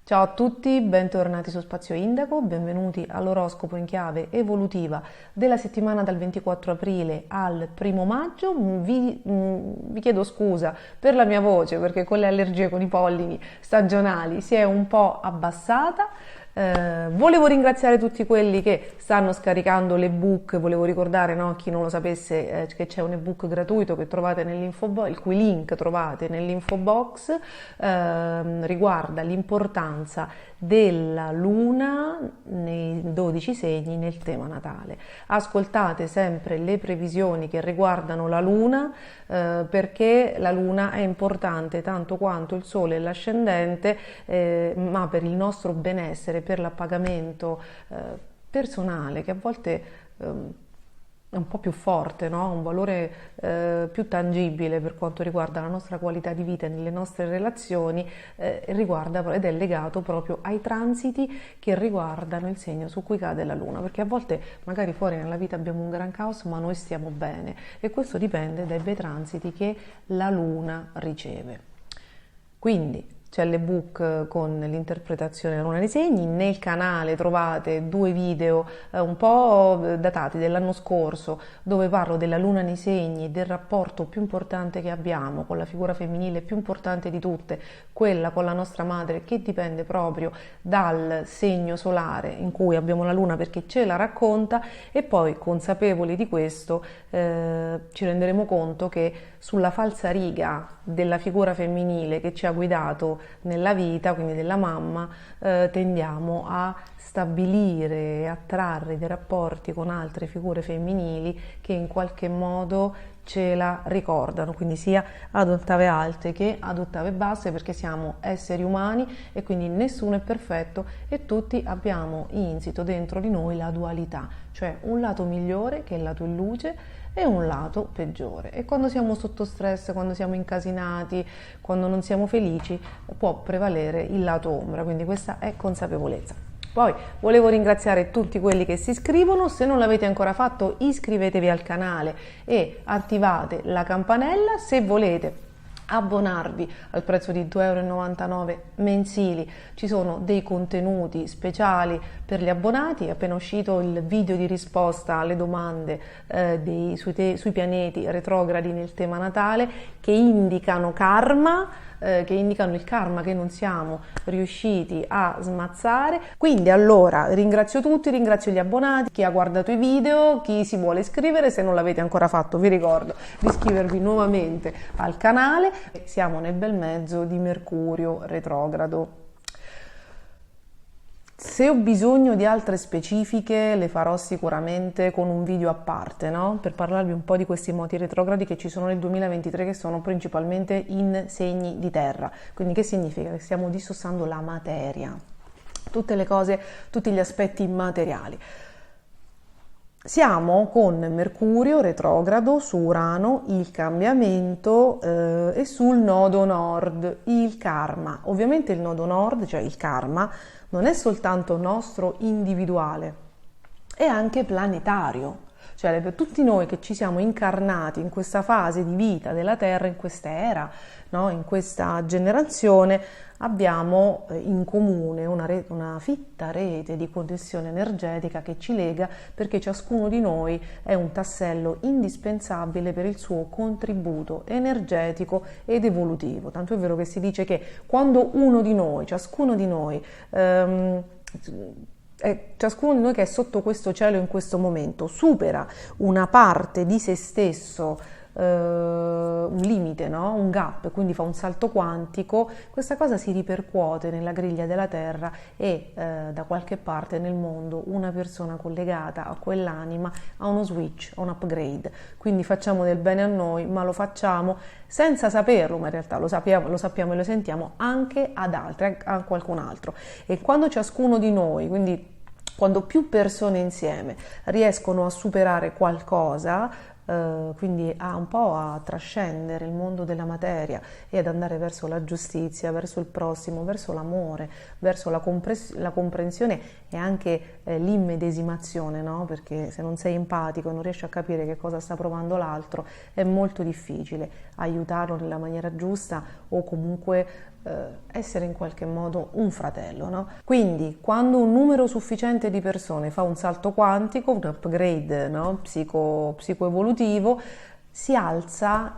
Ciao a tutti, bentornati su Spazio Indaco, benvenuti all'oroscopo in chiave evolutiva della settimana dal 24 aprile al 1 maggio. Vi chiedo scusa per la mia voce perché con le allergie, con i pollini stagionali si è un po' abbassata. Volevo ringraziare tutti quelli che stanno scaricando l'ebook. Volevo ricordare, no, a chi non lo sapesse, che c'è un ebook gratuito che trovate nell'info box, il cui link trovate nell'info box, riguarda l'importanza della luna nei 12 segni nel tema natale. Ascoltate sempre le previsioni che riguardano la luna, perché la luna è importante tanto quanto il sole e l'ascendente, ma per il nostro benessere, per l'appagamento personale, che a volte è un po' più forte, no? Un valore più tangibile per quanto riguarda la nostra qualità di vita nelle nostre relazioni, riguarda ed è legato proprio ai transiti che riguardano il segno su cui cade la luna, perché a volte magari fuori nella vita abbiamo un gran caos, ma noi stiamo bene, e questo dipende dai bei transiti che la luna riceve. Quindi c'è l'ebook con l'interpretazione della luna dei segni. Nel canale trovate due video un po' datati dell'anno scorso, dove parlo della luna nei segni e del rapporto più importante che abbiamo con la figura femminile più importante di tutte, quella con la nostra madre, che dipende proprio dal segno solare in cui abbiamo la luna, perché ce la racconta. E poi, consapevoli di questo, ci renderemo conto che sulla falsariga della figura femminile che ci ha guidato nella vita, quindi della mamma, tendiamo a stabilire e a trarre dei rapporti con altre figure femminili che in qualche modo ce la ricordano, quindi sia ad ottave alte che ad ottave basse, perché siamo esseri umani e quindi nessuno è perfetto e tutti abbiamo insito dentro di noi la dualità, cioè un lato migliore che è il lato in luce e un lato peggiore, e quando siamo sotto stress, quando siamo incasinati, quando non siamo felici, può prevalere il lato ombra, quindi questa è consapevolezza. Poi volevo ringraziare tutti quelli che si iscrivono. Se non l'avete ancora fatto, iscrivetevi al canale e attivate la campanella. Se volete abbonarvi al prezzo di 2,99 € mensili, ci sono dei contenuti speciali per gli abbonati. È appena uscito il video di risposta alle domande sui pianeti retrogradi nel tema natale, che indicano che indicano il karma che non siamo riusciti a smazzare. Quindi allora ringrazio tutti, ringrazio gli abbonati, chi ha guardato i video, chi si vuole iscrivere. Se non l'avete ancora fatto, vi ricordo di iscrivervi nuovamente al canale. Siamo nel bel mezzo di Mercurio retrogrado. Se ho bisogno di altre specifiche le farò sicuramente con un video a parte, no? Per parlarvi un po' di questi moti retrogradi che ci sono nel 2023, che sono principalmente in segni di terra. Quindi che significa? Che stiamo dissossando la materia, tutte le cose, tutti gli aspetti immateriali. Siamo con Mercurio retrogrado su Urano, il cambiamento, e sul nodo nord, il karma. Ovviamente il nodo nord, cioè il karma, non è soltanto nostro individuale, è anche planetario. Cioè per tutti noi che ci siamo incarnati in questa fase di vita della Terra, in questa era, no? In questa generazione, abbiamo in comune una fitta rete di connessione energetica che ci lega, perché ciascuno di noi è un tassello indispensabile per il suo contributo energetico ed evolutivo. Tanto è vero che si dice che quando uno di noi, ciascuno di noi, ciascuno di noi che è sotto questo cielo in questo momento supera una parte di se stesso, un limite, no? Un gap, quindi fa un salto quantico, questa cosa si ripercuote nella griglia della Terra e da qualche parte nel mondo una persona collegata a quell'anima ha uno switch, un upgrade. Quindi facciamo del bene a noi, ma lo facciamo senza saperlo, ma in realtà lo sappiamo e lo sentiamo anche ad altri, a qualcun altro. E quando ciascuno di noi, quindi quando più persone insieme riescono a superare qualcosa, quindi un po' a trascendere il mondo della materia e ad andare verso la giustizia, verso il prossimo, verso l'amore, verso la comprensione e anche l'immedesimazione, no? Perché se non sei empatico e non riesci a capire che cosa sta provando l'altro, è molto difficile aiutarlo nella maniera giusta o comunque essere in qualche modo un fratello, no? Quindi quando un numero sufficiente di persone fa un salto quantico, un upgrade, no? Psicoevolutivo, si alza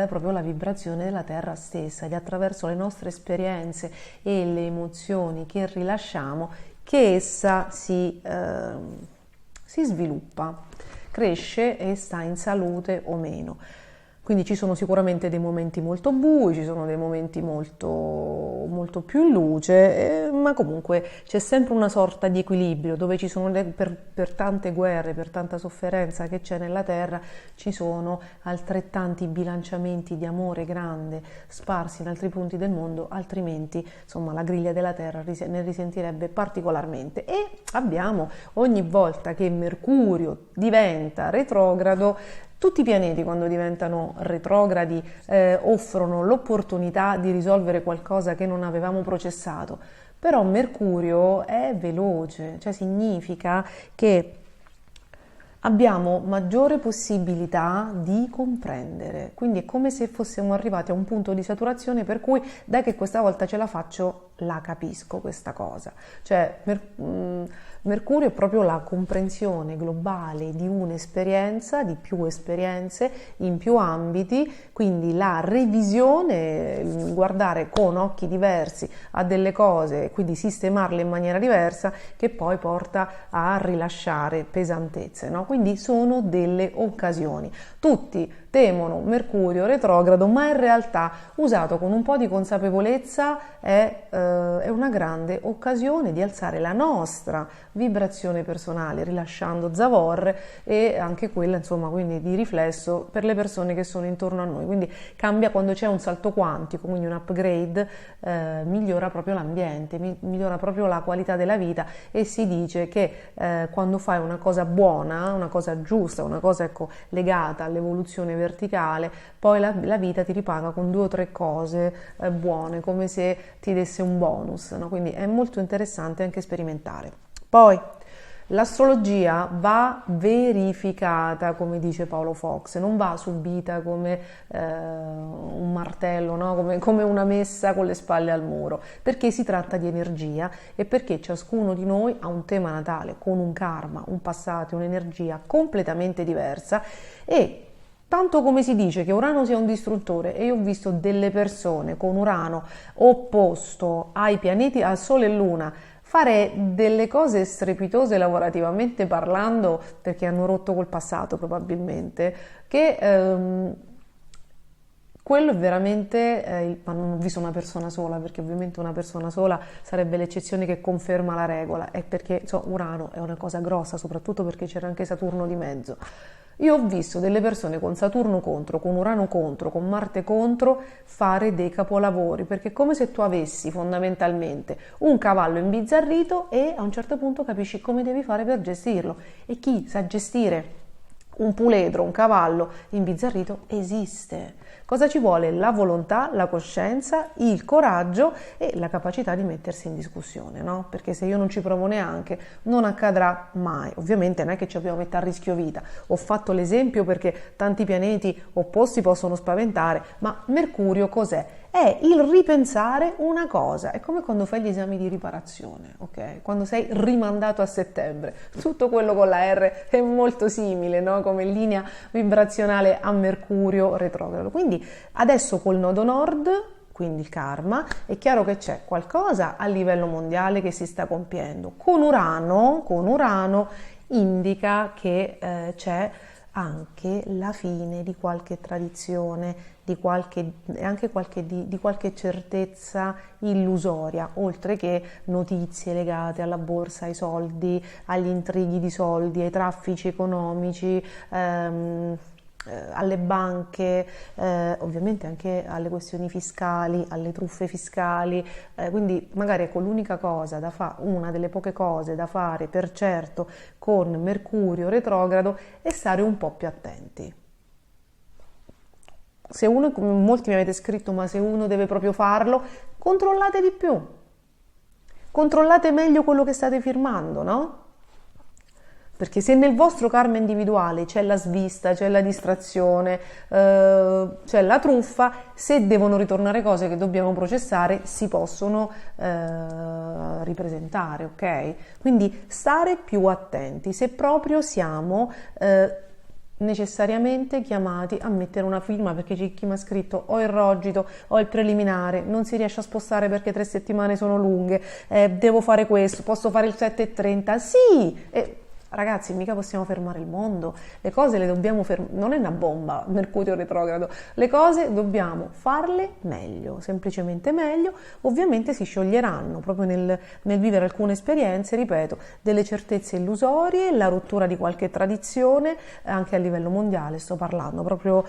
proprio la vibrazione della Terra stessa ed è attraverso le nostre esperienze e le emozioni che rilasciamo che essa si sviluppa, cresce e sta in salute o meno. Quindi ci sono sicuramente dei momenti molto bui, ci sono dei momenti molto più in luce, ma comunque c'è sempre una sorta di equilibrio dove ci sono per tante guerre, per tanta sofferenza che c'è nella terra, ci sono altrettanti bilanciamenti di amore grande sparsi in altri punti del mondo, altrimenti insomma la griglia della terra ne risentirebbe particolarmente. E abbiamo ogni volta che Mercurio diventa retrogrado, tutti i pianeti quando diventano retrogradi offrono l'opportunità di risolvere qualcosa che non avevamo processato, però Mercurio è veloce, cioè significa che abbiamo maggiore possibilità di comprendere, quindi è come se fossimo arrivati a un punto di saturazione per cui dai che questa volta ce la faccio, la capisco questa cosa, cioè Mercurio è proprio la comprensione globale di un'esperienza, di più esperienze in più ambiti, quindi la revisione, guardare con occhi diversi a delle cose, quindi sistemarle in maniera diversa, che poi porta a rilasciare pesantezze, no? Quindi sono delle occasioni. Tutti temono Mercurio retrogrado, ma in realtà usato con un po' di consapevolezza è una grande occasione di alzare la nostra vibrazione personale, rilasciando zavorre e anche quella, insomma, quindi di riflesso per le persone che sono intorno a noi. Quindi cambia quando c'è un salto quantico, quindi un upgrade, migliora proprio l'ambiente, migliora proprio la qualità della vita e si dice che quando fai una cosa buona, una cosa giusta, una cosa ecco, legata all'evoluzione verticale, poi la vita ti ripaga con 2 o 3 cose buone, come se ti desse un bonus, no? Quindi è molto interessante anche sperimentare. Poi l'astrologia va verificata, come dice Paolo Fox, non va subita come un martello, no? come una messa con le spalle al muro, perché si tratta di energia e perché ciascuno di noi ha un tema natale con un karma, un passato, un'energia completamente diversa e tanto come si dice che Urano sia un distruttore, e io ho visto delle persone con Urano opposto ai pianeti, al Sole e Luna, fare delle cose strepitose lavorativamente parlando, perché hanno rotto col passato probabilmente, che quello è veramente, ma non ho visto una persona sola, perché ovviamente una persona sola sarebbe l'eccezione che conferma la regola, è perché Urano è una cosa grossa, soprattutto perché c'era anche Saturno di mezzo. Io ho visto delle persone con Saturno contro, con Urano contro, con Marte contro fare dei capolavori, perché è come se tu avessi fondamentalmente un cavallo imbizzarrito e a un certo punto capisci come devi fare per gestirlo. E chi sa gestire un puledro, un cavallo imbizzarrito esiste. Cosa ci vuole? La volontà, la coscienza, il coraggio e la capacità di mettersi in discussione, no? Perché se io non ci provo neanche, non accadrà mai. Ovviamente non è che ci dobbiamo mettere a rischio vita. Ho fatto l'esempio perché tanti pianeti opposti possono spaventare, ma Mercurio cos'è? È il ripensare una cosa, è come quando fai gli esami di riparazione, ok? Quando sei rimandato a settembre, tutto quello con la R è molto simile, no? Come linea vibrazionale a Mercurio retrogrado. Quindi adesso col nodo nord, quindi il karma, è chiaro che c'è qualcosa a livello mondiale che si sta compiendo. Con Urano indica che c'è anche la fine di qualche tradizione, di qualche certezza illusoria, oltre che notizie legate alla borsa, ai soldi, agli intrighi di soldi, ai traffici economici, alle banche, ovviamente anche alle questioni fiscali, alle truffe fiscali, quindi magari ecco l'unica cosa da fare, una delle poche cose da fare per certo con Mercurio retrogrado è stare un po' più attenti. Se uno, come molti mi avete scritto, ma se uno deve proprio farlo, controllate di più, controllate meglio quello che state firmando, no? Perché se nel vostro karma individuale c'è la svista, c'è la distrazione, c'è la truffa, se devono ritornare cose che dobbiamo processare, si possono ripresentare, ok? Quindi stare più attenti, se proprio siamo necessariamente chiamati a mettere una firma, perché c'è chi mi ha scritto ho il rogito, ho il preliminare, non si riesce a spostare perché 3 settimane sono lunghe, devo fare questo, posso fare il 7:30, sì! Ragazzi, mica possiamo fermare il mondo, le cose le dobbiamo fermare, non è una bomba, Mercurio retrogrado, le cose dobbiamo farle meglio, semplicemente meglio, ovviamente si scioglieranno proprio nel vivere alcune esperienze, ripeto, delle certezze illusorie, la rottura di qualche tradizione, anche a livello mondiale sto parlando, proprio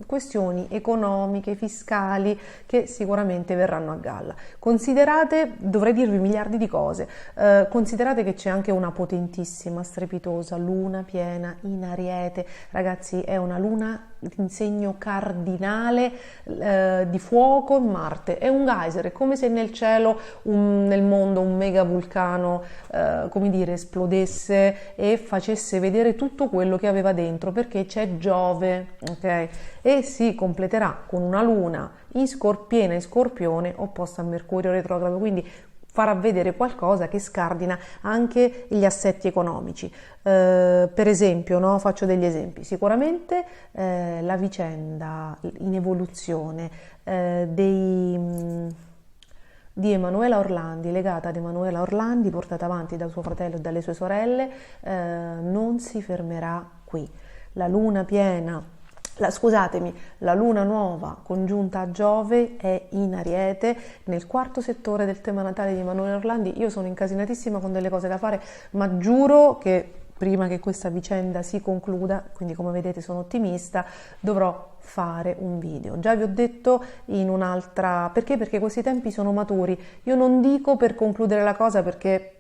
questioni economiche, fiscali che sicuramente verranno a galla. Considerate, dovrei dirvi miliardi di cose, considerate che c'è anche una potentissima, strepitosa luna piena in Ariete, ragazzi è una luna in segno cardinale di fuoco in Marte, è un geyser, è come se nel cielo, nel mondo, un mega vulcano, come dire, esplodesse e facesse vedere tutto quello che aveva dentro, perché c'è Giove, ok? E si completerà con una luna piena in Scorpione opposta a Mercurio retrogrado, quindi farà vedere qualcosa che scardina anche gli assetti economici. Per esempio, no? Faccio degli esempi, sicuramente la vicenda in evoluzione di Emanuela Orlandi, legata ad Emanuela Orlandi, portata avanti da suo fratello e dalle sue sorelle, non si fermerà qui. La luna piena, la luna nuova congiunta a Giove è in Ariete, nel 4º settore del tema natale di Emanuele Orlandi. Io sono incasinatissima con delle cose da fare, ma giuro che prima che questa vicenda si concluda, quindi come vedete sono ottimista, dovrò fare un video. Già vi ho detto in un'altra... Perché questi tempi sono maturi. Io non dico per concludere la cosa, perché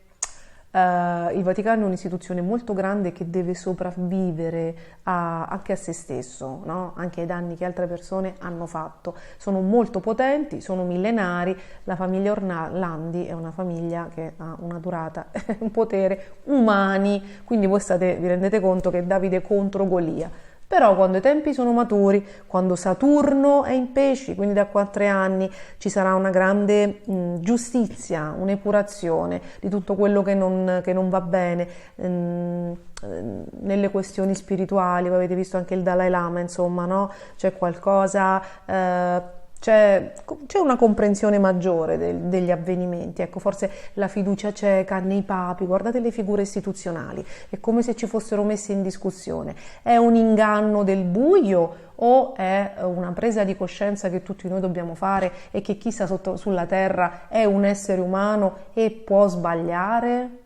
il Vaticano è un'istituzione molto grande che deve sopravvivere anche a se stesso, no? Anche ai danni che altre persone hanno fatto. Sono molto potenti, sono millenari. La famiglia Orlandi è una famiglia che ha una durata, un potere umani, quindi voi vi rendete conto che è Davide contro Golia. Però quando i tempi sono maturi, quando Saturno è in pesci, quindi da 4 anni, ci sarà una grande giustizia, un'epurazione di tutto quello che non va bene nelle questioni spirituali. Voi avete visto anche il Dalai Lama, insomma, no? C'è qualcosa... C'è una comprensione maggiore degli avvenimenti, ecco, forse la fiducia cieca nei papi, guardate le figure istituzionali, è come se ci fossero messe in discussione. È un inganno del buio o è una presa di coscienza che tutti noi dobbiamo fare e che chi sta sulla terra è un essere umano e può sbagliare?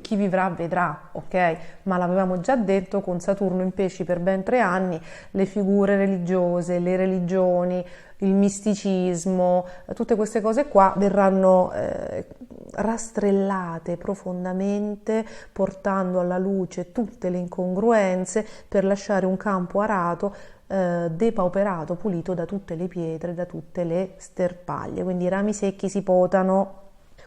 Chi vivrà vedrà, ok? Ma l'avevamo già detto, con Saturno in pesci per ben 3 anni, le figure religiose, le religioni, il misticismo, tutte queste cose qua verranno rastrellate profondamente, portando alla luce tutte le incongruenze per lasciare un campo arato, depauperato, pulito da tutte le pietre, da tutte le sterpaglie. Quindi i rami secchi si potano.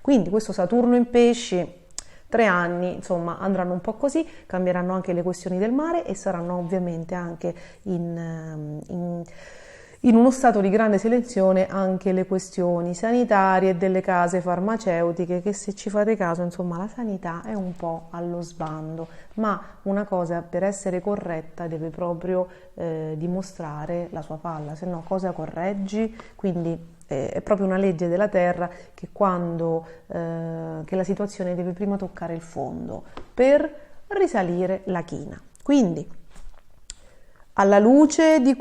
Quindi questo Saturno in pesci, 3 anni, insomma, andranno un po' così, cambieranno anche le questioni del mare e saranno ovviamente anche in uno stato di grande selezione anche le questioni sanitarie delle case farmaceutiche, che se ci fate caso, insomma, la sanità è un po' allo sbando, ma una cosa per essere corretta deve proprio dimostrare la sua falla, se no cosa correggi? Quindi è proprio una legge della terra che che la situazione deve prima toccare il fondo per risalire la china. Quindi alla luce di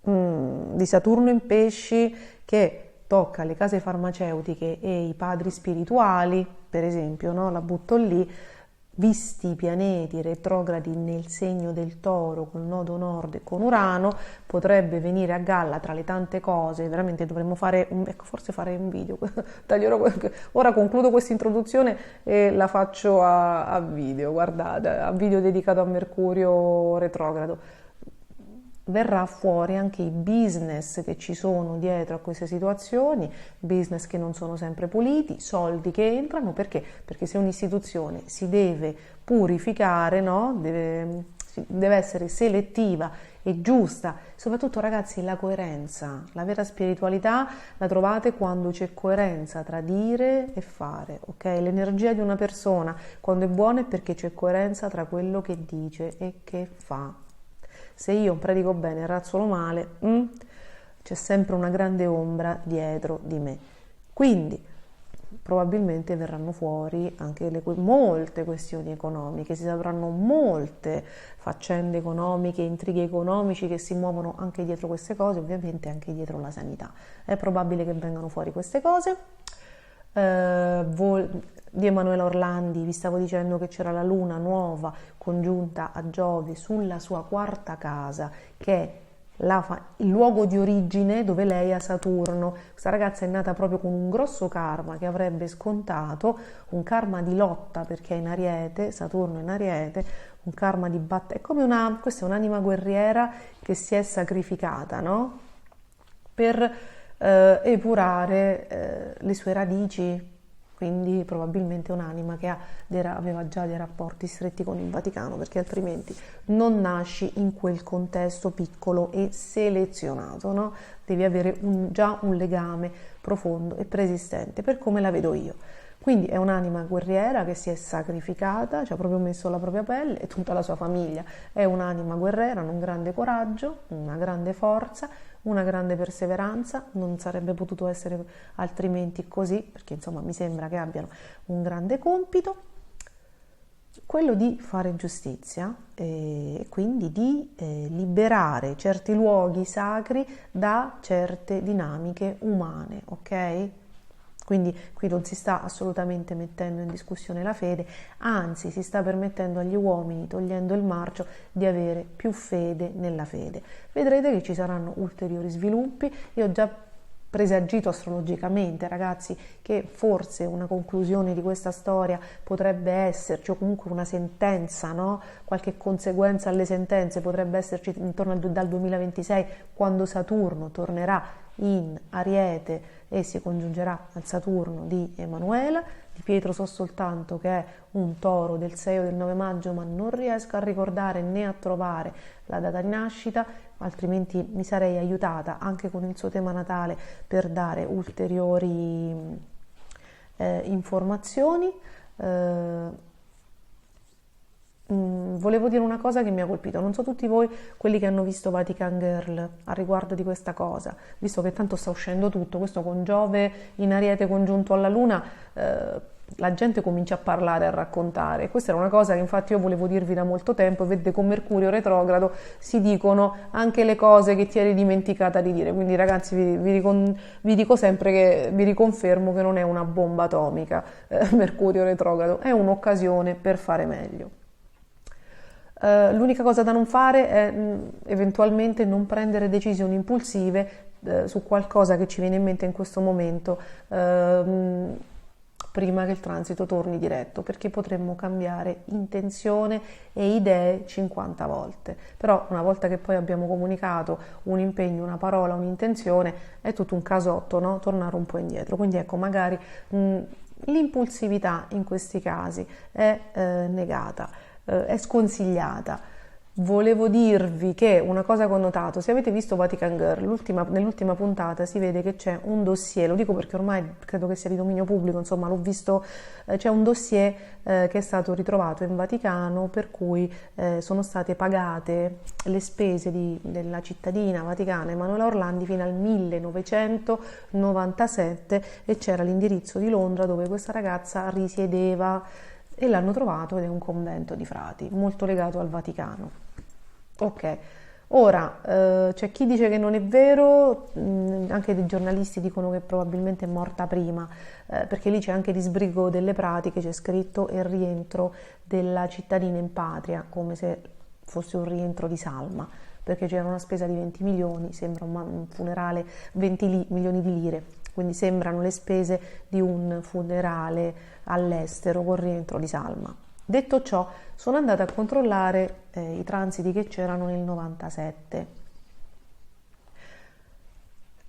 di Saturno in pesci che tocca le case farmaceutiche e i padri spirituali, per esempio, no? La butto lì, visti i pianeti retrogradi nel segno del Toro col nodo nord e con Urano, potrebbe venire a galla tra le tante cose. Veramente dovremmo forse fare un video. Ora concludo questa introduzione e la faccio a video, guardate, a video dedicato a Mercurio retrogrado. verrà fuori anche i business che ci sono dietro a queste situazioni, business che non sono sempre puliti, soldi che entrano, perché? Perché se un'istituzione si deve purificare, no? Deve essere selettiva e giusta, soprattutto ragazzi la coerenza, la vera spiritualità la trovate quando c'è coerenza tra dire e fare, ok? L'energia di una persona quando è buona è perché c'è coerenza tra quello che dice e che fa. Se io predico bene e razzolo male, c'è sempre una grande ombra dietro di me. Quindi probabilmente verranno fuori anche molte questioni economiche, si sapranno molte faccende economiche, intrighi economici che si muovono anche dietro queste cose, ovviamente anche dietro la sanità. È probabile che vengano fuori queste cose. Di Emanuela Orlandi vi stavo dicendo che c'era la luna nuova congiunta a Giove sulla sua quarta casa, che è il luogo di origine dove lei ha Saturno. Questa ragazza è nata proprio con un grosso karma che avrebbe scontato, un karma di lotta perché è in Ariete, Saturno è in Ariete, un karma di battaglia. È come questa è un'anima guerriera che si è sacrificata, no? Per epurare le sue radici. Quindi probabilmente un'anima che aveva già dei rapporti stretti con il Vaticano, perché altrimenti non nasci in quel contesto piccolo e selezionato, no? Devi avere già un legame profondo e preesistente, per come la vedo io. Quindi è un'anima guerriera che si è sacrificata, ci ha proprio messo la propria pelle e tutta la sua famiglia. È un'anima guerriera, un grande coraggio, una grande forza, una grande perseveranza, non sarebbe potuto essere altrimenti così, perché insomma mi sembra che abbiano un grande compito, quello di fare giustizia e quindi di liberare certi luoghi sacri da certe dinamiche umane, ok? Quindi qui non si sta assolutamente mettendo in discussione la fede, anzi si sta permettendo agli uomini, togliendo il marcio, di avere più fede nella fede. Vedrete che ci saranno ulteriori sviluppi. Io ho già presagito astrologicamente, ragazzi, che forse una conclusione di questa storia potrebbe esserci, o comunque una sentenza, no? Qualche conseguenza alle sentenze potrebbe esserci intorno dal 2026, quando Saturno tornerà in Ariete e si congiungerà al Saturno di Emanuela. Di Pietro so soltanto che è un toro del 6 o del 9 maggio, ma non riesco a ricordare né a trovare la data di nascita, altrimenti mi sarei aiutata anche con il suo tema natale per dare ulteriori informazioni. Volevo dire una cosa che mi ha colpito, non so tutti voi quelli che hanno visto Vatican Girl a riguardo di questa cosa, visto che tanto sta uscendo tutto, questo con Giove in Ariete congiunto alla Luna, la gente comincia a parlare, a raccontare. Questa era una cosa che infatti io volevo dirvi da molto tempo, e vedete con Mercurio retrogrado si dicono anche le cose che ti eri dimenticata di dire, quindi ragazzi vi dico sempre che vi riconfermo che non è una bomba atomica, Mercurio retrogrado, è un'occasione per fare meglio. L'unica cosa da non fare è eventualmente non prendere decisioni impulsive su qualcosa che ci viene in mente in questo momento prima che il transito torni diretto, perché potremmo cambiare intenzione e idee 50 volte. Però una volta che poi abbiamo comunicato un impegno, una parola, un'intenzione, è tutto un casotto, no? Tornare un po' indietro. Quindi ecco, magari l'impulsività in questi casi è negata, è sconsigliata. Volevo dirvi che una cosa che ho notato, se avete visto Vatican Girl, nell'ultima puntata si vede che c'è un dossier, lo dico perché ormai credo che sia di dominio pubblico, insomma l'ho visto, c'è un dossier che è stato ritrovato in Vaticano, per cui sono state pagate le spese della cittadina vaticana Emanuela Orlandi fino al 1997, e c'era l'indirizzo di Londra dove questa ragazza risiedeva, e l'hanno trovato, ed è un convento di frati molto legato al Vaticano. Ok, ora c'è chi dice che non è vero, anche dei giornalisti dicono che probabilmente è morta prima, perché lì c'è anche di sbrigo delle pratiche, c'è scritto il rientro della cittadina in patria, come se fosse un rientro di salma, perché c'era una spesa di 20 milioni, sembra un funerale, 20 milioni di lire, quindi sembrano le spese di un funerale all'estero con rientro di salma. Detto ciò, sono andata a controllare i transiti che c'erano nel 97.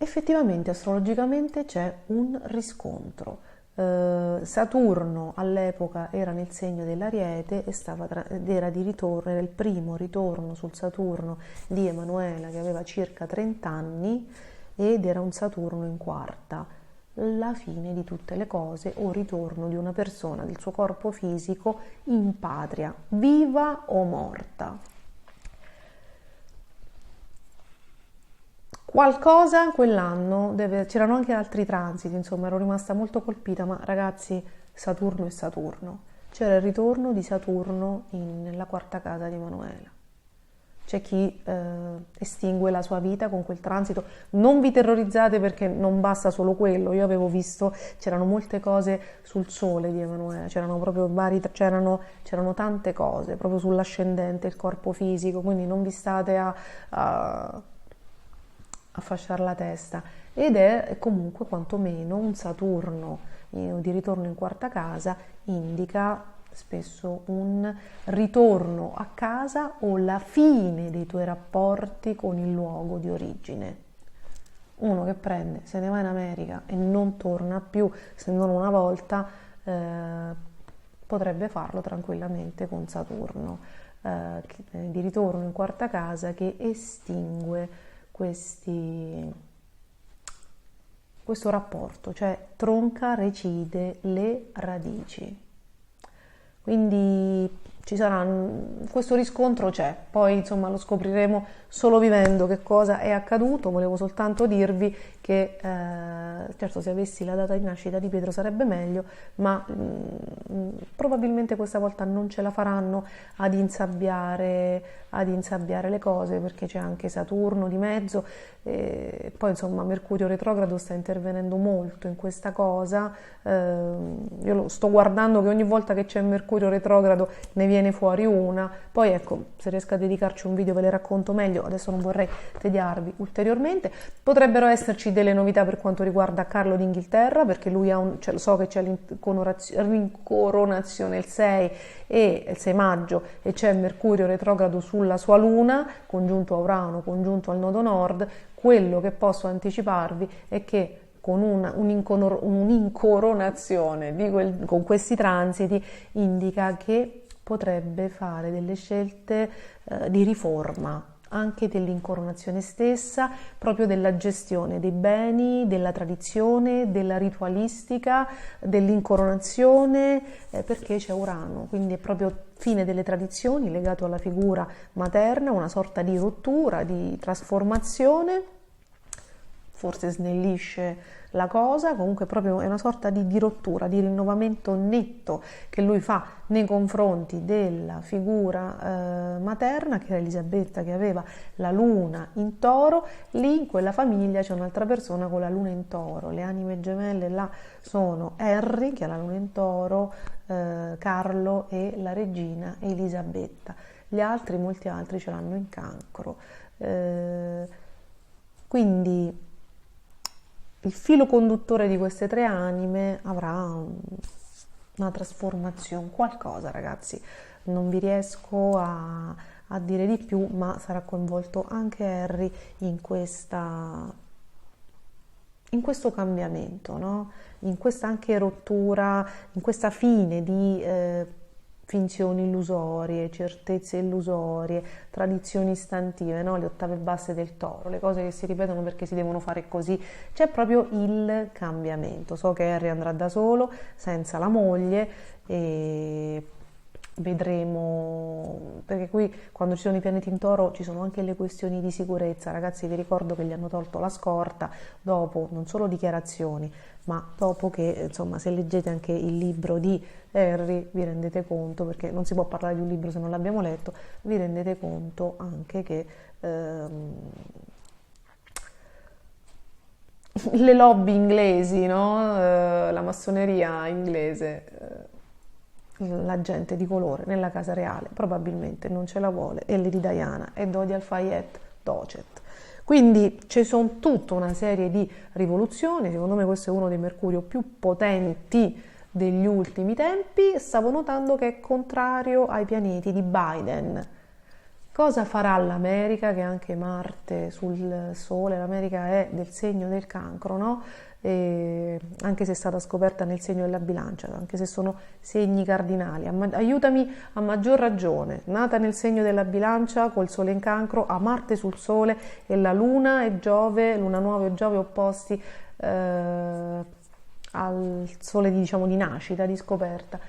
Effettivamente, astrologicamente c'è un riscontro. Saturno all'epoca era nel segno dell'Ariete ed era di ritorno, era il primo ritorno sul Saturno di Emanuela, che aveva circa 30 anni, ed era un Saturno in quarta, la fine di tutte le cose o ritorno di una persona, del suo corpo fisico in patria, viva o morta. Qualcosa quell'anno, c'erano anche altri transiti, insomma ero rimasta molto colpita, ma ragazzi, Saturno è Saturno. C'era il ritorno di Saturno nella quarta casa di Emanuela. C'è chi estingue la sua vita con quel transito. Non vi terrorizzate perché non basta solo quello. Io avevo visto, c'erano molte cose sul sole di Emanuela, c'erano proprio c'erano tante cose, proprio sull'ascendente, il corpo fisico, quindi non vi state a fasciare la testa. Ed è comunque quantomeno un Saturno di ritorno in quarta casa, indica spesso un ritorno a casa o la fine dei tuoi rapporti con il luogo di origine. Uno che prende, se ne va in America e non torna più, se non una volta, potrebbe farlo tranquillamente con Saturno di ritorno in quarta casa, che estingue questo rapporto, cioè tronca, recide le radici. Quindi questo riscontro c'è, poi insomma lo scopriremo solo vivendo che cosa è accaduto. Volevo soltanto dirvi che certo, se avessi la data di nascita di Pietro sarebbe meglio, ma probabilmente questa volta non ce la faranno ad insabbiare le cose, perché c'è anche Saturno di mezzo, e poi insomma Mercurio retrogrado sta intervenendo molto in questa cosa. Io lo sto guardando che ogni volta che c'è Mercurio retrogrado ne viene fuori una, poi ecco, se riesco a dedicarci un video ve le racconto meglio, adesso non vorrei tediarvi ulteriormente. Potrebbero esserci delle novità per quanto riguarda Carlo d'Inghilterra, perché lui so che c'è l'incoronazione il 6 maggio e c'è Mercurio retrogrado sulla sua luna, congiunto a Urano, congiunto al nodo nord. Quello che posso anticiparvi è che con un'incoronazione con questi transiti indica che potrebbe fare delle scelte di riforma, anche dell'incoronazione stessa, proprio della gestione dei beni, della tradizione, della ritualistica, dell'incoronazione, perché c'è Urano, quindi è proprio fine delle tradizioni legato alla figura materna, una sorta di rottura, di trasformazione, forse snellisce la cosa, comunque proprio è una sorta di rottura, di rinnovamento netto che lui fa nei confronti della figura materna, che era Elisabetta, che aveva la luna in toro. Lì in quella famiglia c'è un'altra persona con la luna in toro, le anime gemelle là sono Henry, che ha la luna in toro, Carlo e la regina Elisabetta. Molti altri ce l'hanno in cancro. Quindi il filo conduttore di queste tre anime avrà una trasformazione, qualcosa, ragazzi, non vi riesco a dire di più, ma sarà coinvolto anche Harry in questo cambiamento, no? In questa anche rottura, in questa fine di finzioni illusorie, certezze illusorie, tradizioni istantive, no? Le ottave basse del toro, le cose che si ripetono perché si devono fare così. C'è proprio il cambiamento. So che Harry andrà da solo, senza la moglie, e vedremo, perché qui quando ci sono i pianeti in toro ci sono anche le questioni di sicurezza. Ragazzi, vi ricordo che gli hanno tolto la scorta dopo non solo dichiarazioni, ma dopo che, insomma, se leggete anche il libro di Harry vi rendete conto, perché non si può parlare di un libro se non l'abbiamo letto, vi rendete conto anche che le lobby inglesi, no? La massoneria inglese, la gente di colore nella casa reale probabilmente non ce la vuole, e Lady Diana e Dodi Al-Fayed Docet. Quindi ci sono tutta una serie di rivoluzioni. Secondo me questo è uno dei Mercurio più potenti degli ultimi tempi. Stavo notando che è contrario ai pianeti di Biden. Cosa farà l'America, che anche Marte sul Sole, l'America è del segno del Cancro, no? Anche se è stata scoperta nel segno della Bilancia, anche se sono segni cardinali. Aiutami a maggior ragione, nata nel segno della Bilancia, col Sole in Cancro, a Marte sul Sole e la Luna e Giove, Luna nuova e Giove opposti al Sole diciamo di nascita, di scoperta.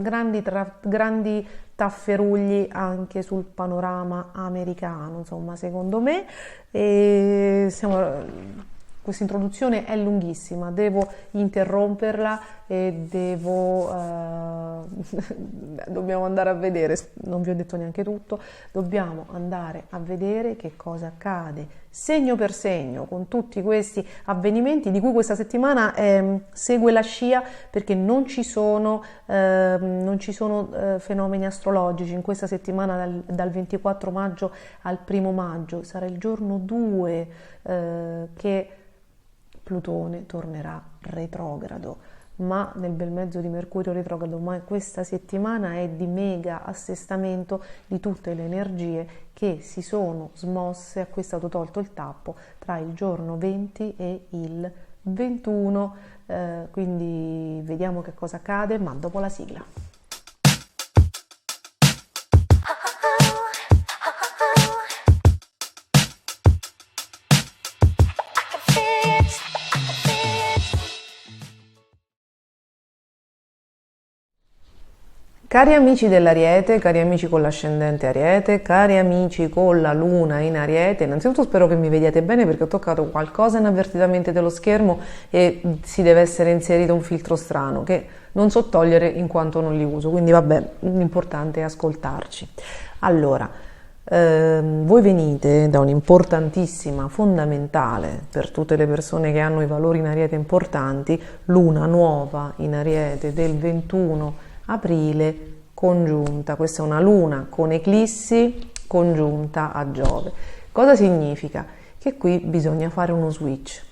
Grandi tafferugli anche sul panorama americano, insomma, secondo me. Questa introduzione è lunghissima, devo interromperla e dobbiamo andare a vedere, non vi ho detto neanche tutto, dobbiamo andare a vedere che cosa accade segno per segno con tutti questi avvenimenti di cui questa settimana segue la scia, perché non ci sono fenomeni astrologici in questa settimana dal 24 maggio al 1 maggio, sarà il giorno 2 che Plutone tornerà retrogrado, ma nel bel mezzo di Mercurio retrogrado, ma questa settimana è di mega assestamento di tutte le energie che si sono smosse, a cui è stato tolto il tappo tra il giorno 20 e il 21, quindi vediamo che cosa accade, ma dopo la sigla. Cari amici dell'Ariete, cari amici con l'ascendente Ariete, cari amici con la Luna in Ariete, innanzitutto spero che mi vediate bene, perché ho toccato qualcosa inavvertitamente dello schermo e si deve essere inserito un filtro strano che non so togliere in quanto non li uso, quindi vabbè, l'importante è ascoltarci. Allora, voi venite da un'importantissima, fondamentale per tutte le persone che hanno i valori in Ariete importanti, Luna nuova in Ariete del 21 aprile congiunta. Questa è una luna con eclissi congiunta a Giove. Cosa significa? Che qui bisogna fare uno switch.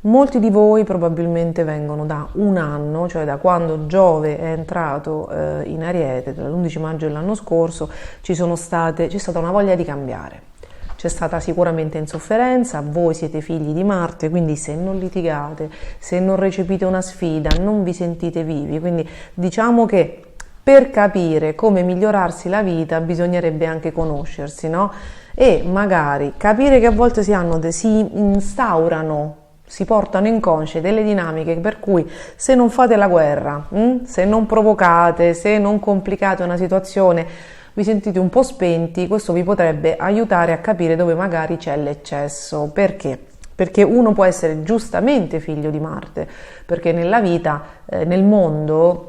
Molti di voi probabilmente vengono da un anno, cioè da quando Giove è entrato in Ariete, dall'11 maggio dell'anno scorso, c'è stata una voglia di cambiare. C'è stata sicuramente insofferenza, voi siete figli di Marte, quindi se non litigate, se non recepite una sfida, non vi sentite vivi, quindi diciamo che per capire come migliorarsi la vita bisognerebbe anche conoscersi, no? E magari capire che a volte si instaurano, si portano inconsce delle dinamiche per cui se non fate la guerra, se non provocate, se non complicate una situazione, vi sentite un po' spenti, questo vi potrebbe aiutare a capire dove magari c'è l'eccesso. Perché? Perché uno può essere giustamente figlio di Marte, perché nella vita, nel mondo,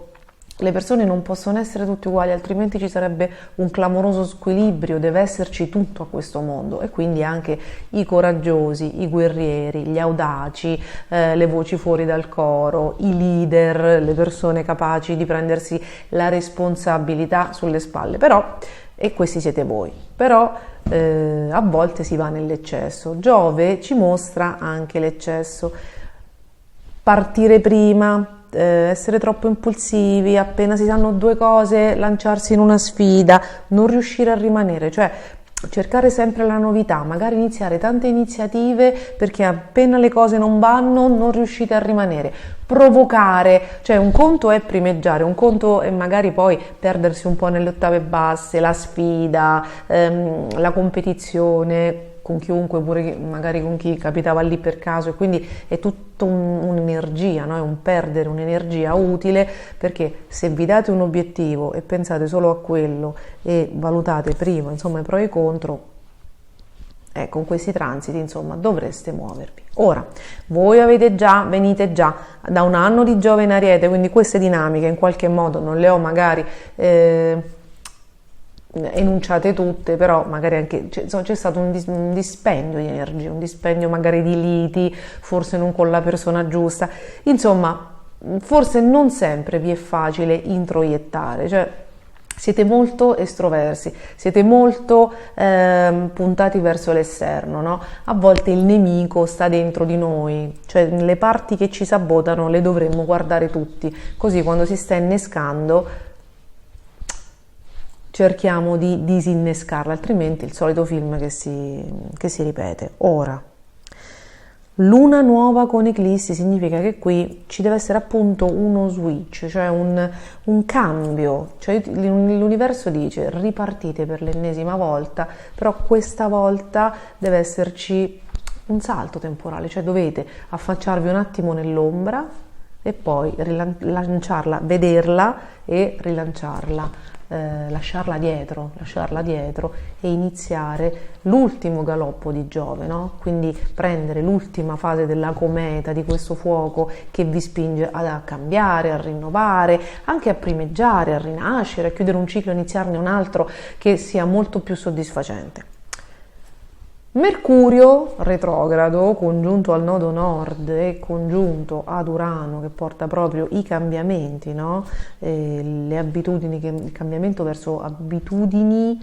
le persone non possono essere tutte uguali, altrimenti ci sarebbe un clamoroso squilibrio, deve esserci tutto a questo mondo, e quindi anche i coraggiosi, i guerrieri, gli audaci, le voci fuori dal coro, i leader, le persone capaci di prendersi la responsabilità sulle spalle, però, e questi siete voi, però a volte si va nell'eccesso. Giove ci mostra anche l'eccesso, partire prima, essere troppo impulsivi, appena si sanno due cose lanciarsi in una sfida, non riuscire a rimanere, cioè cercare sempre la novità, magari iniziare tante iniziative perché appena le cose non vanno non riuscite a rimanere, provocare, cioè un conto è primeggiare, un conto è magari poi perdersi un po' nelle ottave basse, la sfida, la competizione con chiunque, pure magari con chi capitava lì per caso, e quindi è tutta un'energia, no? È un perdere un'energia utile, perché se vi date un obiettivo e pensate solo a quello e valutate prima, insomma, i pro e i contro, con questi transiti, insomma, dovreste muovervi. Ora, voi venite già da un anno di Giove in Ariete, quindi queste dinamiche in qualche modo non le ho magari enunciate tutte, però magari anche c'è stato un dispendio di energia, un dispendio magari di liti, forse non con la persona giusta, insomma, forse non sempre vi è facile introiettare, cioè siete molto estroversi, siete molto puntati verso l'esterno, no? A volte il nemico sta dentro di noi, cioè le parti che ci sabotano le dovremmo guardare tutti, così quando si sta innescando cerchiamo di disinnescarla, altrimenti il solito film che si ripete. Ora, luna nuova con eclissi significa che qui ci deve essere appunto uno switch, cioè un cambio, cioè l'universo dice ripartite per l'ennesima volta, però questa volta deve esserci un salto temporale, cioè dovete affacciarvi un attimo nell'ombra e poi rilanciarla, vederla e rilanciarla. Lasciarla dietro e iniziare l'ultimo galoppo di Giove, no? Quindi prendere l'ultima fase della cometa, di questo fuoco che vi spinge a cambiare, a rinnovare, anche a primeggiare, a rinascere, a chiudere un ciclo e iniziarne un altro che sia molto più soddisfacente. Mercurio retrogrado, congiunto al nodo nord e congiunto ad Urano, che porta proprio i cambiamenti, no? Le abitudini, il cambiamento verso abitudini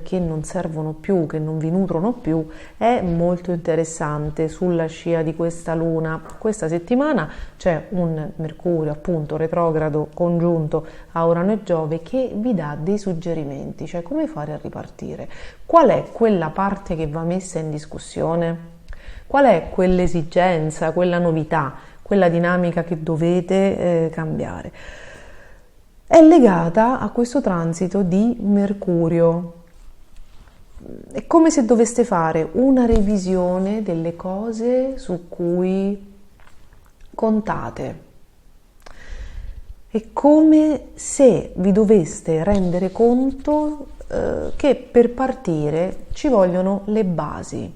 che non servono più, che non vi nutrono più, è molto interessante sulla scia di questa luna. Questa settimana c'è un Mercurio appunto retrogrado congiunto a Urano e Giove che vi dà dei suggerimenti, cioè come fare a ripartire. Qual è quella parte che va messa in discussione? Qual è quell'esigenza, quella novità, quella dinamica che dovete cambiare? È legata a questo transito di Mercurio. È come se doveste fare una revisione delle cose su cui contate. È come se vi doveste rendere conto che per partire ci vogliono le basi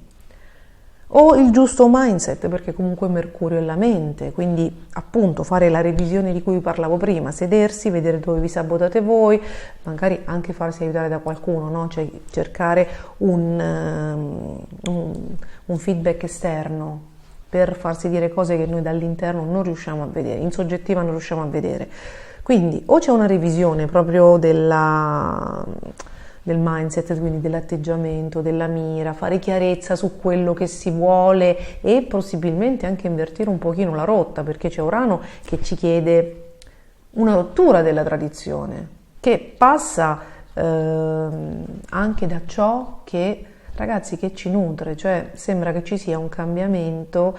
o il giusto mindset, perché comunque Mercurio è la mente, quindi appunto fare la revisione di cui vi parlavo prima, sedersi, vedere dove vi sabotate voi, magari anche farsi aiutare da qualcuno, no? Cioè cercare un feedback esterno per farsi dire cose che noi dall'interno non riusciamo a vedere, in soggettiva non riusciamo a vedere. Quindi o c'è una revisione proprio del mindset, quindi dell'atteggiamento, della mira, fare chiarezza su quello che si vuole e possibilmente anche invertire un pochino la rotta, perché c'è Urano che ci chiede una rottura della tradizione, che passa anche da ciò che, ragazzi, che ci nutre, cioè sembra che ci sia un cambiamento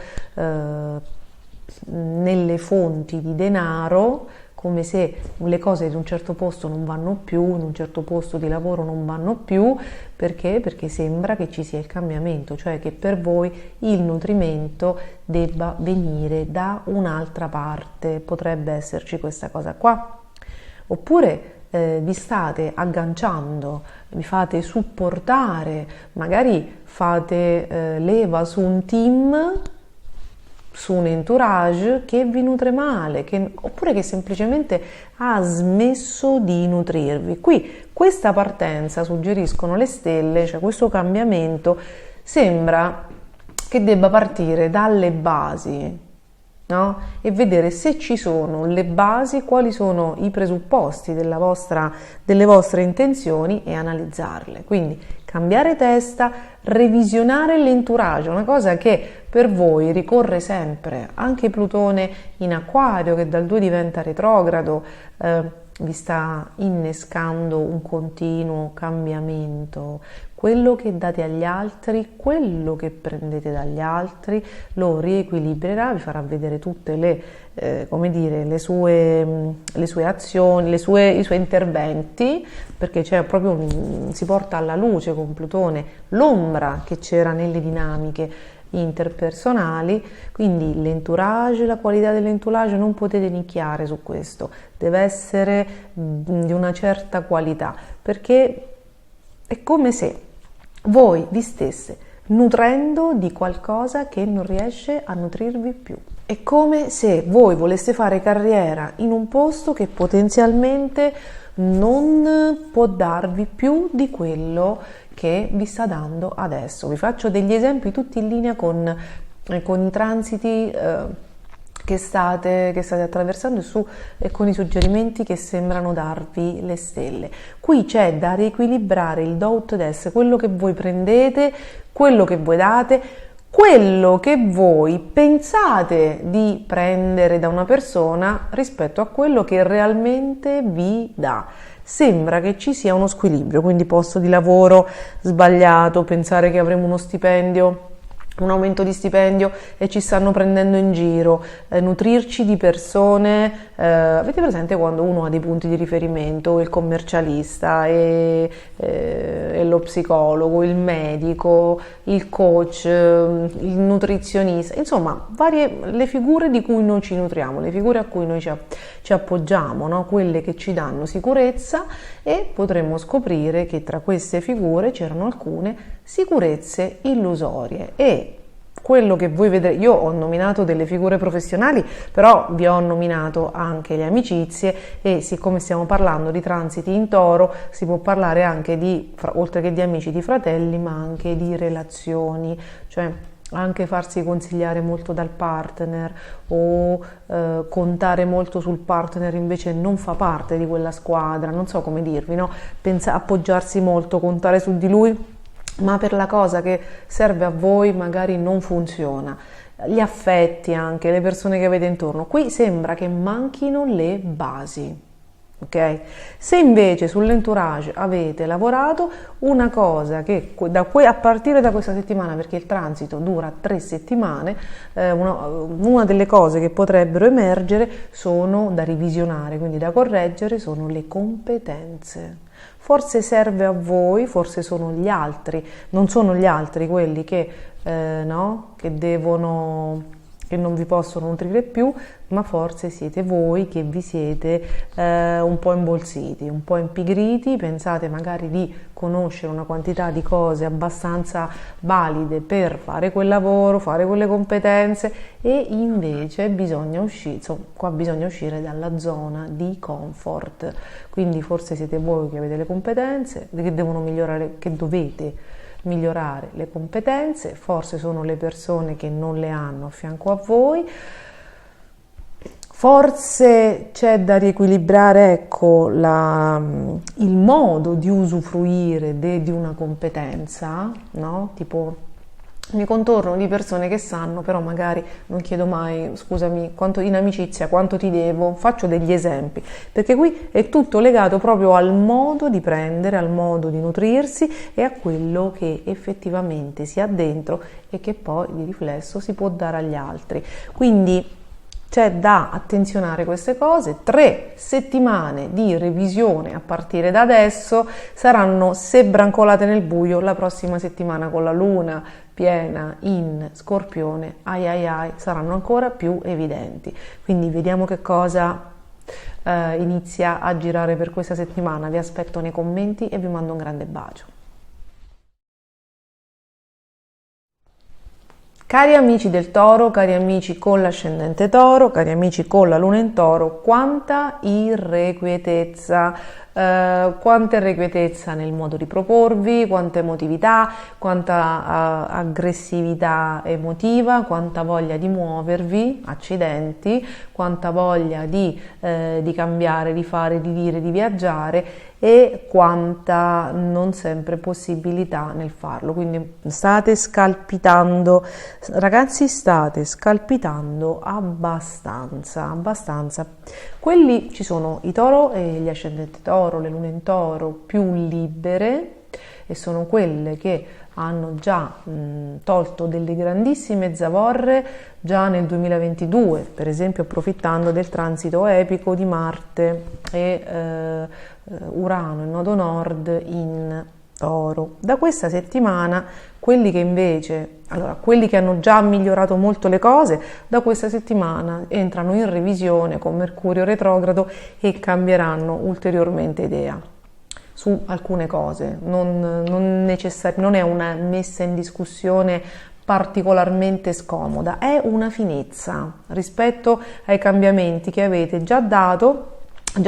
nelle fonti di denaro, come se le cose in un certo posto non vanno più, in un certo posto di lavoro non vanno più, perché? Perché sembra che ci sia il cambiamento, cioè che per voi il nutrimento debba venire da un'altra parte, potrebbe esserci questa cosa qua. Oppure vi state agganciando, vi fate supportare, magari fate leva su un team, su un entourage che vi nutre male, oppure che semplicemente ha smesso di nutrirvi. Qui questa partenza, suggeriscono le stelle, cioè questo cambiamento, sembra che debba partire dalle basi, no? E vedere se ci sono le basi, quali sono i presupposti delle vostre intenzioni e analizzarle. Quindi cambiare testa, revisionare l'entourage, una cosa che per voi ricorre sempre, anche Plutone in Acquario che dal 2 diventa retrogrado, vi sta innescando un continuo cambiamento. Quello che date agli altri, quello che prendete dagli altri lo riequilibrerà, vi farà vedere tutte le sue azioni, i suoi interventi, perché c'è proprio si porta alla luce con Plutone l'ombra che c'era nelle dinamiche interpersonali, quindi l'entourage, la qualità dell'entourage non potete nicchiare su questo, deve essere di una certa qualità, perché è come se voi vi stesse nutrendo di qualcosa che non riesce a nutrirvi più. È come se voi voleste fare carriera in un posto che potenzialmente non può darvi più di quello che vi sta dando adesso. Vi faccio degli esempi tutti in linea con i transiti che state attraversando e con i suggerimenti che sembrano darvi le stelle. Qui c'è da riequilibrare il do ut des, quello che voi prendete, quello che voi date, quello che voi pensate di prendere da una persona rispetto a quello che realmente vi dà. sembra che ci sia uno squilibrio, quindi posto di lavoro sbagliato, pensare che avremo uno stipendio, un aumento di stipendio e ci stanno prendendo in giro, nutrirci di persone, avete presente quando uno ha dei punti di riferimento, il commercialista e lo psicologo, il medico, il coach, il nutrizionista, insomma le figure di cui noi ci nutriamo, le figure a cui noi ci appoggiamo, no? Quelle che ci danno sicurezza, e potremmo scoprire che tra queste figure c'erano alcune sicurezze illusorie. E quello che voi vedrete, io ho nominato delle figure professionali, però vi ho nominato anche le amicizie, e siccome stiamo parlando di transiti in Toro, si può parlare anche oltre che di amici, di fratelli, ma anche di relazioni, cioè anche farsi consigliare molto dal partner o contare molto sul partner invece non fa parte di quella squadra, non so come dirvi, no? Appoggiarsi molto, contare su di lui, ma per la cosa che serve a voi magari non funziona. Gli affetti anche, le persone che avete intorno, qui sembra che manchino le basi. Okay? Se invece sull'entourage avete lavorato, una cosa che a partire da questa settimana, perché il transito dura 3 settimane, una delle cose che potrebbero emergere sono da revisionare, quindi da correggere, sono le competenze. Forse serve a voi, forse sono gli altri, non sono gli altri quelli che non vi possono nutrire più, ma forse siete voi che vi siete un po' imbolsiti, un po' impigriti, pensate magari di conoscere una quantità di cose abbastanza valide per fare quel lavoro, fare quelle competenze, e invece bisogna uscire dalla zona di comfort. Quindi forse siete voi che avete le competenze, che devono migliorare, che dovete migliorare le competenze, forse sono le persone che non le hanno a fianco a voi, forse c'è da riequilibrare, ecco, il modo di usufruire di una competenza, no? Tipo, mi contorno di persone che sanno, però magari non chiedo mai, scusami, in amicizia quanto ti devo, faccio degli esempi, perché qui è tutto legato proprio al modo di prendere, al modo di nutrirsi e a quello che effettivamente si ha dentro e che poi di riflesso si può dare agli altri. Quindi c'è da attenzionare queste cose. 3 settimane di revisione a partire da adesso saranno, se brancolate nel buio, la prossima settimana con la luna piena in Scorpione, saranno ancora più evidenti. Quindi vediamo che cosa inizia a girare per questa settimana. Vi aspetto nei commenti e vi mando un grande bacio. Cari amici del Toro, cari amici con l'ascendente Toro, cari amici con la luna in Toro, quanta irrequietezza nel modo di proporvi, quanta emotività, quanta aggressività emotiva, quanta voglia di muovervi, accidenti, quanta voglia di cambiare, di fare, di dire, di viaggiare, e quanta non sempre possibilità nel farlo. Quindi state scalpitando, ragazzi, state scalpitando abbastanza. Quelli, ci sono i Toro e gli ascendenti Toro, le lune in Toro più libere, e sono quelle che hanno già tolto delle grandissime zavorre già nel 2022, per esempio approfittando del transito epico di Marte e Urano, il nodo nord in Toro. Da questa settimana quelli che hanno già migliorato molto le cose, da questa settimana entrano in revisione con Mercurio retrogrado e cambieranno ulteriormente idea su alcune cose. Non è una messa in discussione particolarmente scomoda, è una finezza rispetto ai cambiamenti che avete già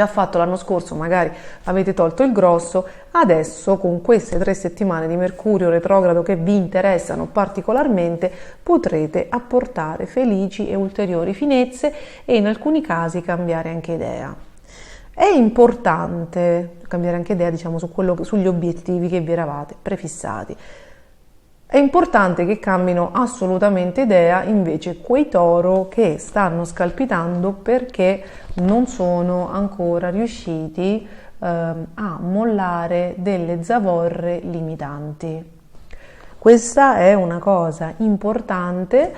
fatto l'anno scorso. Magari avete tolto il grosso, adesso con queste 3 settimane di Mercurio retrogrado che vi interessano particolarmente potrete apportare felici e ulteriori finezze e in alcuni casi cambiare anche idea. È importante cambiare anche idea, diciamo, sugli obiettivi che vi eravate prefissati. È importante che cambino assolutamente idea invece quei Toro che stanno scalpitando perché non sono ancora riusciti a mollare delle zavorre limitanti. Questa è una cosa importante,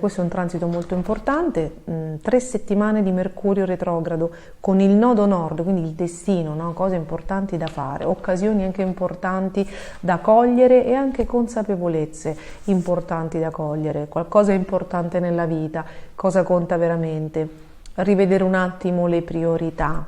questo è un transito molto importante, 3 settimane di Mercurio retrogrado con il nodo nord, quindi il destino, no? Cose importanti da fare, occasioni anche importanti da cogliere e anche consapevolezze importanti da cogliere, qualcosa importante nella vita, cosa conta veramente, rivedere un attimo le priorità.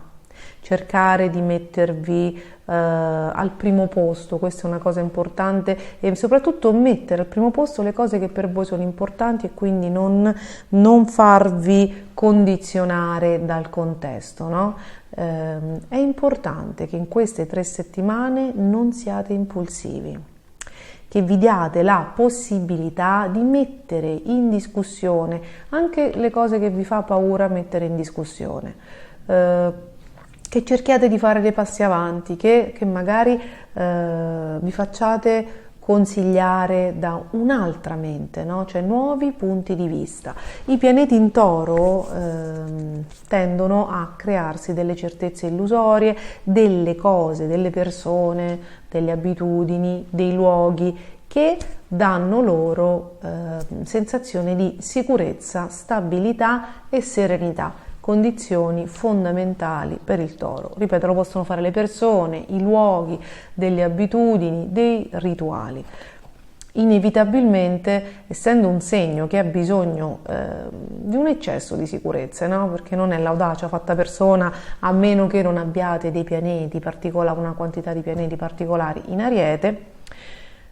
Cercare di mettervi al primo posto, questa è una cosa importante, e soprattutto mettere al primo posto le cose che per voi sono importanti e quindi non farvi condizionare dal contesto, no? È importante che in queste 3 settimane non siate impulsivi, che vi diate la possibilità di mettere in discussione anche le cose che vi fa paura mettere in discussione. Che cerchiate di fare dei passi avanti, che magari vi facciate consigliare da un'altra mente, no? Cioè nuovi punti di vista. I pianeti in Toro tendono a crearsi delle certezze illusorie, delle cose, delle persone, delle abitudini, dei luoghi che danno loro sensazione di sicurezza, stabilità e serenità. Condizioni fondamentali per il Toro. Ripeto, lo possono fare le persone, i luoghi, delle abitudini, dei rituali. Inevitabilmente, essendo un segno che ha bisogno di un eccesso di sicurezza, no? Perché non è l'audacia fatta persona, a meno che non abbiate dei pianeti particolari, una quantità di pianeti particolari in Ariete,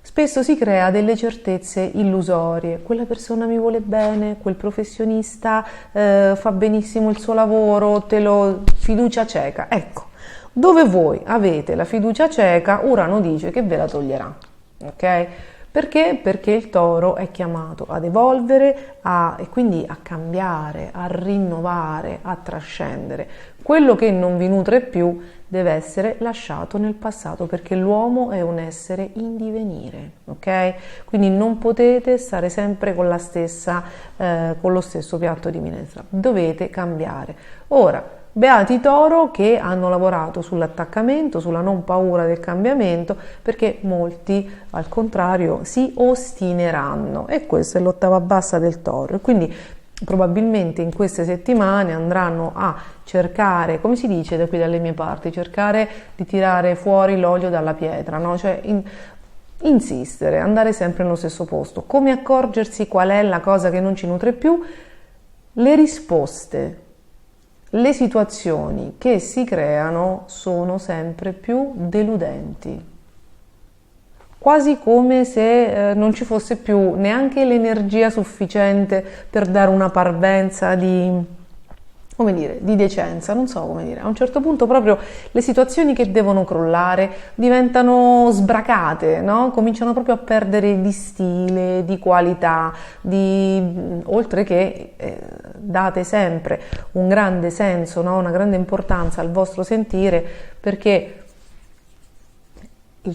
spesso si crea delle certezze illusorie. Quella persona mi vuole bene, quel professionista fa benissimo il suo lavoro, fiducia cieca. Ecco, dove voi avete la fiducia cieca, Urano dice che ve la toglierà, ok? Perché? Perché il Toro è chiamato ad evolvere e quindi a cambiare, a rinnovare, a trascendere. Quello che non vi nutre più deve essere lasciato nel passato, perché l'uomo è un essere in divenire, ok? Quindi non potete stare sempre con lo stesso piatto di minestra, dovete cambiare. Ora, beati Toro che hanno lavorato sull'attaccamento, sulla non paura del cambiamento, perché molti al contrario si ostineranno, e questa è l'ottava bassa del Toro, e quindi probabilmente in queste settimane andranno a cercare, come si dice da qui dalle mie parti, cercare di tirare fuori l'olio dalla pietra, no? Cioè insistere, andare sempre nello stesso posto. Come accorgersi qual è la cosa che non ci nutre più? Le risposte, le situazioni che si creano sono sempre più deludenti. Quasi come se non ci fosse più neanche l'energia sufficiente per dare una parvenza di decenza, non so come dire. A un certo punto proprio le situazioni che devono crollare diventano sbracate, no? Cominciano proprio a perdere di stile, di qualità, oltre che date sempre un grande senso, no? Una grande importanza al vostro sentire, perché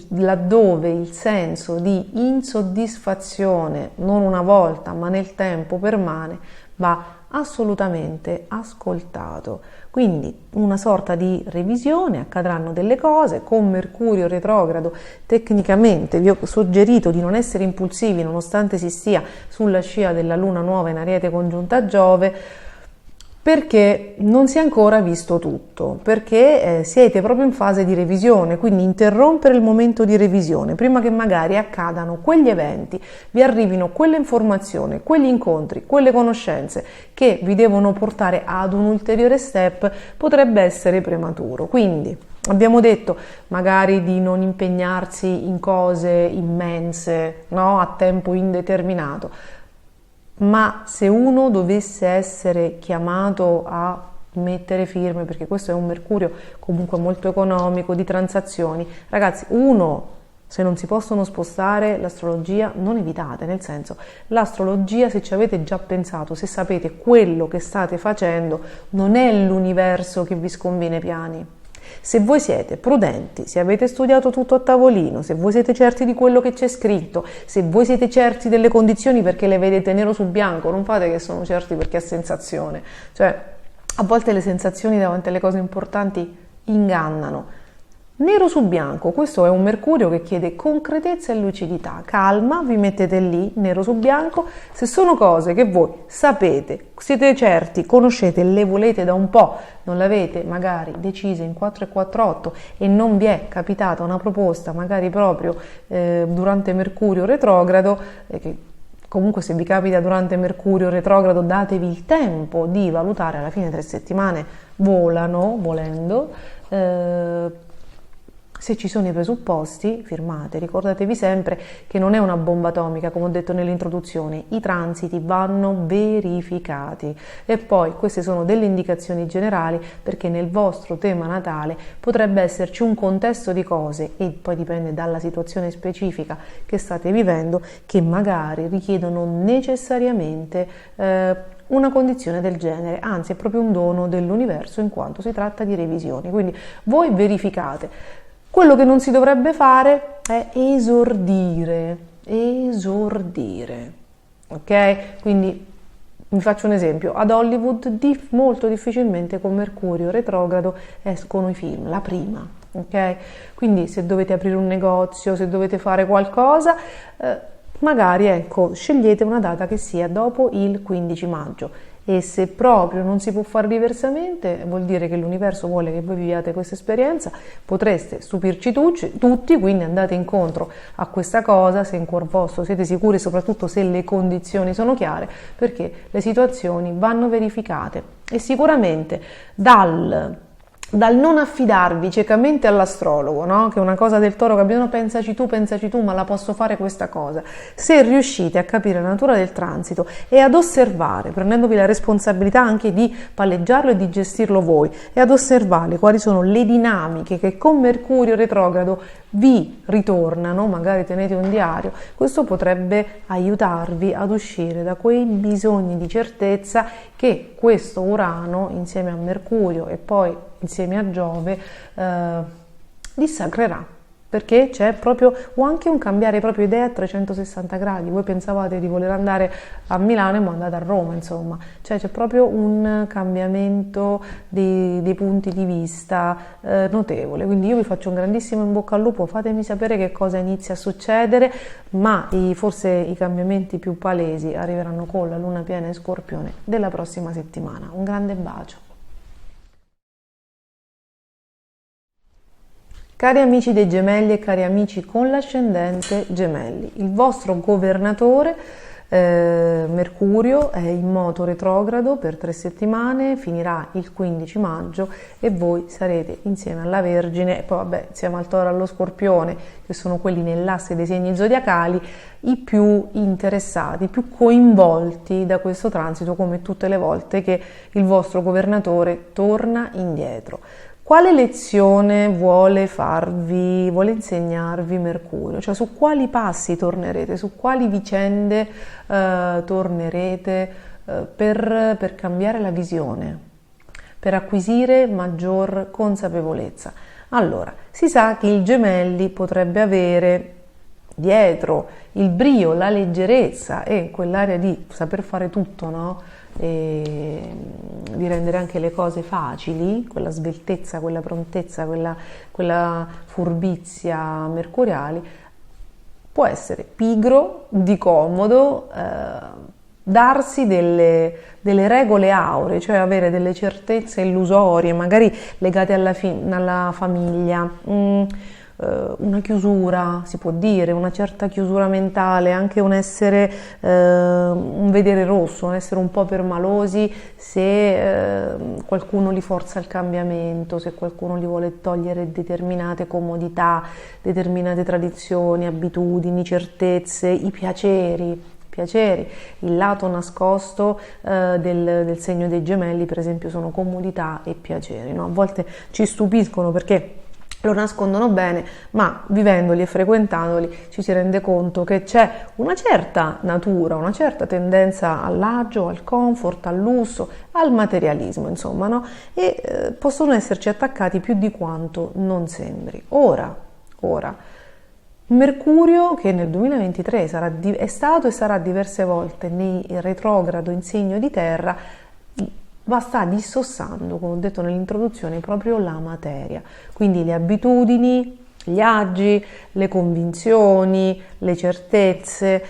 laddove il senso di insoddisfazione non una volta ma nel tempo permane, va assolutamente ascoltato. Quindi una sorta di revisione, accadranno delle cose. Con Mercurio retrogrado tecnicamente vi ho suggerito di non essere impulsivi nonostante si stia sulla scia della luna nuova in Ariete congiunta Giove, perché non si è ancora visto tutto, perché siete proprio in fase di revisione, quindi interrompere il momento di revisione prima che magari accadano quegli eventi, vi arrivino quelle informazioni, quegli incontri, quelle conoscenze che vi devono portare ad un ulteriore step, potrebbe essere prematuro. Quindi abbiamo detto magari di non impegnarsi in cose immense, no? A tempo indeterminato. Ma se uno dovesse essere chiamato a mettere firme, perché questo è un Mercurio comunque molto economico, di transazioni, ragazzi, se non si possono spostare l'astrologia, non evitate, nel senso, l'astrologia, se ci avete già pensato, se sapete quello che state facendo, non è l'universo che vi sconviene piani. Se voi siete prudenti, se avete studiato tutto a tavolino, se voi siete certi di quello che c'è scritto, se voi siete certi delle condizioni perché le vedete nero su bianco, non fate che sono certi perché è sensazione. Cioè, a volte le sensazioni davanti alle cose importanti ingannano. Nero su bianco, questo è un Mercurio che chiede concretezza e lucidità, calma, vi mettete lì, nero su bianco, se sono cose che voi sapete, siete certi, conoscete, le volete da un po', non le avete magari decise in 4 e 4-8 e non vi è capitata una proposta magari proprio durante Mercurio retrogrado, che comunque se vi capita durante Mercurio retrogrado datevi il tempo di valutare, alla fine 3 settimane volano, volendo, se ci sono i presupposti, firmate. Ricordatevi sempre che non è una bomba atomica, come ho detto nell'introduzione, i transiti vanno verificati. E poi queste sono delle indicazioni generali perché nel vostro tema natale potrebbe esserci un contesto di cose, e poi dipende dalla situazione specifica che state vivendo, che magari richiedono necessariamente una condizione del genere, anzi è proprio un dono dell'universo in quanto si tratta di revisioni. Quindi voi verificate. Quello che non si dovrebbe fare è esordire, ok? Quindi vi faccio un esempio, ad Hollywood molto difficilmente con Mercurio retrogrado escono i film, la prima, ok? Quindi se dovete aprire un negozio, se dovete fare qualcosa, magari ecco, scegliete una data che sia dopo il 15 maggio. E se proprio non si può fare diversamente, vuol dire che l'universo vuole che voi viviate questa esperienza, potreste stupirci tutti, quindi andate incontro a questa cosa, se in cuor vostro siete sicuri e soprattutto se le condizioni sono chiare, perché le situazioni vanno verificate. E sicuramente dal non affidarvi ciecamente all'astrologo, no? Che è una cosa del Toro che abbiamo, pensaci tu, ma la posso fare questa cosa. Se riuscite a capire la natura del transito e ad osservare, prendendovi la responsabilità anche di palleggiarlo e di gestirlo voi, e ad osservare quali sono le dinamiche che con Mercurio retrogrado vi ritornano, magari tenete un diario, questo potrebbe aiutarvi ad uscire da quei bisogni di certezza che questo Urano insieme a Mercurio e poi insieme a Giove dissacrerà, perché c'è proprio, o anche un cambiare proprio idea a 360 gradi, voi pensavate di voler andare a Milano e ma andate a Roma, insomma, cioè c'è proprio un cambiamento dei punti di vista notevole, quindi io vi faccio un grandissimo in bocca al lupo, fatemi sapere che cosa inizia a succedere, ma forse i cambiamenti più palesi arriveranno con la luna piena in Scorpione della prossima settimana. Un grande bacio. Cari amici dei Gemelli e cari amici con l'ascendente Gemelli, il vostro governatore Mercurio è in moto retrogrado per 3 settimane, finirà il 15 maggio e voi sarete insieme alla Vergine e poi vabbè insieme al Toro e allo Scorpione, che sono quelli nell'asse dei segni zodiacali, i più interessati, i più coinvolti da questo transito, come tutte le volte che il vostro governatore torna indietro. Quale lezione vuole insegnarvi Mercurio? Cioè su quali passi tornerete, su quali vicende tornerete per cambiare la visione, per acquisire maggior consapevolezza? Allora, si sa che il Gemelli potrebbe avere dietro il brio, la leggerezza e quell'area di saper fare tutto, no? E di rendere anche le cose facili, quella sveltezza, quella prontezza, quella furbizia mercuriali, può essere pigro, di comodo, darsi delle regole auree, cioè avere delle certezze illusorie, magari legate alla famiglia, una chiusura, si può dire, una certa chiusura mentale, anche un vedere rosso, un essere un po' permalosi se qualcuno li forza al cambiamento, se qualcuno li vuole togliere determinate comodità, determinate tradizioni, abitudini, certezze, i piaceri, il lato nascosto del segno dei Gemelli, per esempio, sono comodità e piaceri, no? A volte ci stupiscono perché lo nascondono bene, ma vivendoli e frequentandoli ci si rende conto che c'è una certa natura, una certa tendenza all'agio, al comfort, al lusso, al materialismo, insomma, no? E possono esserci attaccati più di quanto non sembri. Ora, Mercurio, che nel 2023 è stato e sarà diverse volte retrogrado in segno di terra, sta dissossando, come ho detto nell'introduzione, proprio la materia. Quindi le abitudini, gli agi, le convinzioni, le certezze.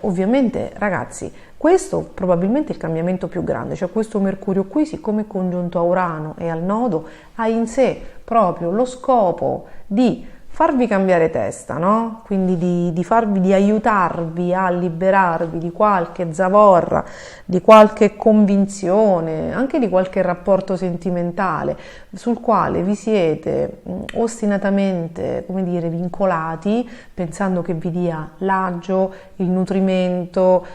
Ovviamente, ragazzi, questo probabilmente è il cambiamento più grande, cioè questo Mercurio qui, siccome è congiunto a Urano e al nodo, ha in sé proprio lo scopo di farvi cambiare testa, no? Quindi di aiutarvi a liberarvi di qualche zavorra, di qualche convinzione, anche di qualche rapporto sentimentale sul quale vi siete ostinatamente, come dire, vincolati, pensando che vi dia l'agio, il nutrimento,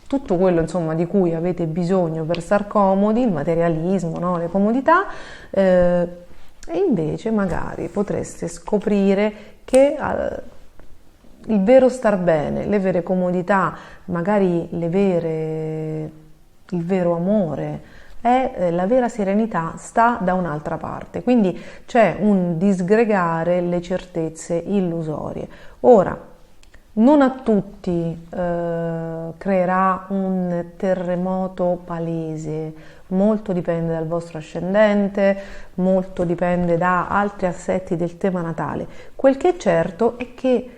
tutto quello insomma di cui avete bisogno per star comodi, il materialismo, no? Le comodità. E invece magari potreste scoprire che il vero star bene, le vere comodità, magari il vero amore, la vera serenità sta da un'altra parte. Quindi c'è un disgregare le certezze illusorie. Ora, non a tutti creerà un terremoto palese, molto dipende dal vostro ascendente, molto dipende da altri assetti del tema natale. Quel che è certo è che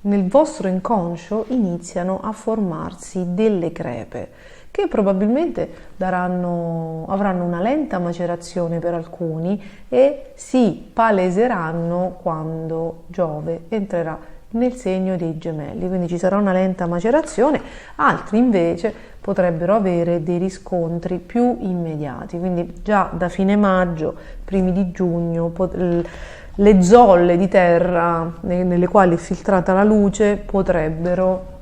nel vostro inconscio iniziano a formarsi delle crepe che probabilmente avranno una lenta macerazione per alcuni e si paleseranno quando Giove entrerà nel segno dei Gemelli, quindi ci sarà una lenta macerazione, altri invece potrebbero avere dei riscontri più immediati, quindi già da fine maggio, primi di giugno, le zolle di terra nelle quali è filtrata la luce potrebbero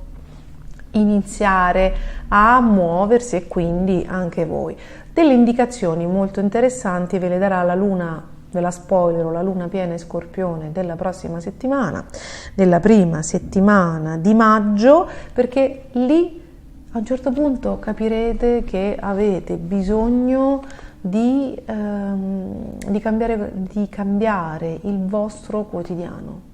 iniziare a muoversi e quindi anche voi. Delle indicazioni molto interessanti ve le darà la luna. Ve la spoilerò, la luna piena in Scorpione della prossima settimana, della prima settimana di maggio, perché lì a un certo punto capirete che avete bisogno di cambiare il vostro quotidiano.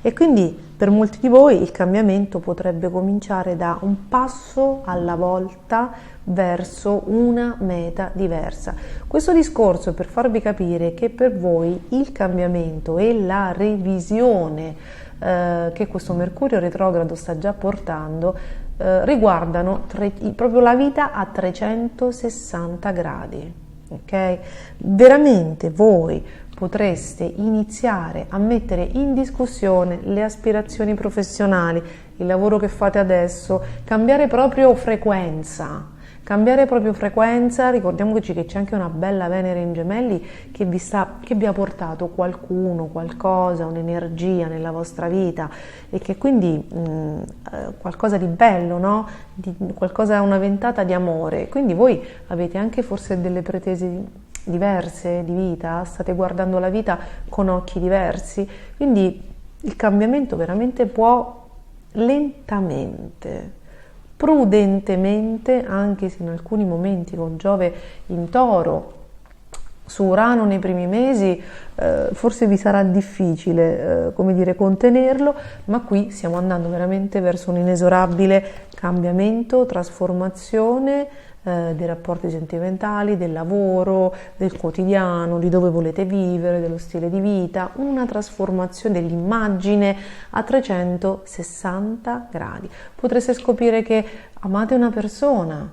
E quindi per molti di voi il cambiamento potrebbe cominciare da un passo alla volta verso una meta diversa. Questo discorso è per farvi capire che per voi il cambiamento e la revisione che questo Mercurio retrogrado sta già portando riguardano proprio la vita a 360 gradi. Ok? Veramente voi potreste iniziare a mettere in discussione le aspirazioni professionali, il lavoro che fate adesso, cambiare proprio frequenza. Ricordiamoci che c'è anche una bella Venere in Gemelli che vi ha portato qualcuno, qualcosa, un'energia nella vostra vita e che quindi qualcosa di bello, no? Qualcosa, una ventata di amore. Quindi voi avete anche forse delle pretese diverse di vita, state guardando la vita con occhi diversi, quindi il cambiamento veramente può lentamente, prudentemente, anche se in alcuni momenti con Giove in Toro, su Urano nei primi mesi forse vi sarà difficile contenerlo, ma qui stiamo andando veramente verso un inesorabile cambiamento, trasformazione dei rapporti sentimentali, del lavoro, del quotidiano, di dove volete vivere, dello stile di vita, una trasformazione dell'immagine a 360 gradi. Potreste scoprire che amate una persona,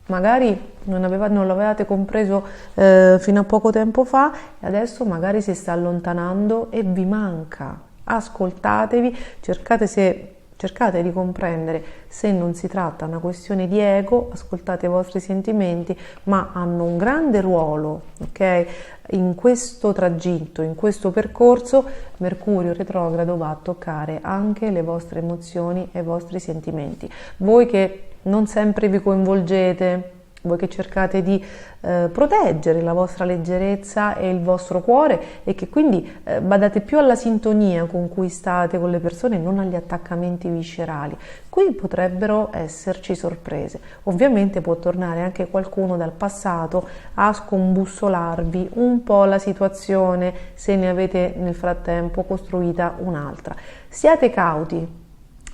magari non l'avevate compreso fino a poco tempo fa e adesso magari si sta allontanando e vi manca. Ascoltatevi, cercate di comprendere se non si tratta di una questione di ego, ascoltate i vostri sentimenti, ma hanno un grande ruolo, ok? In questo tragitto, in questo percorso, Mercurio retrogrado va a toccare anche le vostre emozioni e i vostri sentimenti. Voi che non sempre vi coinvolgete, voi che cercate di proteggere la vostra leggerezza e il vostro cuore e che quindi badate più alla sintonia con cui state con le persone, non agli attaccamenti viscerali. Qui potrebbero esserci sorprese. Ovviamente può tornare anche qualcuno dal passato a scombussolarvi un po' la situazione se ne avete nel frattempo costruita un'altra. Siate cauti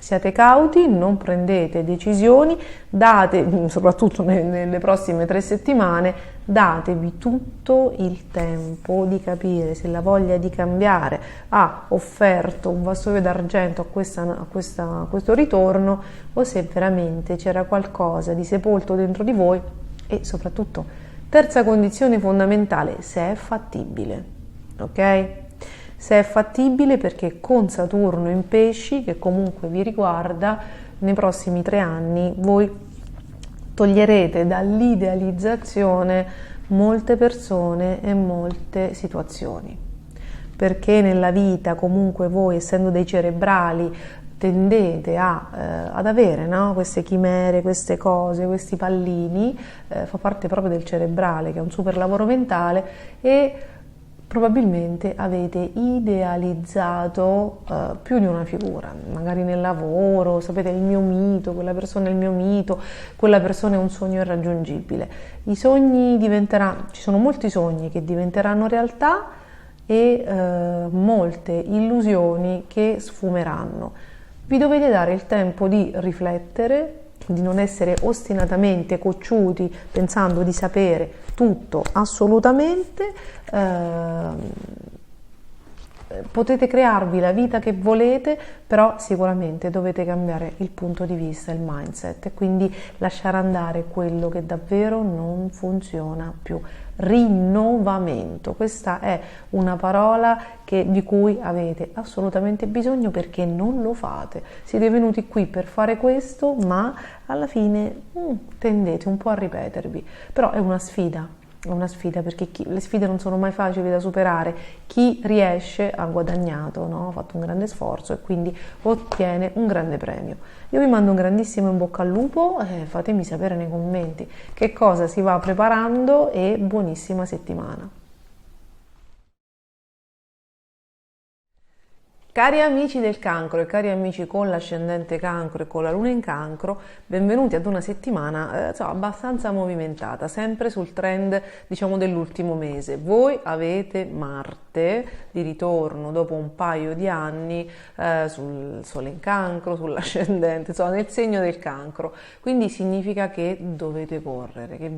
siate cauti, non prendete decisioni, date, soprattutto nelle prossime 3 settimane, datevi tutto il tempo di capire se la voglia di cambiare ha offerto un vassoio d'argento a questo ritorno o se veramente c'era qualcosa di sepolto dentro di voi e soprattutto, terza condizione fondamentale, se è fattibile, ok? Se è fattibile, perché con Saturno in Pesci, che comunque vi riguarda, nei prossimi 3 anni voi toglierete dall'idealizzazione molte persone e molte situazioni, perché nella vita comunque voi, essendo dei cerebrali, tendete ad avere, no? Queste chimere, queste cose, questi pallini, fa parte proprio del cerebrale, che è un super lavoro mentale, e probabilmente avete idealizzato più di una figura, magari nel lavoro, sapete, il mio mito, quella persona è il mio mito, quella persona è un sogno irraggiungibile. I sogni ci sono molti sogni che diventeranno realtà e molte illusioni che sfumeranno. Vi dovete dare il tempo di riflettere, di non essere ostinatamente cocciuti pensando di sapere tutto assolutamente. Potete crearvi la vita che volete, però sicuramente dovete cambiare il punto di vista, il mindset, e quindi lasciare andare quello che davvero non funziona più. Rinnovamento, questa è una parola di cui avete assolutamente bisogno, perché non lo fate. Siete venuti qui per fare questo, ma alla fine tendete un po' a ripetervi, però è una sfida. È una sfida, perché le sfide non sono mai facili da superare. Chi riesce ha guadagnato, no? Ha fatto un grande sforzo e quindi ottiene un grande premio. Io vi mando un grandissimo in bocca al lupo e fatemi sapere nei commenti che cosa si va preparando, e buonissima settimana. Cari amici del cancro e cari amici con l'ascendente cancro e con la luna in cancro, benvenuti ad una settimana abbastanza movimentata, sempre sul trend, diciamo, dell'ultimo mese. Voi avete Marte di ritorno dopo un paio di anni sul Sole in cancro, sull'ascendente, nel segno del cancro, quindi significa che dovete correre, che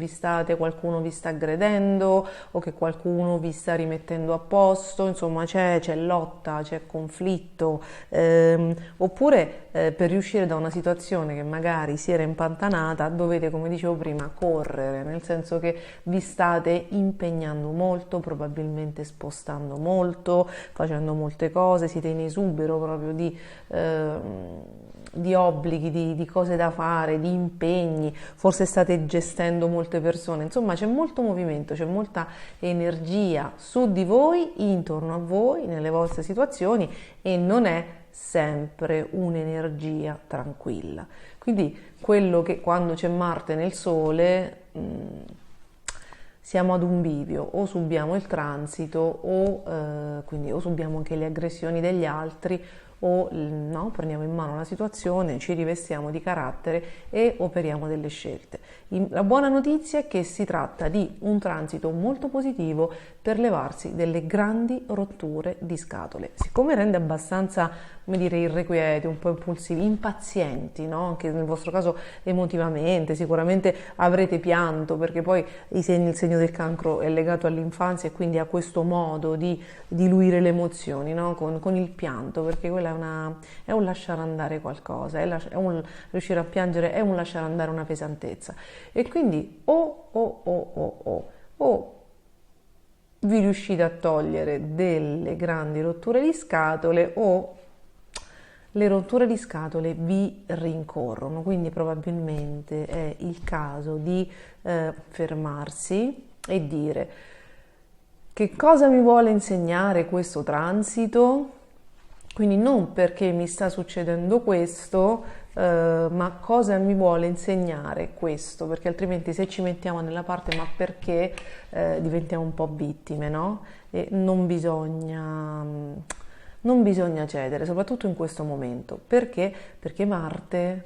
qualcuno vi sta aggredendo o che qualcuno vi sta rimettendo a posto, insomma c'è lotta, c'è conflitto. Oppure per riuscire da una situazione che magari si era impantanata dovete, come dicevo prima, correre, nel senso che vi state impegnando molto, probabilmente spostando molto, facendo molte cose, siete in esubero proprio di obblighi, di cose da fare, di impegni, forse state gestendo molte persone, insomma c'è molto movimento, c'è molta energia su di voi, intorno a voi, nelle vostre situazioni, e non è sempre un'energia tranquilla. Quindi quello che quando c'è Marte nel Sole siamo ad un bivio, o subiamo il transito quindi o subiamo anche le aggressioni degli altri, o no, prendiamo in mano la situazione, ci rivestiamo di carattere e operiamo delle scelte. La buona notizia è che si tratta di un transito molto positivo per levarsi delle grandi rotture di scatole. Siccome rende abbastanza, come dire, irrequieti, un po' impulsivi, impazienti, no? Anche nel vostro caso emotivamente, sicuramente avrete pianto, perché poi il segno del cancro è legato all'infanzia e quindi a questo modo di diluire le emozioni, no? Con il pianto, perché quella è un lasciare andare qualcosa, è un riuscire a piangere, è un lasciare andare una pesantezza. E quindi o vi riuscite a togliere delle grandi rotture di scatole, o le rotture di scatole vi rincorrono, quindi probabilmente è il caso di fermarsi e dire: che cosa mi vuole insegnare questo transito? Quindi non perché mi sta succedendo questo, ma cosa mi vuole insegnare questo, perché altrimenti se ci mettiamo nella parte ma perché, diventiamo un po' vittime, no? E non bisogna cedere, soprattutto in questo momento. Perché? Perché Marte,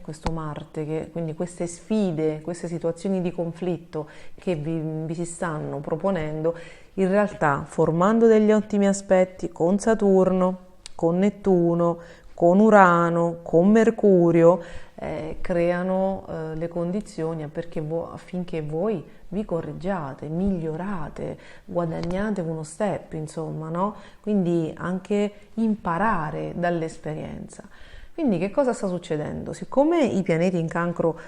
quindi queste sfide, queste situazioni di conflitto che vi si stanno proponendo, in realtà formando degli ottimi aspetti con Saturno, con Nettuno, con Urano, con Mercurio, creano le condizioni affinché voi vi correggiate, migliorate, guadagnate uno step, insomma, no? Quindi anche imparare dall'esperienza. Quindi che cosa sta succedendo? Siccome i pianeti in Cancro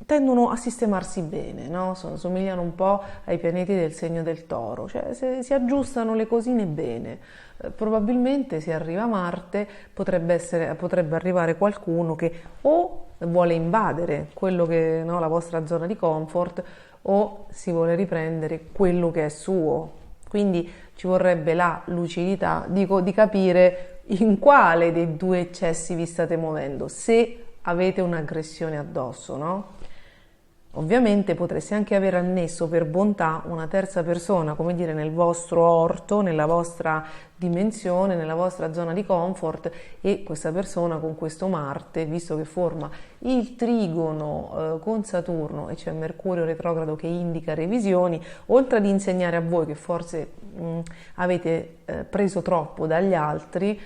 tendono a sistemarsi bene, no? Somigliano un po' ai pianeti del segno del Toro, cioè si aggiustano le cosine bene. Probabilmente se arriva Marte potrebbe arrivare qualcuno che o vuole invadere quello che, no, la vostra zona di comfort, o si vuole riprendere quello che è suo. Quindi ci vorrebbe la lucidità, dico, di capire in quale dei due eccessi vi state muovendo, se avete un'aggressione addosso, no? Ovviamente potreste anche aver annesso per bontà una terza persona, come dire, nel vostro orto, nella vostra dimensione, nella vostra zona di comfort, e questa persona con questo Marte, visto che forma il trigono con Saturno e c'è Mercurio retrogrado che indica revisioni, oltre ad insegnare a voi che forse avete preso troppo dagli altri,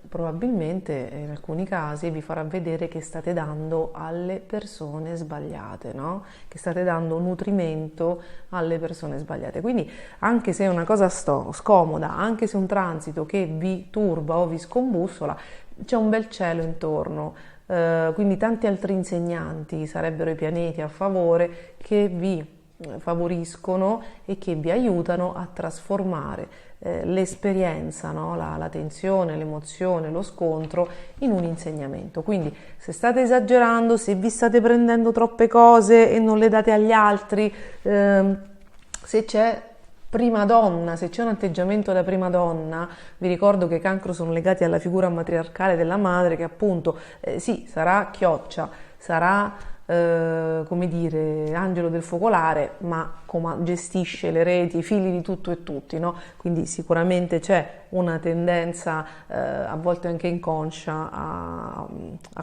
probabilmente in alcuni casi vi farà vedere che state dando alle persone sbagliate, no? Che state dando nutrimento alle persone sbagliate. Quindi anche se è una cosa scomoda, anche se è un transito che vi turba o vi scombussola, c'è un bel cielo intorno. Quindi tanti altri insegnanti sarebbero i pianeti a favore che vi favoriscono e che vi aiutano a trasformare l'esperienza, no? La tensione, l'emozione, lo scontro in un insegnamento. Quindi se state esagerando, se vi state prendendo troppe cose e non le date agli altri, se c'è prima donna, se c'è un atteggiamento da prima donna, vi ricordo che i Cancro sono legati alla figura matriarcale della madre, che appunto sì, sarà chioccia, sarà come dire, angelo del focolare, ma gestisce le reti, i fili di tutto e tutti, no? Quindi sicuramente c'è una tendenza, a volte anche inconscia, a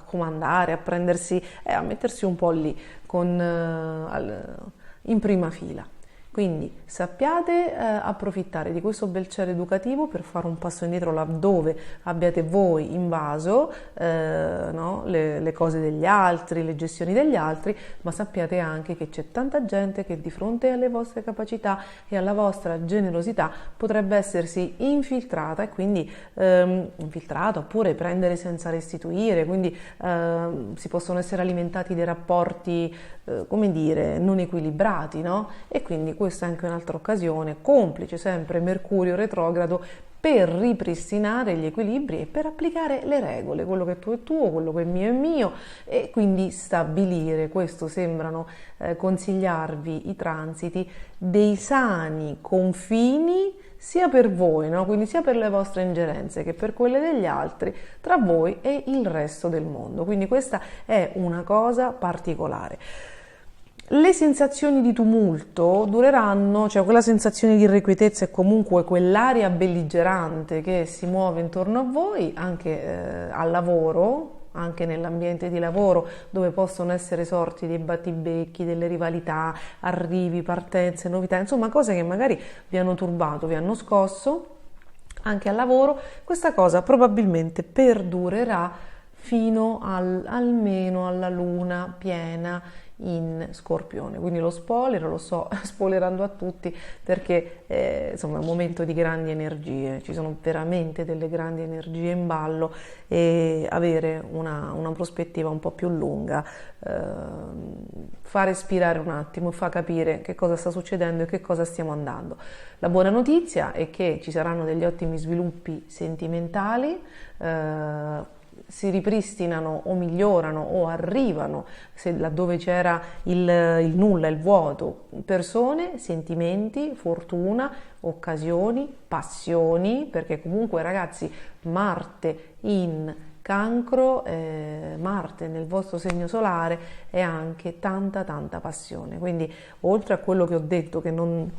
comandare, a prendersi, a mettersi un po' lì in prima fila. Quindi sappiate approfittare di questo bel cielo educativo per fare un passo indietro laddove abbiate voi invaso no? le cose degli altri, le gestioni degli altri, ma sappiate anche che c'è tanta gente che di fronte alle vostre capacità e alla vostra generosità potrebbe essersi infiltrata, e quindi infiltrata, oppure prendere senza restituire, quindi si possono essere alimentati dei rapporti come dire, non equilibrati, no? E quindi questa è anche un'altra occasione, complice sempre Mercurio retrogrado, per ripristinare gli equilibri e per applicare le regole, quello che è tuo è tuo, quello che è mio, e quindi stabilire, questo sembrano consigliarvi i transiti, dei sani confini sia per voi, no? Quindi sia per le vostre ingerenze che per quelle degli altri, tra voi e il resto del mondo. Quindi questa è una cosa particolare. Le sensazioni di tumulto dureranno, cioè quella sensazione di irrequietezza e comunque quell'aria belligerante che si muove intorno a voi, anche al lavoro, anche nell'ambiente di lavoro, dove possono essere sorti dei battibecchi, delle rivalità, arrivi, partenze, novità, insomma cose che magari vi hanno turbato, vi hanno scosso. Anche al lavoro questa cosa probabilmente perdurerà fino almeno alla luna piena in Scorpione, quindi lo sto spoilerando a tutti perché insomma è un momento di grandi energie, ci sono veramente delle grandi energie in ballo, e avere una prospettiva un po' più lunga fa respirare un attimo e fa capire che cosa sta succedendo e che cosa stiamo andando. La buona notizia è che ci saranno degli ottimi sviluppi sentimentali, si ripristinano o migliorano o arrivano, laddove c'era il nulla, il vuoto, persone, sentimenti, fortuna, occasioni, passioni, perché comunque ragazzi Marte in Cancro, Marte nel vostro segno solare è anche tanta passione, quindi oltre a quello che ho detto che non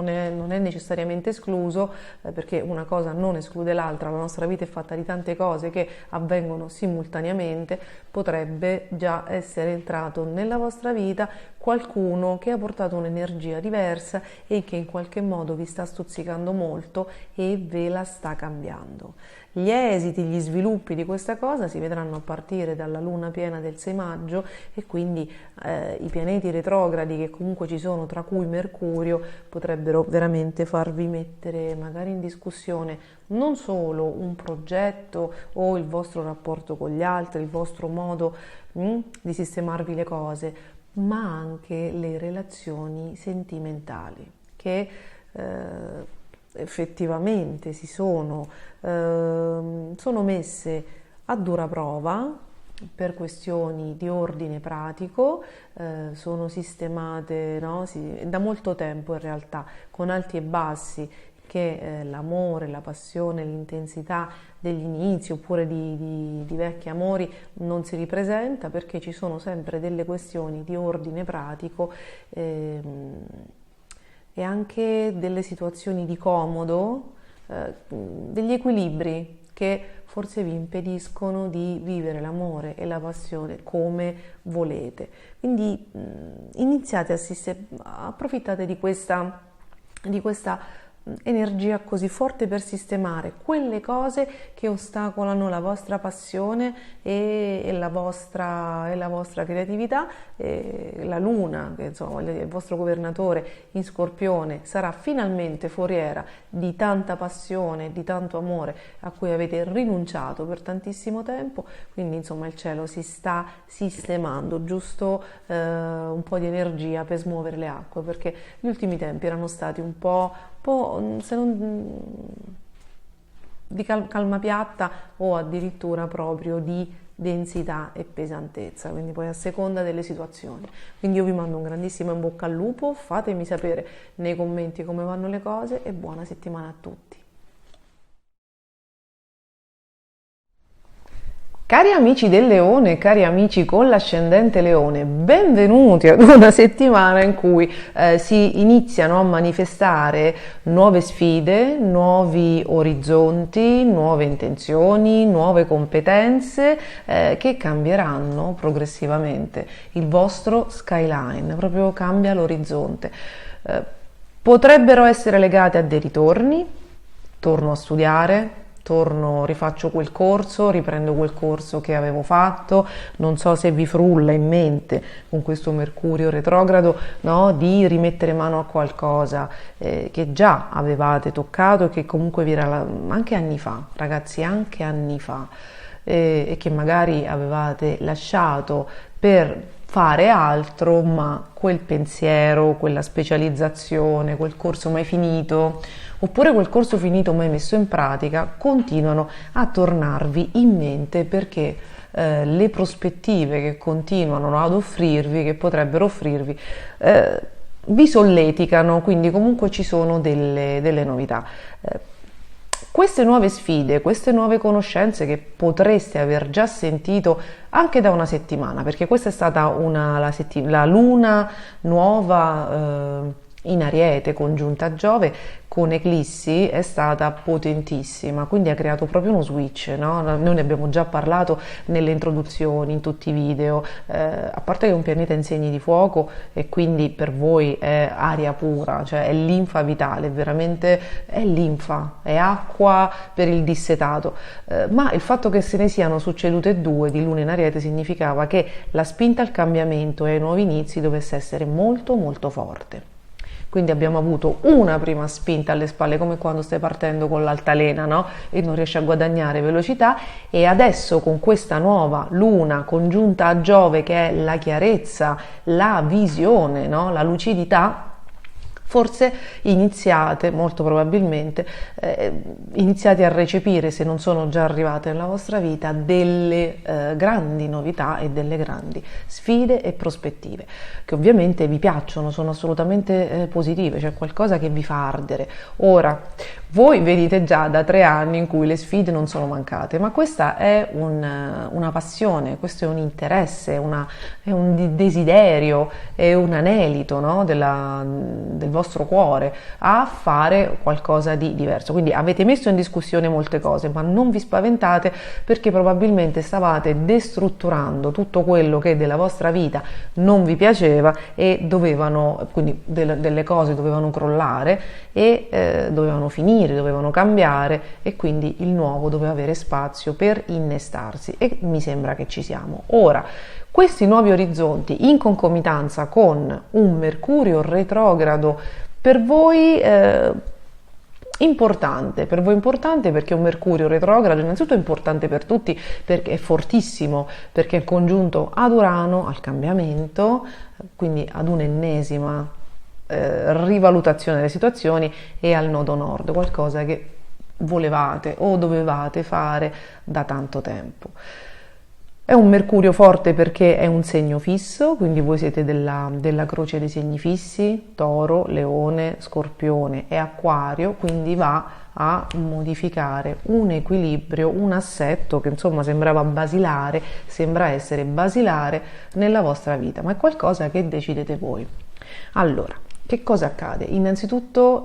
è necessariamente escluso, perché una cosa non esclude l'altra, la nostra vita è fatta di tante cose che avvengono simultaneamente, potrebbe già essere entrato nella vostra vita qualcuno che ha portato un'energia diversa e che in qualche modo vi sta stuzzicando molto e ve la sta cambiando. Gli esiti, gli sviluppi di questa cosa si vedranno a partire dalla luna piena del 6 maggio e quindi i pianeti retrogradi che comunque ci sono, tra cui Mercurio, potrebbero veramente farvi mettere magari in discussione non solo un progetto o il vostro rapporto con gli altri, il vostro modo di sistemarvi le cose, ma anche le relazioni sentimentali che effettivamente sono messe a dura prova per questioni di ordine pratico, sono sistemate, no? Da molto tempo in realtà, con alti e bassi, che l'amore, la passione, l'intensità degli inizi oppure di vecchi amori non si ripresenta, perché ci sono sempre delle questioni di ordine pratico e anche delle situazioni di comodo, degli equilibri che forse vi impediscono di vivere l'amore e la passione come volete. Quindi iniziate approfittate di questa energia così forte per sistemare quelle cose che ostacolano la vostra passione e la vostra creatività. La luna, che insomma il vostro governatore in Scorpione, sarà finalmente foriera di tanta passione, di tanto amore a cui avete rinunciato per tantissimo tempo, quindi insomma il cielo si sta sistemando, giusto un po' di energia per smuovere le acque, perché gli ultimi tempi erano stati un po' se non di calma piatta o addirittura proprio di densità e pesantezza, quindi poi a seconda delle situazioni. Quindi io vi mando un grandissimo in bocca al lupo, fatemi sapere nei commenti come vanno le cose e buona settimana a tutti. Cari amici del Leone, cari amici con l'ascendente Leone, benvenuti ad una settimana in cui si iniziano a manifestare nuove sfide, nuovi orizzonti, nuove intenzioni, nuove competenze che cambieranno progressivamente il vostro skyline, proprio cambia l'orizzonte. Potrebbero essere legate a dei ritorni, torno a studiare, rifaccio quel corso, riprendo quel corso che avevo fatto, non so se vi frulla in mente con questo Mercurio retrogrado, no, di rimettere mano a qualcosa che già avevate toccato e che comunque vi era anche anni fa, ragazzi, anche anni fa, e che magari avevate lasciato per fare altro, ma quel pensiero, quella specializzazione, quel corso mai finito, oppure quel corso finito mai messo in pratica, continuano a tornarvi in mente, perché le prospettive che continuano ad offrirvi, che potrebbero offrirvi, vi solleticano, quindi comunque ci sono delle novità. Queste nuove sfide, queste nuove conoscenze che potreste aver già sentito anche da una settimana, perché questa è stata la luna nuova in Ariete congiunta a Giove con eclissi, è stata potentissima, quindi ha creato proprio uno switch, no? Noi ne abbiamo già parlato nelle introduzioni, in tutti i video, a parte che è un pianeta in segni di fuoco e quindi per voi è aria pura, cioè è linfa vitale, veramente è linfa, è acqua per il dissetato, ma il fatto che se ne siano succedute due di luna in Ariete significava che la spinta al cambiamento e ai nuovi inizi dovesse essere molto molto forte. Quindi abbiamo avuto una prima spinta alle spalle, come quando stai partendo con l'altalena, no? E non riesci a guadagnare velocità, e adesso con questa nuova luna congiunta a Giove, che è la chiarezza, la visione, no? La lucidità, forse iniziate, molto probabilmente, iniziate a recepire, se non sono già arrivate nella vostra vita, delle grandi novità e delle grandi sfide e prospettive, che ovviamente vi piacciono, sono assolutamente positive, c'è qualcosa che vi fa ardere. Ora, voi vedete già da 3 anni in cui le sfide non sono mancate, ma questa è una passione, questo è un interesse, è un desiderio, è un anelito, no? del vostro cuore a fare qualcosa di diverso. Quindi avete messo in discussione molte cose, ma non vi spaventate, perché probabilmente stavate destrutturando tutto quello che della vostra vita non vi piaceva e quindi delle cose dovevano crollare e dovevano finire, finire, dovevano cambiare e quindi il nuovo doveva avere spazio per innestarsi e mi sembra che ci siamo. Ora, questi nuovi orizzonti in concomitanza con un Mercurio retrogrado per voi importante, per voi importante perché un Mercurio retrogrado innanzitutto è importante per tutti perché è fortissimo, perché è congiunto ad Urano, al cambiamento, quindi ad un'ennesima rivalutazione delle situazioni e al nodo nord, qualcosa che volevate o dovevate fare da tanto tempo. È un Mercurio forte perché è un segno fisso, quindi voi siete della croce dei segni fissi, Toro, Leone, Scorpione e Acquario, quindi va a modificare un equilibrio, un assetto che insomma sembrava basilare, sembra essere basilare nella vostra vita, ma è qualcosa che decidete voi. Allora, che cosa accade? Innanzitutto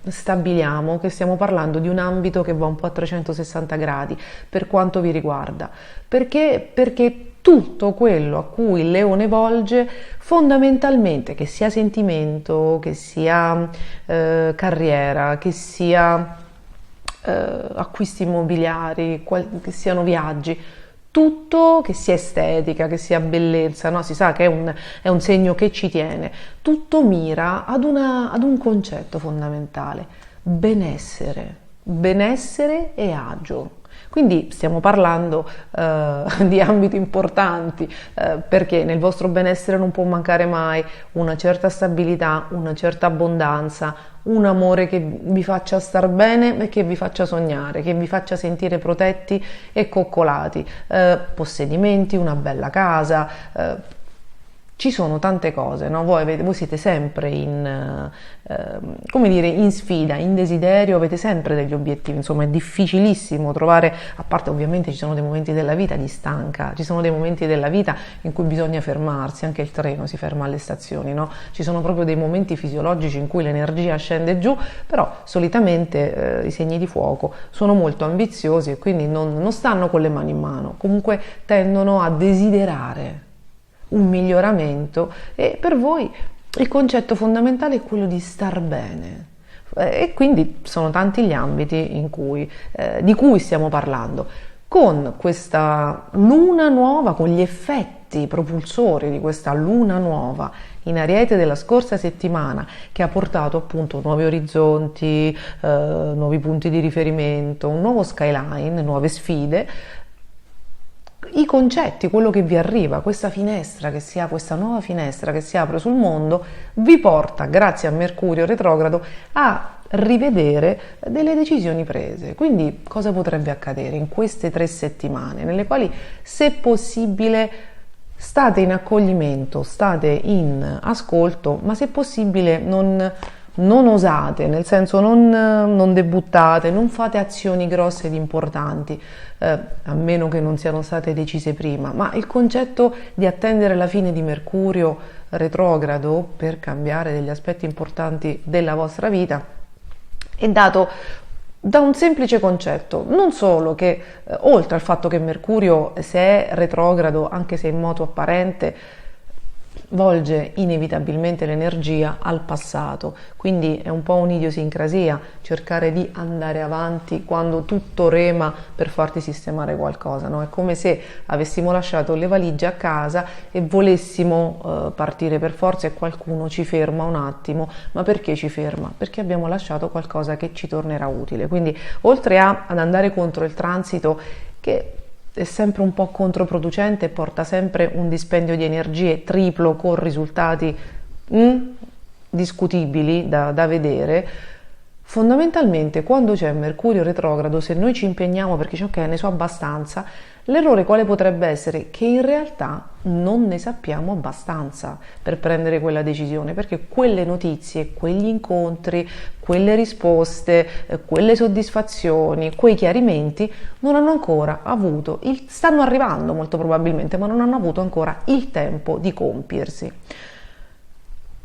stabiliamo che stiamo parlando di un ambito che va un po' a 360 gradi per quanto vi riguarda. Perché tutto quello a cui il leone volge fondamentalmente, che sia sentimento, che sia carriera, che sia acquisti immobiliari, che siano viaggi, tutto, che sia estetica, che sia bellezza, no? Si sa che è un segno che ci tiene, tutto mira ad un concetto fondamentale: benessere e agio. Quindi stiamo parlando di ambiti importanti perché nel vostro benessere non può mancare mai una certa stabilità, una certa abbondanza, un amore che vi faccia star bene e che vi faccia sognare, che vi faccia sentire protetti e coccolati, possedimenti, una bella casa. Ci sono tante cose, no? Voi siete sempre come dire, in sfida, in desiderio, avete sempre degli obiettivi, insomma è difficilissimo trovare, a parte ovviamente ci sono dei momenti della vita di stanca, ci sono dei momenti della vita in cui bisogna fermarsi, anche il treno si ferma alle stazioni, no? Ci sono proprio dei momenti fisiologici in cui l'energia scende giù, però solitamente i segni di fuoco sono molto ambiziosi e quindi non stanno con le mani in mano, comunque tendono a desiderare un miglioramento e per voi il concetto fondamentale è quello di star bene e quindi sono tanti gli ambiti di cui stiamo parlando. Con questa luna nuova, con gli effetti propulsori di questa luna nuova in Ariete della scorsa settimana, che ha portato appunto nuovi orizzonti, nuovi punti di riferimento, un nuovo skyline, nuove sfide, i concetti, quello che vi arriva, questa nuova finestra che si apre sul mondo, vi porta, grazie a Mercurio retrogrado, a rivedere delle decisioni prese. Quindi cosa potrebbe accadere in queste 3 settimane, nelle quali, se possibile, state in accoglimento, state in ascolto, ma se possibile non osate, nel senso non debuttate, non fate azioni grosse ed importanti, a meno che non siano state decise prima, ma il concetto di attendere la fine di Mercurio retrogrado per cambiare degli aspetti importanti della vostra vita è dato da un semplice concetto, non solo che oltre al fatto che Mercurio, se è retrogrado, anche se in moto apparente, volge inevitabilmente l'energia al passato, quindi è un po' un'idiosincrasia cercare di andare avanti quando tutto rema per farti sistemare qualcosa, no? È come se avessimo lasciato le valigie a casa e volessimo partire per forza e qualcuno ci ferma un attimo. Ma perché ci ferma? Perché abbiamo lasciato qualcosa che ci tornerà utile. Quindi oltre ad andare contro il transito, che è sempre un po' controproducente e porta sempre un dispendio di energie triplo con risultati discutibili da vedere, fondamentalmente quando c'è Mercurio retrogrado, se noi ci impegniamo perché ok, ne so abbastanza, l'errore quale potrebbe essere? Che in realtà non ne sappiamo abbastanza per prendere quella decisione, perché quelle notizie, quegli incontri, quelle risposte, quelle soddisfazioni, quei chiarimenti non hanno ancora avuto, stanno arrivando molto probabilmente, ma non hanno avuto ancora il tempo di compiersi.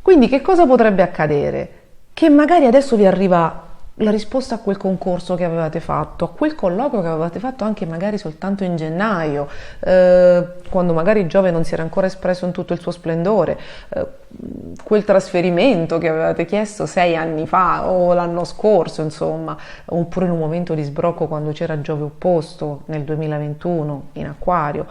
Quindi che cosa potrebbe accadere? Che magari adesso vi arriva la risposta a quel concorso che avevate fatto, a quel colloquio che avevate fatto anche magari soltanto in gennaio, quando magari Giove non si era ancora espresso in tutto il suo splendore, quel trasferimento che avevate chiesto 6 anni fa o l'anno scorso, insomma, oppure in un momento di sbrocco quando c'era Giove opposto nel 2021 in Acquario,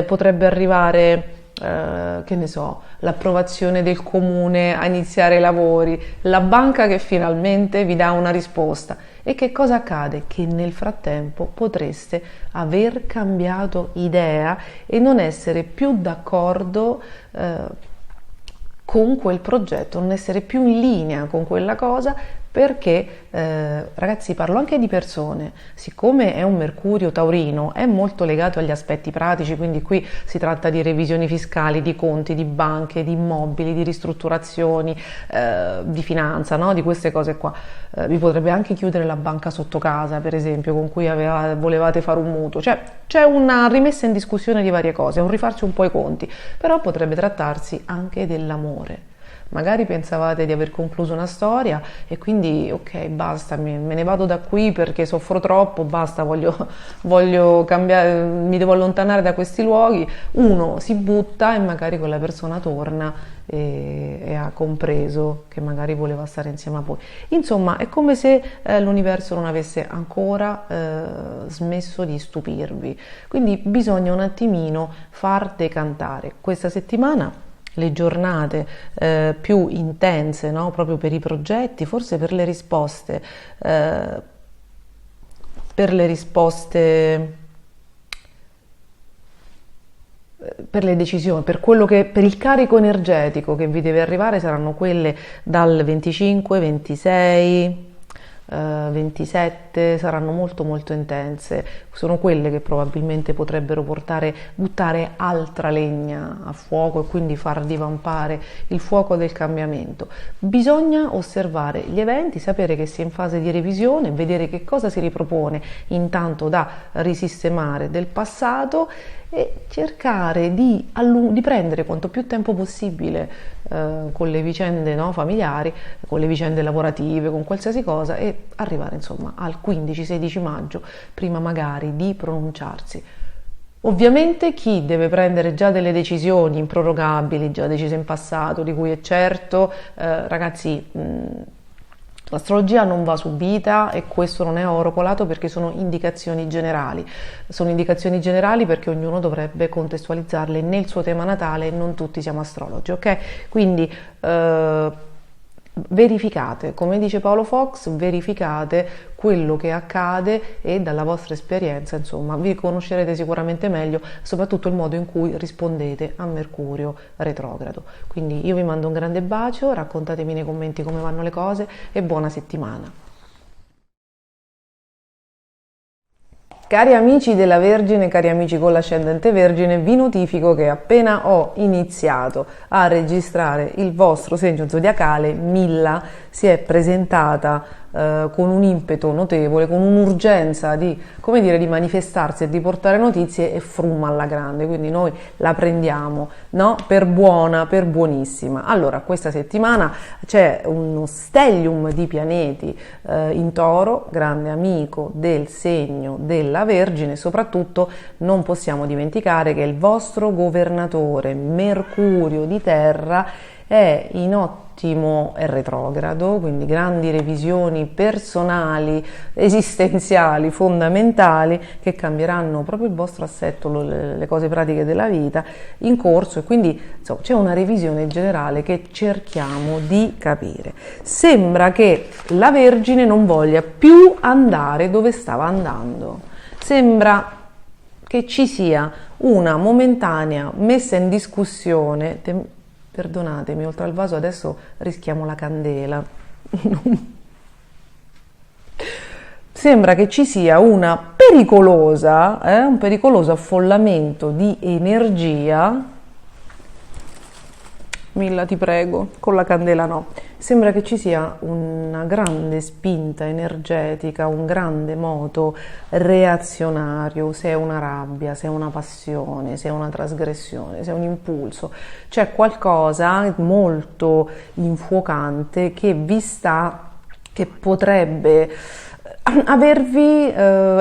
potrebbe arrivare che ne so, l'approvazione del comune a iniziare i lavori, la banca che finalmente vi dà una risposta. E che cosa accade? Che nel frattempo potreste aver cambiato idea e non essere più d'accordo con quel progetto, non essere più in linea con quella cosa, perché ragazzi, parlo anche di persone, siccome è un Mercurio taurino, è molto legato agli aspetti pratici, quindi qui si tratta di revisioni fiscali, di conti, di banche, di immobili, di ristrutturazioni, di finanza, no? Di queste cose qua. Vi potrebbe anche chiudere la banca sotto casa, per esempio, con cui volevate fare un mutuo, cioè c'è una rimessa in discussione di varie cose, un rifarci un po' i conti, però potrebbe trattarsi anche dell'amore. Magari pensavate di aver concluso una storia e quindi ok, basta, me ne vado da qui perché soffro troppo, basta, voglio cambiare, mi devo allontanare da questi luoghi. Uno si butta e magari quella persona torna e ha compreso che magari voleva stare insieme a voi. Insomma, è come se l'universo non avesse ancora smesso di stupirvi. Quindi bisogna un attimino far decantare. Questa settimana le giornate più intense, no? Proprio per i progetti, forse per le risposte, per le decisioni, per il carico energetico che vi deve arrivare, saranno quelle dal 25, 26, 27, saranno molto molto intense, sono quelle che probabilmente potrebbero buttare altra legna a fuoco e quindi far divampare il fuoco del cambiamento. Bisogna osservare gli eventi, sapere che si è in fase di revisione, vedere che cosa si ripropone intanto da risistemare del passato e cercare di prendere quanto più tempo possibile con le vicende, no, familiari, con le vicende lavorative, con qualsiasi cosa, e arrivare insomma al 15-16 maggio prima magari di pronunciarsi. Ovviamente chi deve prendere già delle decisioni improrogabili, già decise in passato, di cui è certo, ragazzi, l'astrologia non va subita e questo non è oro colato, perché sono indicazioni generali. Sono indicazioni generali perché ognuno dovrebbe contestualizzarle nel suo tema natale e non tutti siamo astrologi, ok? Quindi verificate, come dice Paolo Fox, verificate quello che accade e dalla vostra esperienza, insomma, vi conoscerete sicuramente meglio, soprattutto il modo in cui rispondete a Mercurio retrogrado. Quindi io vi mando un grande bacio, raccontatemi nei commenti come vanno le cose e buona settimana. Cari amici della Vergine, cari amici con l'ascendente Vergine, vi notifico che appena ho iniziato a registrare il vostro segno zodiacale, Milla si è presentata con un impeto notevole, con un'urgenza di, come dire, di manifestarsi e di portare notizie, e frum alla grande, quindi noi la prendiamo, no? Per buona, per buonissima. Allora, questa settimana c'è uno stellium di pianeti in Toro, grande amico del segno della Vergine. Soprattutto non possiamo dimenticare che il vostro governatore Mercurio di Terra è in ottimo e retrogrado, quindi grandi revisioni personali, esistenziali, fondamentali, che cambieranno proprio il vostro assetto, le cose pratiche della vita in corso, e quindi insomma, c'è una revisione generale che cerchiamo di capire. Sembra che la Vergine non voglia più andare dove stava andando, sembra che ci sia una momentanea messa in discussione. Perdonatemi, oltre al vaso adesso rischiamo la candela. Sembra che ci sia un pericoloso affollamento di energia. Milla, ti prego, con la candela no. Sembra che ci sia una grande spinta energetica, un grande moto reazionario, se è una rabbia, se è una passione, se è una trasgressione, se è un impulso. C'è qualcosa molto infuocante che vi sta che potrebbe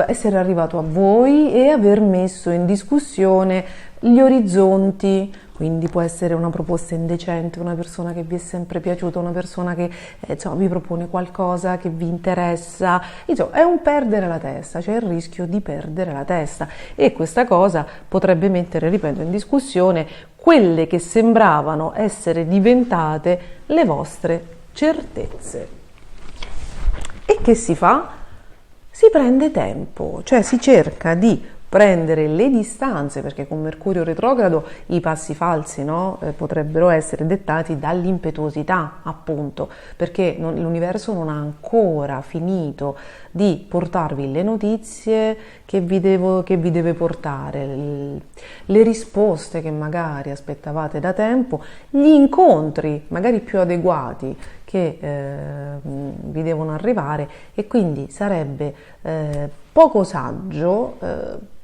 essere arrivato a voi e aver messo in discussione gli orizzonti. Quindi può essere una proposta indecente, una persona che vi è sempre piaciuta, una persona che insomma, vi propone qualcosa che vi interessa. Insomma, è un perdere la testa, c'è il rischio di perdere la testa, e questa cosa potrebbe mettere, ripeto, in discussione quelle che sembravano essere diventate le vostre certezze. E che si fa? Si prende tempo, cioè si cerca di prendere le distanze, perché con Mercurio retrogrado i passi falsi, no? Potrebbero essere dettati dall'impetuosità, appunto, perché l'universo non ha ancora finito di portarvi le notizie che vi deve portare, le risposte che magari aspettavate da tempo, gli incontri magari più adeguati che vi devono arrivare, e quindi sarebbe poco saggio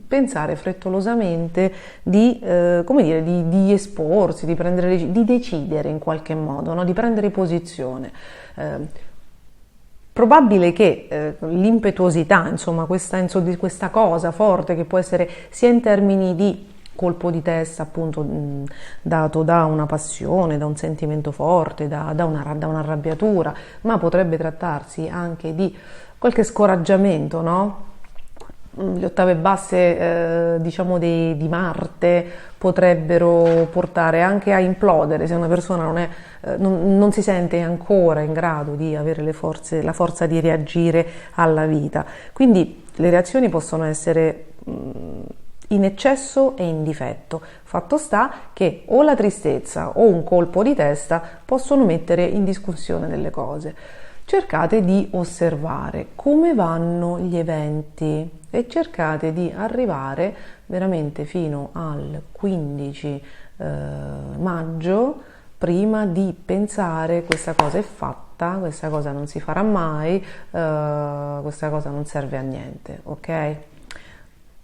pensare frettolosamente di esporsi, di decidere in qualche modo, no? Di prendere posizione. Probabile che l'impetuosità, insomma, questa cosa forte che può essere sia in termini di colpo di testa, appunto, dato da una passione, da un sentimento forte, da una arrabbiatura, ma potrebbe trattarsi anche di qualche scoraggiamento, no? Le ottave basse diciamo di Marte potrebbero portare anche a implodere se una persona non si sente ancora in grado di avere la forza di reagire alla vita. Quindi le reazioni possono essere in eccesso e in difetto. Fatto sta che o la tristezza o un colpo di testa possono mettere in discussione delle cose. Cercate di osservare come vanno gli eventi e cercate di arrivare veramente fino al 15 maggio prima di pensare questa cosa è fatta, questa cosa non si farà mai, questa cosa non serve a niente, ok?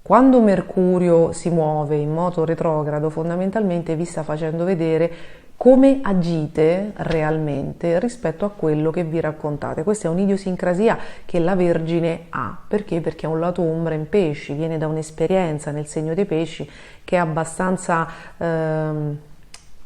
Quando Mercurio si muove in moto retrogrado, fondamentalmente vi sta facendo vedere come agite realmente rispetto a quello che vi raccontate. Questa è un'idiosincrasia che la Vergine ha. Perché? Perché ha un lato ombra in pesci, viene da un'esperienza nel segno dei pesci che è abbastanza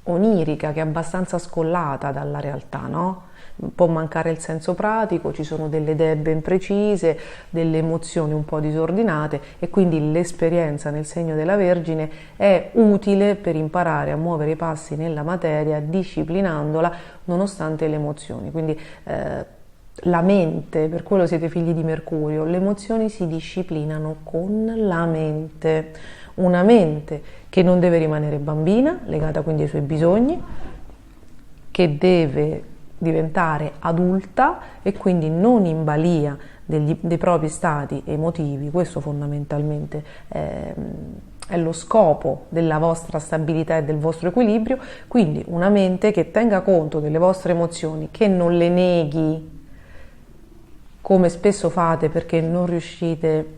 onirica, che è abbastanza scollata dalla realtà, no? Può mancare il senso pratico, ci sono delle idee ben precise, delle emozioni un po' disordinate, e quindi l'esperienza nel segno della Vergine è utile per imparare a muovere i passi nella materia, disciplinandola nonostante le emozioni. Quindi la mente, per quello siete figli di Mercurio, le emozioni si disciplinano con la mente, una mente che non deve rimanere bambina, legata quindi ai suoi bisogni, che deve diventare adulta e quindi non in balia dei propri stati emotivi. Questo fondamentalmente è lo scopo della vostra stabilità e del vostro equilibrio. Quindi una mente che tenga conto delle vostre emozioni, che non le neghi come spesso fate perché non riuscite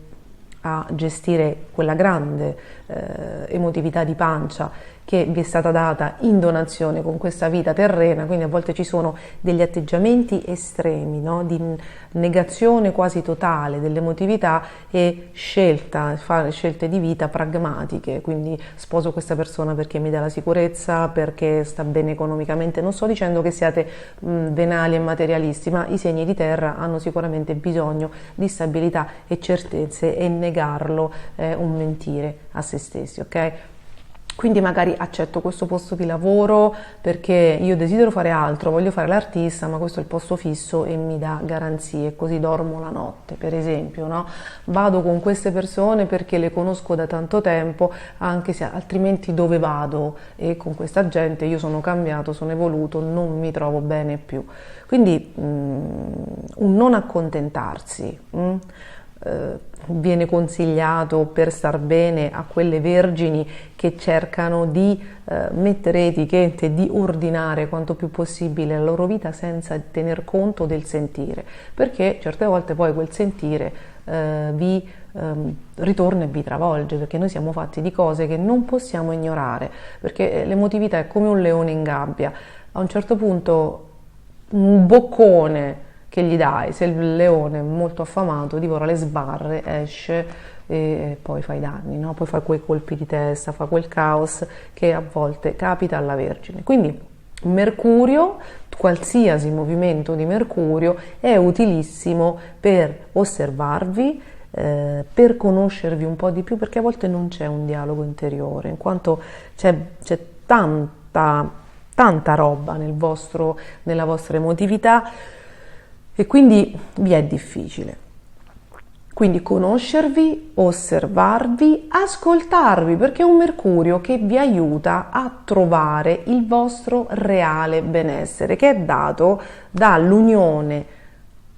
a gestire quella grande emotività di pancia che vi è stata data in donazione con questa vita terrena. Quindi a volte ci sono degli atteggiamenti estremi, no? Di negazione quasi totale dell'emotività e fare scelte di vita pragmatiche. Quindi sposo questa persona perché mi dà la sicurezza, perché sta bene economicamente. Non sto dicendo che siate venali e materialisti, ma i segni di terra hanno sicuramente bisogno di stabilità e certezze, e negarlo è un mentire a se stessi, ok? Quindi magari accetto questo posto di lavoro perché io desidero fare altro, voglio fare l'artista, ma questo è il posto fisso e mi dà garanzie, così dormo la notte, per esempio, no? Vado con queste persone perché le conosco da tanto tempo, anche se altrimenti dove vado? E con questa gente io sono cambiato, sono evoluto, non mi trovo bene più. Quindi un non accontentarsi. Viene consigliato per star bene a quelle vergini che cercano di mettere etichette, di ordinare quanto più possibile la loro vita senza tener conto del sentire, perché certe volte poi quel sentire vi ritorna e vi travolge, perché noi siamo fatti di cose che non possiamo ignorare, perché l'emotività è come un leone in gabbia. A un certo punto un boccone che gli dai, se il leone è molto affamato divora le sbarre, esce e poi fa i danni, no? Poi fa quei colpi di testa, fa quel caos che a volte capita alla Vergine. Quindi Mercurio, qualsiasi movimento di Mercurio è utilissimo per osservarvi, per conoscervi un po' di più, perché a volte non c'è un dialogo interiore, in quanto c'è tanta roba nella vostra emotività e quindi vi è difficile. Quindi conoscervi, osservarvi, ascoltarvi, perché è un Mercurio che vi aiuta a trovare il vostro reale benessere, che è dato dall'unione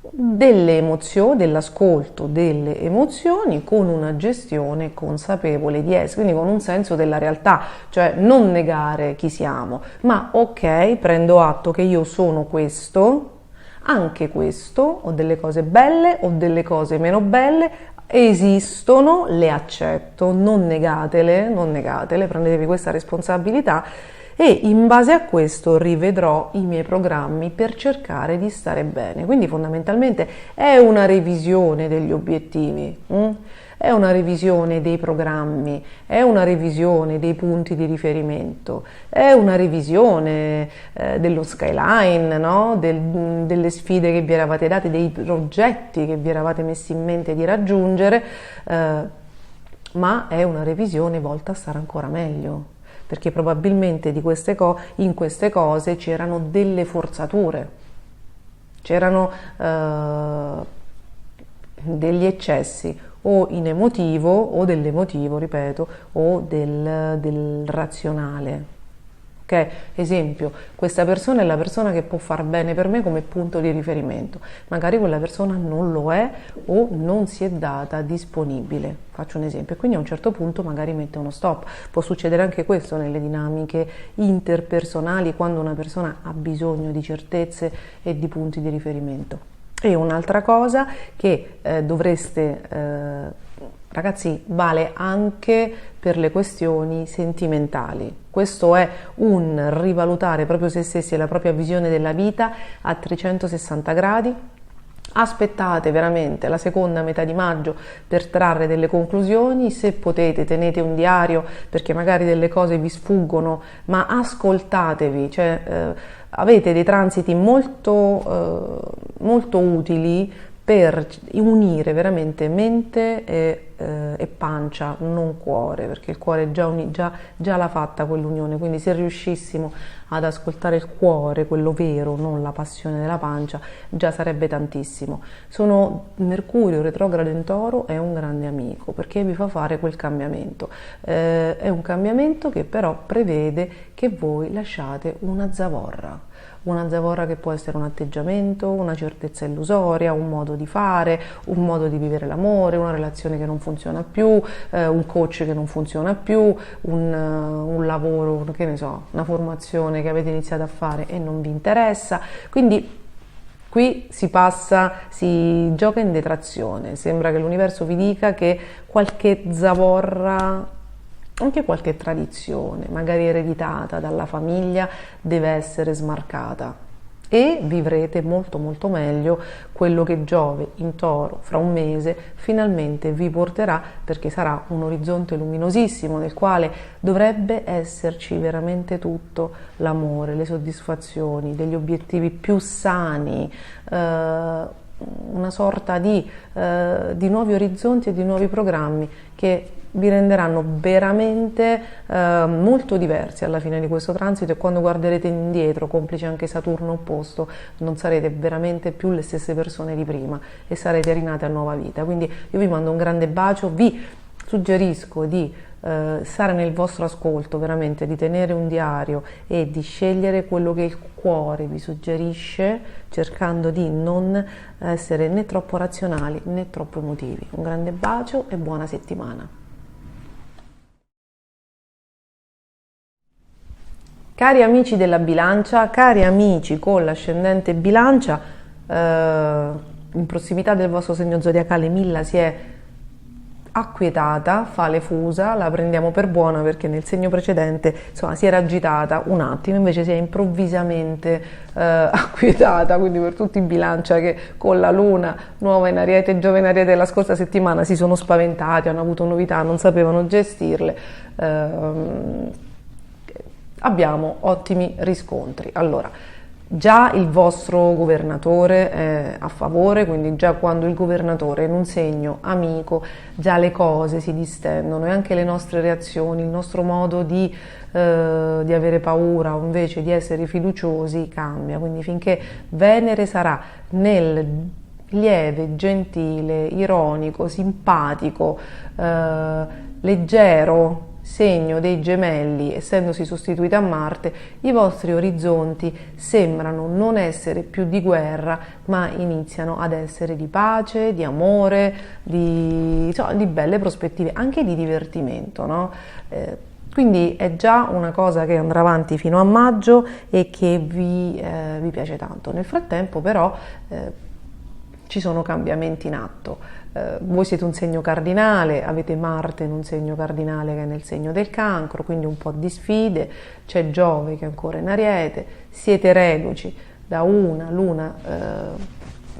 delle emozioni, dell'ascolto delle emozioni con una gestione consapevole di esse, quindi con un senso della realtà, cioè non negare chi siamo, ma ok, prendo atto che io sono questo, anche questo, ho delle cose belle, ho delle cose meno belle, esistono, le accetto, non negatele, prendetevi questa responsabilità e in base a questo rivedrò i miei programmi per cercare di stare bene. Quindi fondamentalmente è una revisione degli obiettivi, è una revisione dei programmi, è una revisione dei punti di riferimento, è una revisione dello skyline, no? Delle sfide che vi eravate date, dei progetti che vi eravate messi in mente di raggiungere, ma è una revisione volta a stare ancora meglio. Perché probabilmente in queste cose c'erano delle forzature, c'erano degli eccessi o in emotivo o dell'emotivo, ripeto, o del razionale. Ok? Esempio, questa persona è la persona che può far bene per me come punto di riferimento, magari quella persona non lo è o non si è data disponibile, faccio un esempio, e quindi a un certo punto magari mette uno stop. Può succedere anche questo nelle dinamiche interpersonali, quando una persona ha bisogno di certezze e di punti di riferimento. E un'altra cosa che ragazzi, vale anche per le questioni sentimentali. Questo è un rivalutare proprio se stessi e la propria visione della vita a 360 gradi. Aspettate veramente la seconda metà di maggio per trarre delle conclusioni, se potete tenete un diario perché magari delle cose vi sfuggono, ma ascoltatevi, cioè avete dei transiti molto utili per unire veramente mente e pancia, non cuore, perché il cuore già l'ha fatta quell'unione, quindi se riuscissimo ad ascoltare il cuore, quello vero, non la passione della pancia, già sarebbe tantissimo. Mercurio retrogrado in Toro è un grande amico, perché vi fa fare quel cambiamento. È un cambiamento che però prevede che voi lasciate una zavorra che può essere un atteggiamento, una certezza illusoria, un modo di fare, un modo di vivere l'amore, una relazione che non funziona più, un coach che non funziona più, un lavoro, che ne so, una formazione che avete iniziato a fare e non vi interessa. Quindi qui si gioca in detrazione, sembra che l'universo vi dica che qualche zavorra, anche qualche tradizione, magari ereditata dalla famiglia, deve essere smarcata e vivrete molto molto meglio quello che Giove in Toro fra un mese finalmente vi porterà, perché sarà un orizzonte luminosissimo nel quale dovrebbe esserci veramente tutto, l'amore, le soddisfazioni, degli obiettivi più sani, una sorta di nuovi orizzonti e di nuovi programmi che vi renderanno veramente molto diversi alla fine di questo transito, e quando guarderete indietro, complice anche Saturno opposto, non sarete veramente più le stesse persone di prima e sarete rinate a nuova vita. Quindi io vi mando un grande bacio, vi suggerisco di stare nel vostro ascolto, veramente di tenere un diario e di scegliere quello che il cuore vi suggerisce, cercando di non essere né troppo razionali né troppo emotivi. Un grande bacio e buona settimana. Cari amici della bilancia, cari amici con l'ascendente bilancia, in prossimità del vostro segno zodiacale Milla si è acquietata, fa le fusa, la prendiamo per buona perché nel segno precedente insomma si era agitata un attimo, invece si è improvvisamente acquietata, quindi per tutti i Bilancia che con la luna nuova in Ariete e Giove in Ariete la scorsa settimana si sono spaventati, hanno avuto novità, non sapevano gestirle, abbiamo ottimi riscontri. Allora, già il vostro governatore è a favore, quindi già quando il governatore è in un segno amico, già le cose si distendono e anche le nostre reazioni, il nostro modo di avere paura o invece di essere fiduciosi cambia. Quindi finché Venere sarà nel lieve, gentile, ironico, simpatico, leggero segno dei Gemelli, essendosi sostituita a Marte, i vostri orizzonti sembrano non essere più di guerra, ma iniziano ad essere di pace, di amore, insomma, di belle prospettive, anche di divertimento, no? Quindi è già una cosa che andrà avanti fino a maggio e che vi piace tanto. Nel frattempo però ci sono cambiamenti in atto. Voi siete un segno cardinale, avete Marte in un segno cardinale che è nel segno del Cancro, quindi un po' di sfide, c'è Giove che è ancora in Ariete, siete reduci da una luna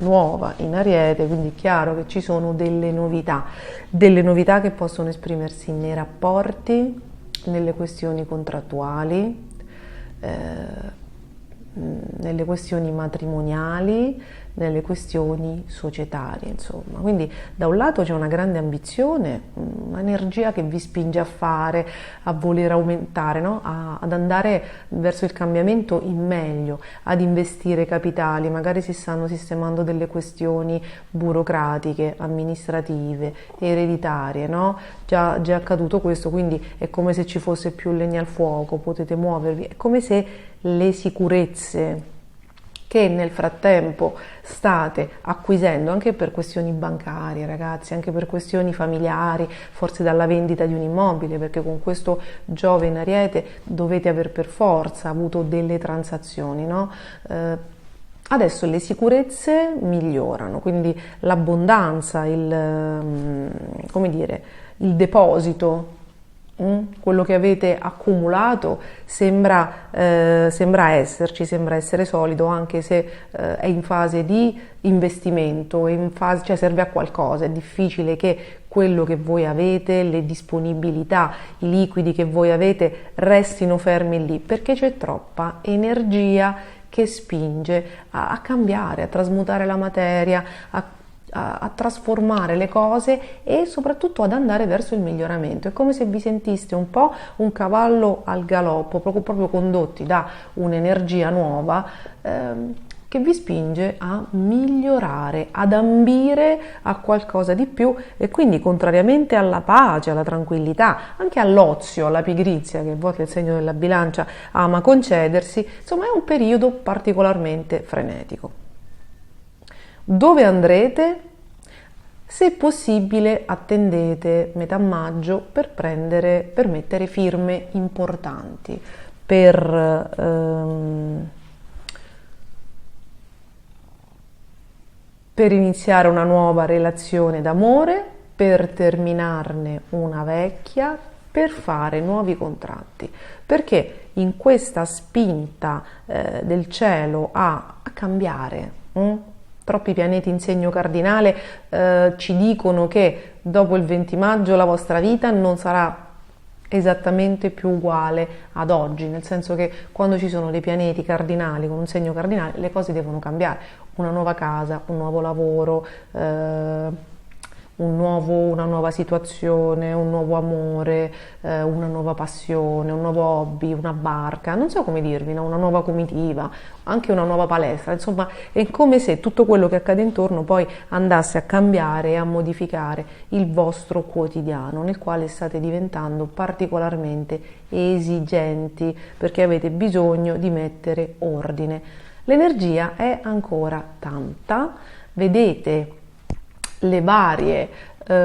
nuova in Ariete, quindi è chiaro che ci sono delle novità che possono esprimersi nei rapporti, nelle questioni contrattuali, nelle questioni matrimoniali, nelle questioni societarie, insomma. Quindi da un lato c'è una grande ambizione, un'energia che vi spinge a fare, a voler aumentare, no? Ad andare verso il cambiamento in meglio, ad investire capitali, magari si stanno sistemando delle questioni burocratiche, amministrative, ereditarie, no? Già è accaduto questo, quindi è come se ci fosse più legna al fuoco, potete muovervi, è come se le sicurezze che nel frattempo state acquisendo anche per questioni bancarie, ragazzi, anche per questioni familiari, forse dalla vendita di un immobile, perché con questo Giove in Ariete dovete aver per forza avuto delle transazioni, no? Adesso le sicurezze migliorano, quindi l'abbondanza, come dire, il deposito, quello che avete accumulato sembra esserci, sembra essere solido, anche se è in fase di investimento, cioè serve a qualcosa. È difficile che quello che voi avete, le disponibilità, i liquidi che voi avete restino fermi lì, perché c'è troppa energia che spinge a cambiare, a trasmutare la materia, a trasformare le cose e soprattutto ad andare verso il miglioramento. È come se vi sentiste un po' un cavallo al galoppo, proprio condotti da un'energia nuova che vi spinge a migliorare, ad ambire a qualcosa di più e quindi contrariamente alla pace, alla tranquillità, anche all'ozio, alla pigrizia che a volte il segno della Bilancia ama concedersi, insomma è un periodo particolarmente frenetico. Dove andrete? Se possibile attendete metà maggio per mettere firme importanti, per iniziare una nuova relazione d'amore, per terminarne una vecchia, per fare nuovi contratti, perché in questa spinta del cielo a cambiare, troppi pianeti in segno cardinale ci dicono che dopo il 20 maggio la vostra vita non sarà esattamente più uguale ad oggi, nel senso che quando ci sono dei pianeti cardinali con un segno cardinale le cose devono cambiare, una nuova casa, un nuovo lavoro, una nuova situazione, un nuovo amore, una nuova passione, un nuovo hobby, una barca, non so come dirvi, no? Una nuova comitiva, anche una nuova palestra, insomma è come se tutto quello che accade intorno poi andasse a cambiare e a modificare il vostro quotidiano, nel quale state diventando particolarmente esigenti perché avete bisogno di mettere ordine. L'energia è ancora tanta, vedete le varie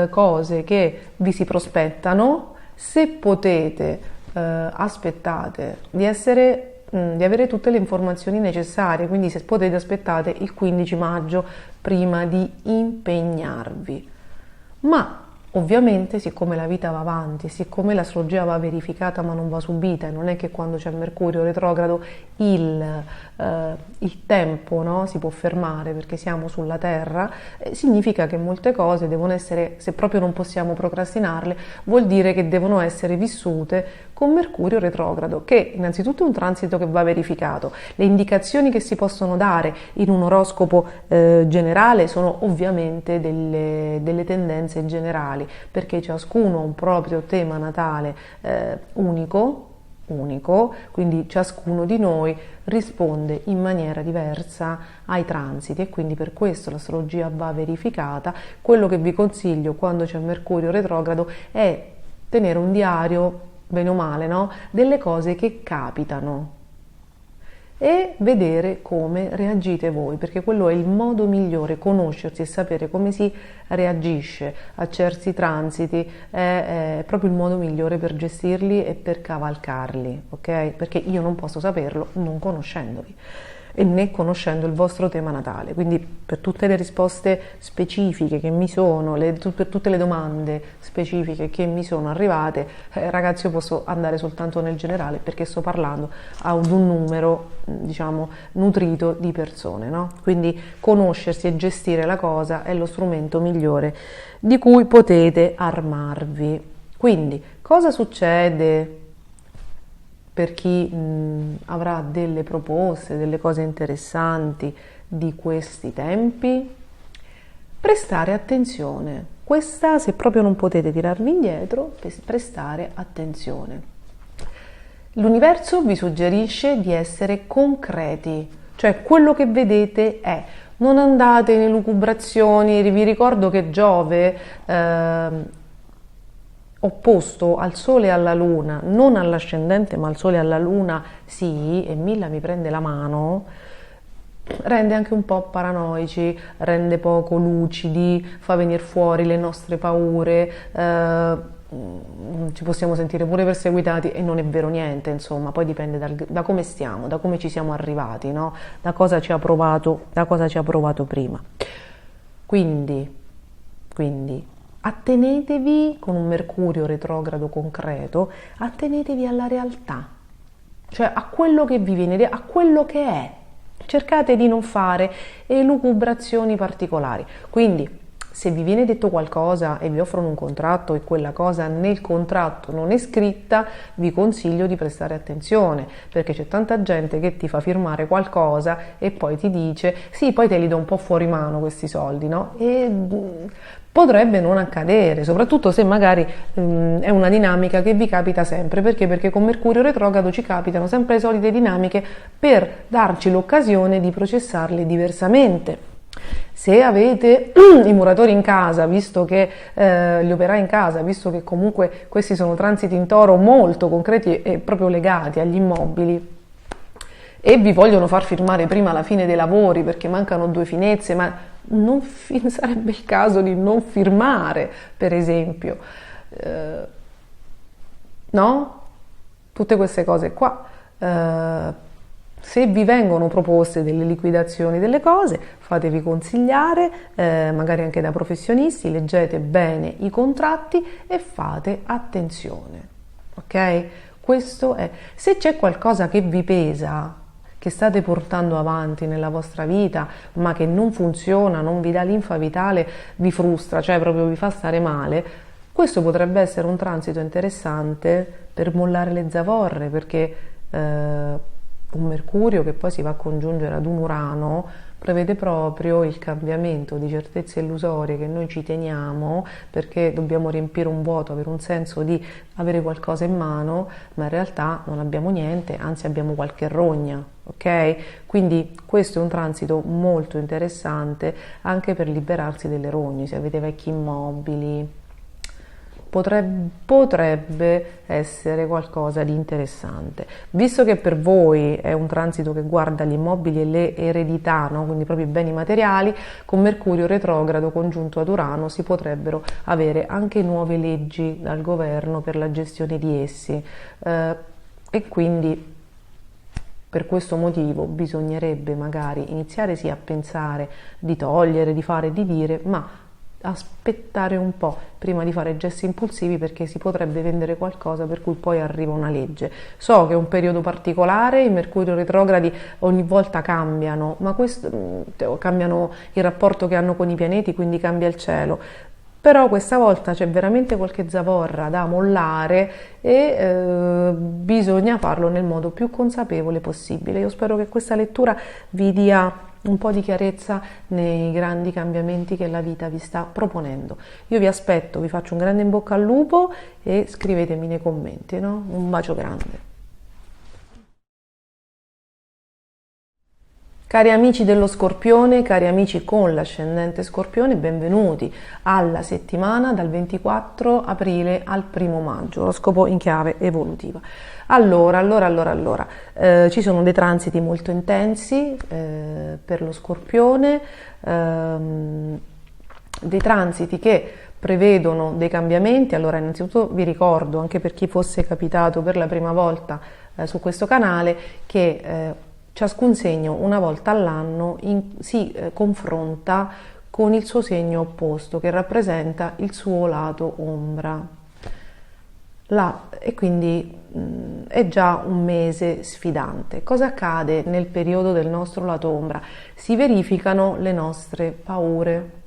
cose che vi si prospettano, se potete aspettate di avere tutte le informazioni necessarie, quindi se potete aspettate il 15 maggio prima di impegnarvi. Ma Ovviamente, siccome la vita va avanti, siccome l'astrologia va verificata ma non va subita, e non è che quando c'è Mercurio retrogrado il tempo, no, si può fermare perché siamo sulla Terra, significa che molte cose devono essere, se proprio non possiamo procrastinarle, vuol dire che devono essere vissute con Mercurio retrogrado, che innanzitutto è un transito che va verificato. Le indicazioni che si possono dare in un oroscopo generale sono ovviamente delle tendenze generali, perché ciascuno ha un proprio tema natale unico, quindi ciascuno di noi risponde in maniera diversa ai transiti, e quindi per questo l'astrologia va verificata. Quello che vi consiglio quando c'è Mercurio retrogrado è tenere un diario, bene o male, no? Delle cose che capitano, e vedere come reagite voi, perché quello è il modo migliore, conoscersi e sapere come si reagisce a certi transiti è proprio il modo migliore per gestirli e per cavalcarli, ok? Perché io non posso saperlo non conoscendovi e né conoscendo il vostro tema natale. Quindi per tutte le risposte specifiche che mi sono, per tutte le domande specifiche che mi sono arrivate, ragazzi, io posso andare soltanto nel generale perché sto parlando ad un numero, diciamo, nutrito di persone, no? Quindi conoscersi e gestire la cosa è lo strumento migliore di cui potete armarvi. Quindi cosa succede per chi avrà delle proposte, delle cose interessanti di questi tempi? Prestare attenzione. Questa, se proprio non potete tirarvi indietro, prestare attenzione. L'universo vi suggerisce di essere concreti, cioè quello che vedete è. Non andate in elucubrazioni. Vi ricordo che Giove opposto al Sole e alla Luna, non all'ascendente ma al Sole e alla Luna, sì, e Milla mi prende la mano, rende anche un po' paranoici, rende poco lucidi, fa venire fuori le nostre paure, ci possiamo sentire pure perseguitati e non è vero niente, insomma, poi dipende da come stiamo, da come ci siamo arrivati, no? Da cosa ci ha provato prima. Quindi attenetevi, con un Mercurio retrogrado concreto, attenetevi alla realtà, cioè a quello che vi viene, a quello che è. Cercate di non fare elucubrazioni particolari. Quindi, se vi viene detto qualcosa e vi offrono un contratto e quella cosa nel contratto non è scritta, vi consiglio di prestare attenzione, perché c'è tanta gente che ti fa firmare qualcosa e poi ti dice sì, poi te li do un po' fuori mano questi soldi, no? E potrebbe non accadere, soprattutto se magari è una dinamica che vi capita sempre. Perché? Perché con Mercurio retrogrado ci capitano sempre le solite dinamiche per darci l'occasione di processarle diversamente. Se avete i muratori in casa, visto che gli operai in casa, visto che comunque questi sono transiti in Toro molto concreti e proprio legati agli immobili, e vi vogliono far firmare prima la fine dei lavori perché mancano 2 finezze, ma sarebbe il caso di non firmare, per esempio, no? Tutte queste cose qua. Se vi vengono proposte delle liquidazioni delle cose, fatevi consigliare, magari anche da professionisti, leggete bene i contratti e fate attenzione, ok? Questo è. Se c'è qualcosa che vi pesa, che state portando avanti nella vostra vita, ma che non funziona, non vi dà linfa vitale, vi frustra, cioè proprio vi fa stare male, questo potrebbe essere un transito interessante per mollare le zavorre, perché un Mercurio che poi si va a congiungere ad un Urano prevede proprio il cambiamento di certezze illusorie che noi ci teniamo perché dobbiamo riempire un vuoto, avere un senso di avere qualcosa in mano, ma in realtà non abbiamo niente, anzi abbiamo qualche rogna, ok? Quindi questo è un transito molto interessante anche per liberarsi delle rogne. Se avete vecchi immobili, potrebbe essere qualcosa di interessante. Visto che per voi è un transito che guarda gli immobili e le eredità, no? Quindi proprio i beni materiali, con Mercurio retrogrado congiunto ad Urano si potrebbero avere anche nuove leggi dal governo per la gestione di essi, e quindi per questo motivo bisognerebbe magari iniziare sì a pensare di togliere, di fare, di dire, ma aspettare un po' prima di fare gesti impulsivi, perché si potrebbe vendere qualcosa per cui poi arriva una legge. So che è un periodo particolare, i Mercurio retrogradi ogni volta cambiano, ma cambiano il rapporto che hanno con i pianeti, quindi cambia il cielo. Però questa volta c'è veramente qualche zavorra da mollare e bisogna farlo nel modo più consapevole possibile. Io spero che questa lettura vi dia un po' di chiarezza nei grandi cambiamenti che la vita vi sta proponendo. Io vi aspetto, vi faccio un grande in bocca al lupo e scrivetemi nei commenti, no? Un bacio grande. Cari amici dello Scorpione, cari amici con l'ascendente Scorpione, benvenuti alla settimana dal 24 aprile al 1 maggio, oroscopo in chiave evolutiva. Allora, ci sono dei transiti molto intensi per lo Scorpione, dei transiti che prevedono dei cambiamenti. Allora, innanzitutto vi ricordo, anche per chi fosse capitato per la prima volta su questo canale, che ciascun segno una volta all'anno si confronta con il suo segno opposto, che rappresenta il suo lato ombra. E quindi è già un mese sfidante. Cosa accade nel periodo del nostro lato ombra? Si verificano le nostre paure.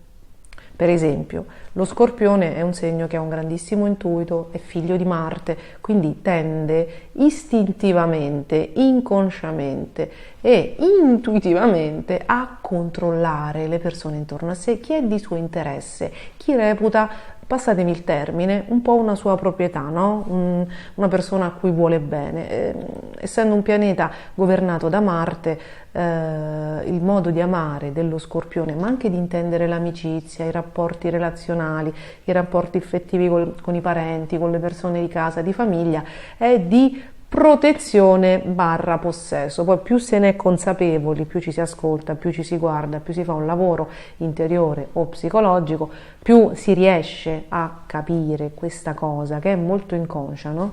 Per esempio, lo Scorpione è un segno che ha un grandissimo intuito, è figlio di Marte, quindi tende istintivamente, inconsciamente e intuitivamente a controllare le persone intorno a sé, chi è di suo interesse, chi reputa, passatemi il termine, un po' una sua proprietà, no? Una persona a cui vuole bene. Essendo un pianeta governato da Marte, il modo di amare dello Scorpione, ma anche di intendere l'amicizia, i rapporti relazionali, i rapporti affettivi con i parenti, con le persone di casa, di famiglia, è di protezione barra possesso. Poi più se ne è consapevoli, più ci si ascolta, più ci si guarda, più si fa un lavoro interiore o psicologico, più si riesce a capire questa cosa che è molto inconscia, no?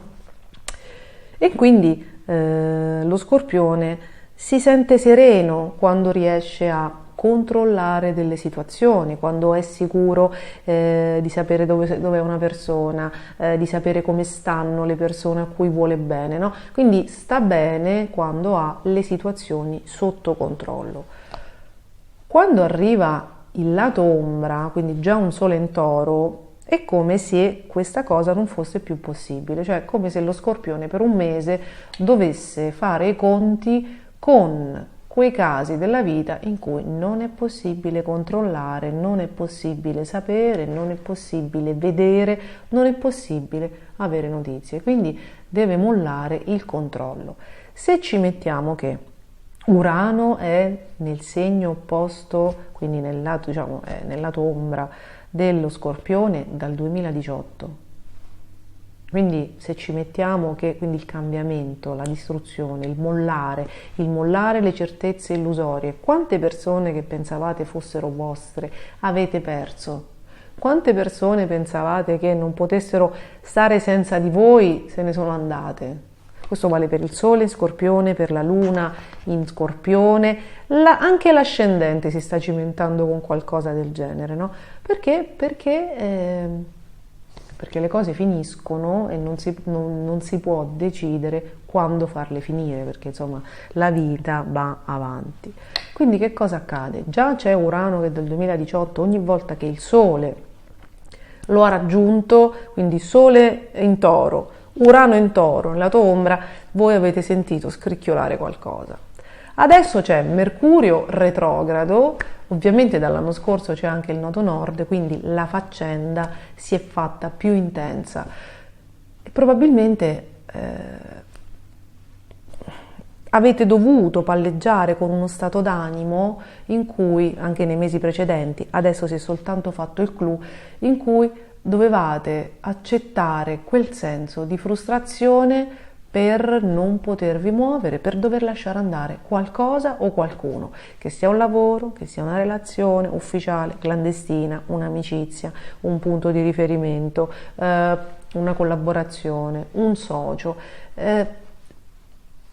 E quindi lo Scorpione si sente sereno quando riesce a controllare delle situazioni, quando è sicuro di sapere dove è una persona, di sapere come stanno le persone a cui vuole bene, no? Quindi sta bene quando ha le situazioni sotto controllo. Quando arriva il lato ombra, quindi già un sole in Toro, è come se questa cosa non fosse più possibile, cioè come se lo Scorpione per un mese dovesse fare i conti con quei casi della vita in cui non è possibile controllare, non è possibile sapere, non è possibile vedere, non è possibile avere notizie, quindi deve mollare il controllo. Se ci mettiamo che Urano è nel segno opposto, quindi nel lato, diciamo, è nel lato ombra dello Scorpione dal 2018, quindi se ci mettiamo che quindi il cambiamento, la distruzione, il mollare le certezze illusorie, quante persone che pensavate fossero vostre avete perso? Quante persone pensavate che non potessero stare senza di voi se ne sono andate? Questo vale per il Sole in Scorpione, per la Luna in Scorpione, anche l'ascendente si sta cimentando con qualcosa del genere, no? Perché? Perché le cose finiscono e non si può decidere quando farle finire, perché insomma la vita va avanti. Quindi che cosa accade? Già c'è Urano che dal 2018, ogni volta che il Sole lo ha raggiunto, quindi Sole in Toro, Urano in Toro, nel lato ombra, voi avete sentito scricchiolare qualcosa. Adesso c'è Mercurio retrogrado, ovviamente dall'anno scorso c'è anche il nodo nord, quindi la faccenda si è fatta più intensa e probabilmente avete dovuto palleggiare con uno stato d'animo in cui, anche nei mesi precedenti, adesso si è soltanto fatto il clou, in cui dovevate accettare quel senso di frustrazione per non potervi muovere, per dover lasciare andare qualcosa o qualcuno, che sia un lavoro, che sia una relazione ufficiale, clandestina, un'amicizia, un punto di riferimento, una collaborazione, un socio.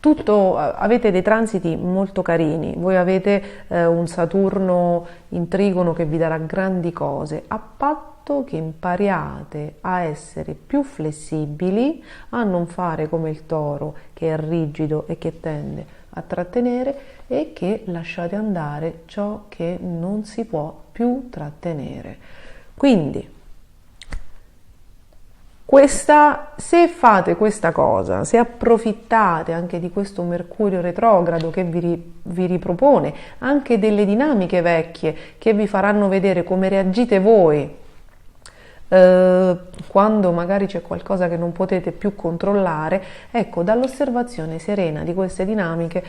avete dei transiti molto carini, voi avete un Saturno in trigono che vi darà grandi cose, a patto che impariate a essere più flessibili, a non fare come il toro che è rigido e che tende a trattenere, e che lasciate andare ciò che non si può più trattenere. Quindi se fate questa cosa, se approfittate anche di questo Mercurio retrogrado che vi ripropone anche delle dinamiche vecchie che vi faranno vedere come reagite voi quando magari c'è qualcosa che non potete più controllare, ecco, dall'osservazione serena di queste dinamiche,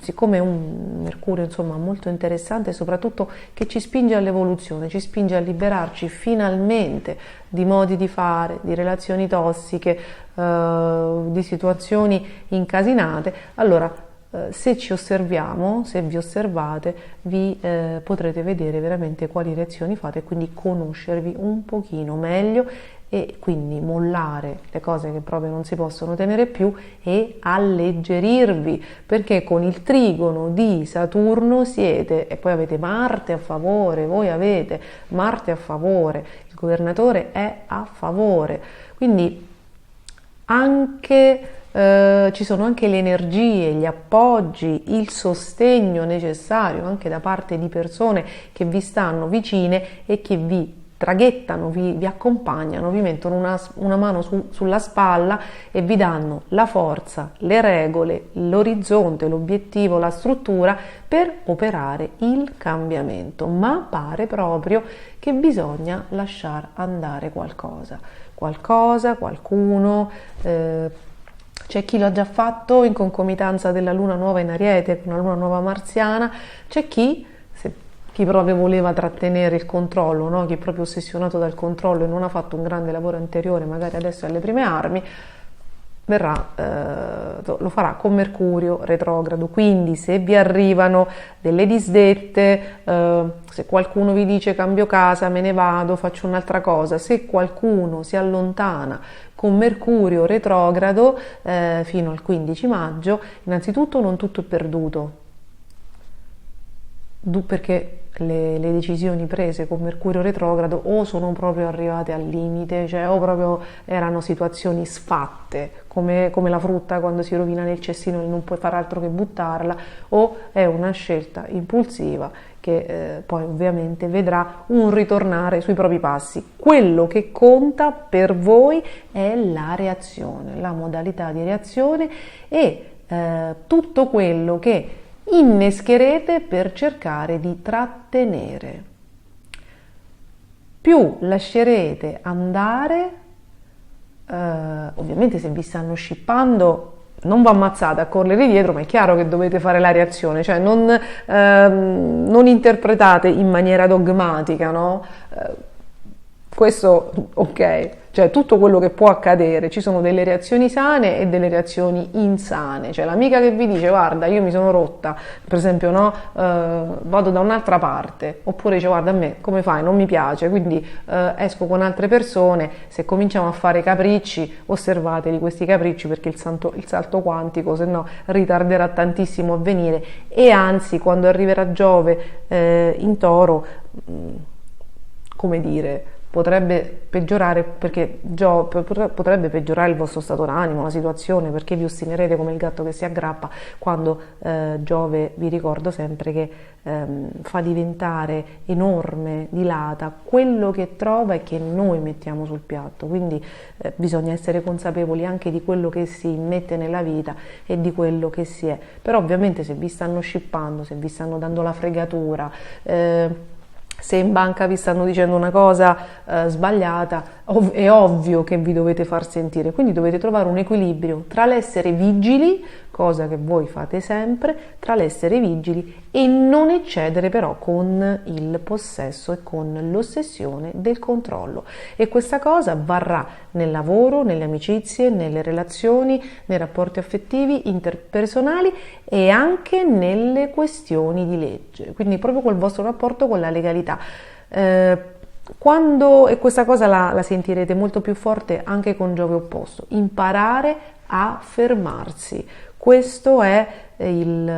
siccome è un Mercurio insomma molto interessante, soprattutto che ci spinge all'evoluzione, ci spinge a liberarci finalmente di modi di fare, di relazioni tossiche, di situazioni incasinate, allora se ci osserviamo, se vi osservate, vi potrete vedere veramente quali reazioni fate e quindi conoscervi un pochino meglio, e quindi mollare le cose che proprio non si possono tenere più e alleggerirvi, perché con il trigono di Saturno siete, e poi avete Marte a favore, voi avete Marte a favore, il governatore è a favore, quindi anche ci sono anche le energie, gli appoggi, il sostegno necessario anche da parte di persone che vi stanno vicine e che vi traghettano, vi accompagnano, vi mettono una mano sulla spalla e vi danno la forza, le regole, l'orizzonte, l'obiettivo, la struttura per operare il cambiamento. Ma pare proprio che bisogna lasciar andare qualcosa, qualcuno. C'è chi l'ha già fatto in concomitanza della luna nuova in Ariete, con una luna nuova marziana, c'è chi proprio voleva trattenere il controllo, no? Chi è proprio ossessionato dal controllo e non ha fatto un grande lavoro anteriore, magari adesso è alle prime armi, lo farà con Mercurio retrogrado. Quindi se vi arrivano delle disdette, se qualcuno vi dice cambio casa, me ne vado, faccio un'altra cosa, se qualcuno si allontana con Mercurio retrogrado fino al 15 maggio, innanzitutto non tutto è perduto, perché le decisioni prese con Mercurio retrogrado o sono proprio arrivate al limite, cioè o proprio erano situazioni sfatte, come la frutta quando si rovina nel cestino e non puoi fare altro che buttarla, o è una scelta impulsiva che poi ovviamente vedrà un ritornare sui propri passi. Quello che conta per voi è la reazione, la modalità di reazione e tutto quello che innescherete per cercare di trattenere. Più lascerete andare, ovviamente se vi stanno scippando non vi ammazzate a correre dietro, ma è chiaro che dovete fare la reazione, cioè non interpretate in maniera dogmatica, no? Questo ok, cioè tutto quello che può accadere, ci sono delle reazioni sane e delle reazioni insane, cioè l'amica che vi dice guarda io mi sono rotta, per esempio no, vado da un'altra parte, oppure dice guarda a me come fai, non mi piace, quindi esco con altre persone, se cominciamo a fare capricci osservateli questi capricci, perché il salto quantico se no ritarderà tantissimo a venire, e anzi quando arriverà Giove in Toro, come dire, potrebbe peggiorare, perché potrebbe peggiorare il vostro stato d'animo, la situazione, perché vi ostinerete come il gatto che si aggrappa, quando Giove, vi ricordo sempre che fa diventare enorme, dilata quello che trova e che noi mettiamo sul piatto, quindi bisogna essere consapevoli anche di quello che si mette nella vita e di quello che si è. Però ovviamente se vi stanno scippando, se vi stanno dando la fregatura, se in banca vi stanno dicendo una cosa sbagliata, è ovvio che vi dovete far sentire, quindi dovete trovare un equilibrio tra l'essere vigili, cosa che voi fate sempre, tra l'essere vigili e non eccedere però con il possesso e con l'ossessione del controllo. E questa cosa varrà nel lavoro, nelle amicizie, nelle relazioni, nei rapporti affettivi, interpersonali e anche nelle questioni di legge, quindi proprio col vostro rapporto con la legalità. E questa cosa la sentirete molto più forte anche con Giove opposto, imparare a fermarsi. Questo è il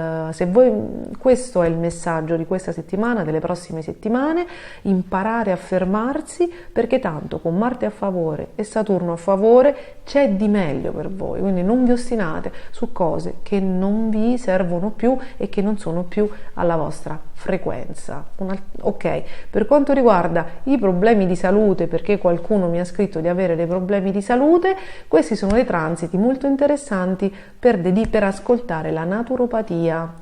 messaggio di questa settimana, delle prossime settimane, imparare a fermarsi, perché tanto con Marte a favore e Saturno a favore c'è di meglio per voi, quindi non vi ostinate su cose che non vi servono più e che non sono più alla vostra frequenza. Ok, per quanto riguarda i problemi di salute, perché qualcuno mi ha scritto di avere dei problemi di salute, questi sono dei transiti molto interessanti per ascoltare la naturopatia,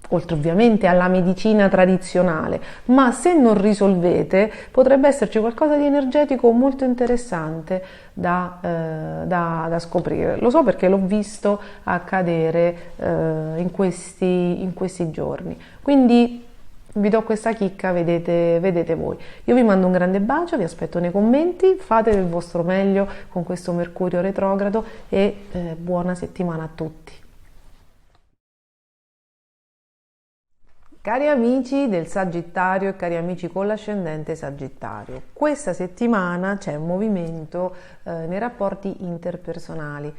oltre ovviamente alla medicina tradizionale, ma se non risolvete potrebbe esserci qualcosa di energetico molto interessante da scoprire. Lo so perché l'ho visto accadere in questi giorni. Quindi vi do questa chicca, vedete voi. Io vi mando un grande bacio, vi aspetto nei commenti, fate il vostro meglio con questo Mercurio retrogrado e buona settimana a tutti. Cari amici del Sagittario e cari amici con l'ascendente Sagittario, questa settimana c'è un movimento nei rapporti interpersonali.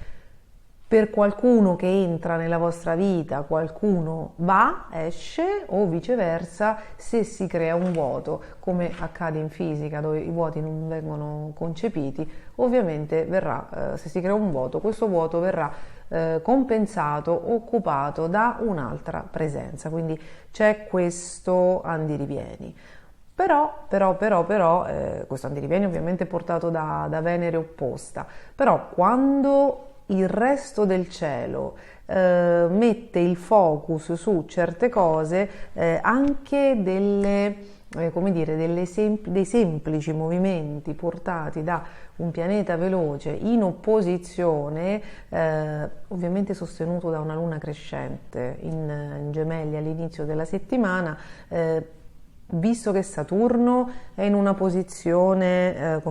Per qualcuno che entra nella vostra vita, qualcuno va, esce o viceversa, se si crea un vuoto, come accade in fisica dove i vuoti non vengono concepiti, ovviamente se si crea un vuoto, questo vuoto verrà compensato, occupato da un'altra presenza, quindi c'è questo andirivieni. Però, questo andirivieni ovviamente portato da Venere opposta, però quando il resto del cielo mette il focus su certe cose, anche dei semplici movimenti portati da un pianeta veloce in opposizione, ovviamente sostenuto da una luna crescente in Gemelli all'inizio della settimana, visto che Saturno è in una posizione,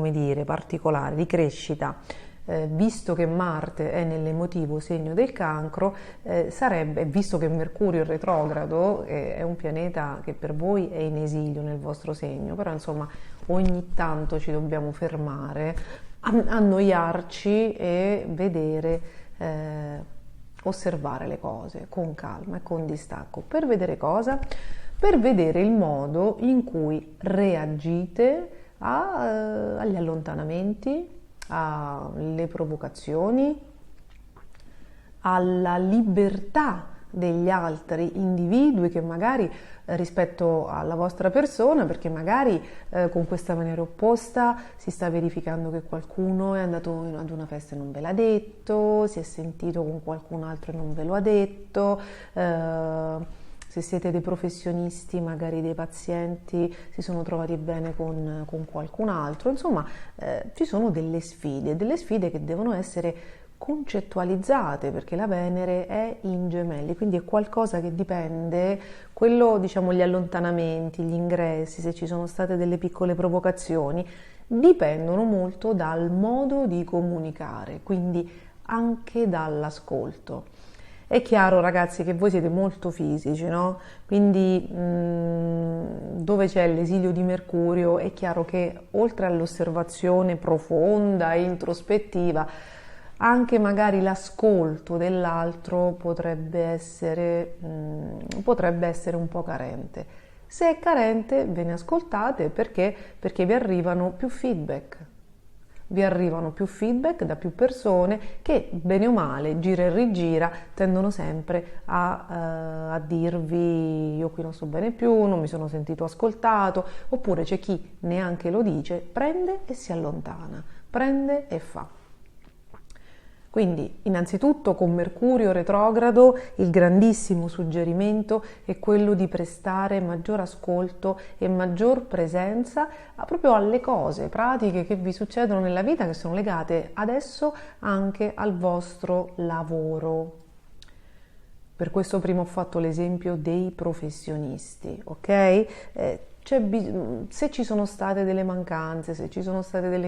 particolare di crescita, visto che Marte è nell'emotivo segno del Cancro, visto che Mercurio è retrogrado, è un pianeta che per voi è in esilio nel vostro segno, però insomma ogni tanto ci dobbiamo fermare, annoiarci e vedere, osservare le cose con calma e con distacco. Per vedere cosa? Per vedere il modo in cui reagite agli allontanamenti, alle provocazioni, alla libertà degli altri individui che magari rispetto alla vostra persona, perché magari con questa maniera opposta si sta verificando che qualcuno è andato ad una festa e non ve l'ha detto, si è sentito con qualcun altro e non ve lo ha detto, se siete dei professionisti, magari dei pazienti si sono trovati bene con qualcun altro, insomma ci sono delle sfide che devono essere concettualizzate, perché la Venere è in Gemelli, quindi è qualcosa che dipende, gli allontanamenti, gli ingressi, se ci sono state delle piccole provocazioni, dipendono molto dal modo di comunicare, quindi anche dall'ascolto. È chiaro ragazzi che voi siete molto fisici, no? Quindi dove c'è l'esilio di Mercurio è chiaro che oltre all'osservazione profonda e introspettiva, anche magari l'ascolto dell'altro potrebbe essere un po' carente. Se è carente ve ne ascoltate perché vi arrivano più feedback. Vi arrivano più feedback da più persone che, bene o male, gira e rigira, tendono sempre a dirvi io qui non sto bene più, non mi sono sentito ascoltato, oppure c'è chi neanche lo dice, prende e si allontana, prende e fa. Quindi, innanzitutto, con Mercurio retrogrado, il grandissimo suggerimento è quello di prestare maggior ascolto e maggior presenza proprio alle cose pratiche che vi succedono nella vita, che sono legate adesso anche al vostro lavoro. Per questo prima ho fatto l'esempio dei professionisti, ok? se ci sono state delle mancanze, se ci sono state delle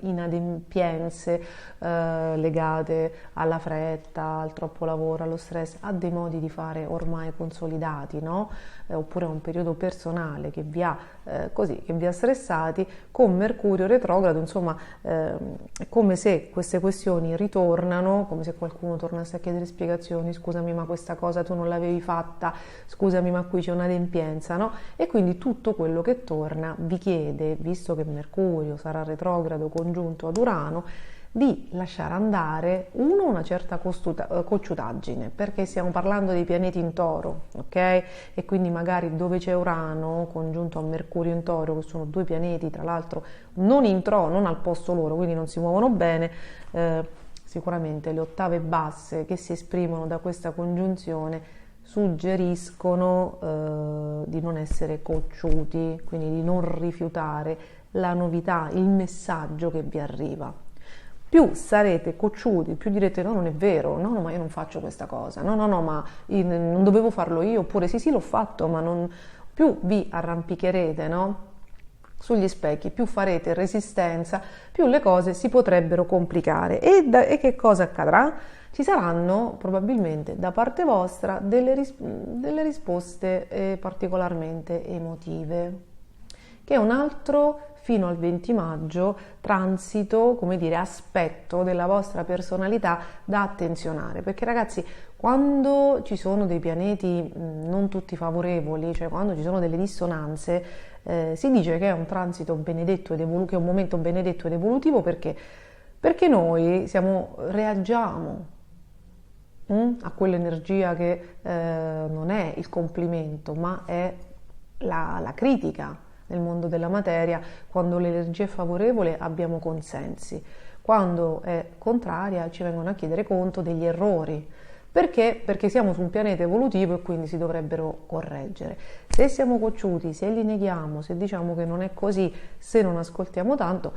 inadempienze legate alla fretta, al troppo lavoro, allo stress, a dei modi di fare ormai consolidati, no? Oppure a un periodo personale che vi ha che vi ha stressati, con Mercurio retrogrado, insomma, è come se queste questioni ritornano, come se qualcuno tornasse a chiedere spiegazioni: scusami, ma questa cosa tu non l'avevi fatta, scusami, ma qui c'è un'adempienza, no? E quindi tutto quello che torna vi chiede, visto che Mercurio sarà retrogrado congiunto ad Urano, di lasciare andare una certa cocciutaggine, perché stiamo parlando dei pianeti in Toro, ok? E quindi magari dove c'è Urano congiunto a Mercurio in Toro, che sono due pianeti tra l'altro non non al posto loro, quindi non si muovono bene, sicuramente le ottave basse che si esprimono da questa congiunzione suggeriscono di non essere cocciuti, quindi di non rifiutare la novità, il messaggio che vi arriva. Più sarete cocciuti, più direte: no, non è vero, no, ma io non faccio questa cosa, no, ma non dovevo farlo io, oppure sì, l'ho fatto, ma non... Più vi arrampicherete, no? Sugli specchi, più farete resistenza, più le cose si potrebbero complicare. E che cosa accadrà? Ci saranno probabilmente da parte vostra delle risposte particolarmente emotive, che è un altro, fino al 20 maggio, transito, come dire, aspetto della vostra personalità da attenzionare, perché ragazzi, quando ci sono dei pianeti non tutti favorevoli, cioè quando ci sono delle dissonanze, si dice che è un transito benedetto ed che è un momento benedetto ed evolutivo, perché noi reagiamo a quell'energia che non è il complimento, ma è la critica. Nel mondo della materia, quando l'energia è favorevole abbiamo consensi, quando è contraria ci vengono a chiedere conto degli errori. Perché? Perché siamo su un pianeta evolutivo e quindi si dovrebbero correggere. Se siamo cocciuti, se li neghiamo, se diciamo che non è così, se non ascoltiamo tanto,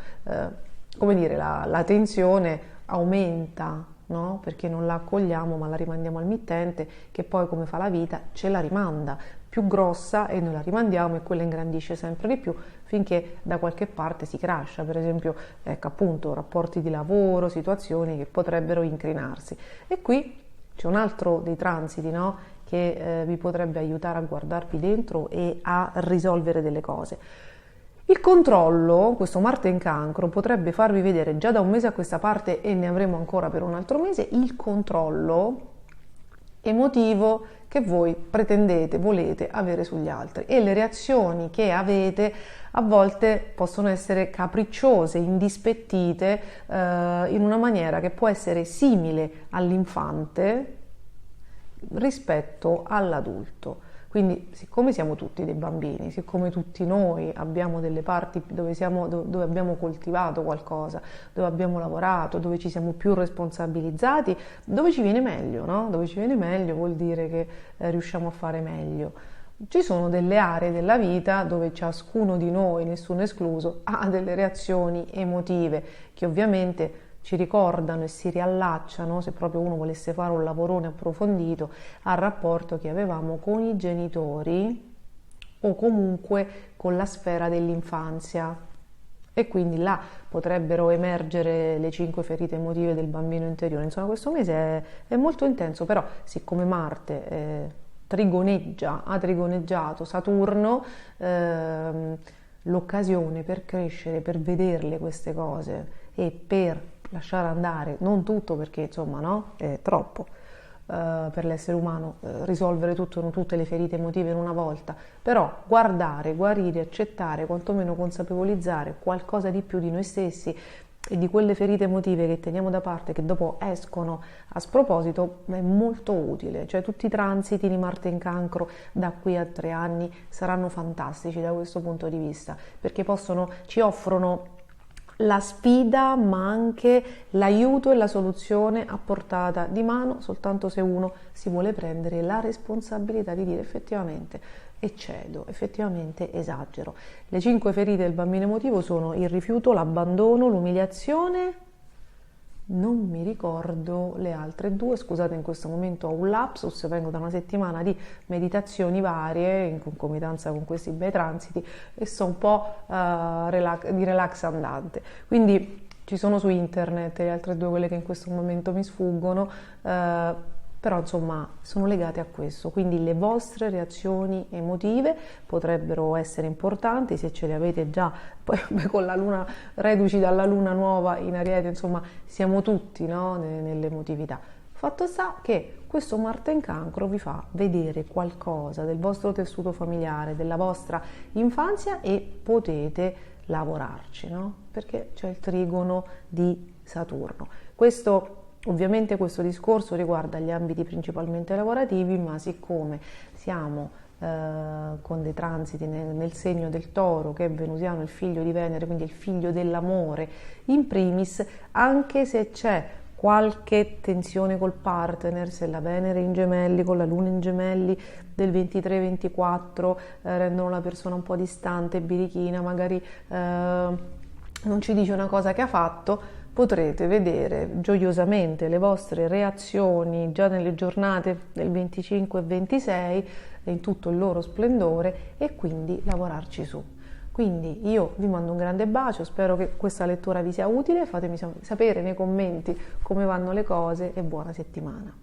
come dire, la tensione aumenta, no? Perché non la accogliamo ma la rimandiamo al mittente, che poi, come fa la vita, ce la rimanda più grossa e noi la rimandiamo, e quella ingrandisce sempre di più finché da qualche parte si crasha, per esempio, ecco, appunto, rapporti di lavoro, situazioni che potrebbero incrinarsi. E qui c'è un altro dei transiti, no? Che vi potrebbe aiutare a guardarvi dentro e a risolvere delle cose. Il controllo, questo Marte in Cancro, potrebbe farvi vedere già da un mese a questa parte, e ne avremo ancora per un altro mese, il controllo emotivo che voi pretendete, volete avere sugli altri, e le reazioni che avete a volte possono essere capricciose, indispettite, in una maniera che può essere simile all'infante rispetto all'adulto. Quindi, siccome siamo tutti dei bambini, siccome tutti noi abbiamo delle parti dove abbiamo coltivato qualcosa, dove abbiamo lavorato, dove ci siamo più responsabilizzati, dove ci viene meglio, no? Dove ci viene meglio vuol dire che riusciamo a fare meglio. Ci sono delle aree della vita dove ciascuno di noi, nessuno escluso, ha delle reazioni emotive che ovviamente ci ricordano e si riallacciano, se proprio uno volesse fare un lavorone approfondito, al rapporto che avevamo con i genitori o comunque con la sfera dell'infanzia. E quindi là potrebbero emergere le 5 ferite emotive del bambino interiore. Insomma, questo mese è molto intenso, però siccome Marte ha trigoneggiato Saturno, l'occasione per crescere, per vederle queste cose e per lasciare andare, non tutto, perché insomma no, è troppo per l'essere umano risolvere tutte le ferite emotive in una volta, però guardare, guarire, accettare, quantomeno consapevolizzare qualcosa di più di noi stessi e di quelle ferite emotive che teniamo da parte, che dopo escono a sproposito, è molto utile. Cioè, tutti i transiti di Marte in Cancro da qui a 3 anni saranno fantastici da questo punto di vista, perché ci offrono la sfida, ma anche l'aiuto e la soluzione a portata di mano, soltanto se uno si vuole prendere la responsabilità di dire: effettivamente eccedo, effettivamente esagero. Le 5 ferite del bambino emotivo sono il rifiuto, l'abbandono, l'umiliazione Non mi ricordo le altre due, scusate, in questo momento ho un lapsus, vengo da una settimana di meditazioni varie in concomitanza con questi bei transiti e sto un po' di relax andante. Quindi ci sono su internet le altre due, quelle che in questo momento mi sfuggono, però insomma sono legate a questo, quindi le vostre reazioni emotive potrebbero essere importanti se ce le avete già, poi con la luna, reduci dalla luna nuova in Ariete, insomma siamo tutti, no, nell'emotività. Fatto sta che questo Marte in Cancro vi fa vedere qualcosa del vostro tessuto familiare, della vostra infanzia e potete lavorarci, no? Perché c'è il trigono di Saturno. Ovviamente questo discorso riguarda gli ambiti principalmente lavorativi, ma siccome siamo con dei transiti nel segno del Toro, che è venusiano, il figlio di Venere, quindi il figlio dell'amore in primis, anche se c'è qualche tensione col partner, se la Venere in Gemelli con la Luna in Gemelli del 23-24 rendono la persona un po' distante, birichina, magari non ci dice una cosa che ha fatto, potrete vedere gioiosamente le vostre reazioni già nelle giornate del 25 e 26 in tutto il loro splendore e quindi lavorarci su. Quindi io vi mando un grande bacio, spero che questa lettura vi sia utile, fatemi sapere nei commenti come vanno le cose e buona settimana.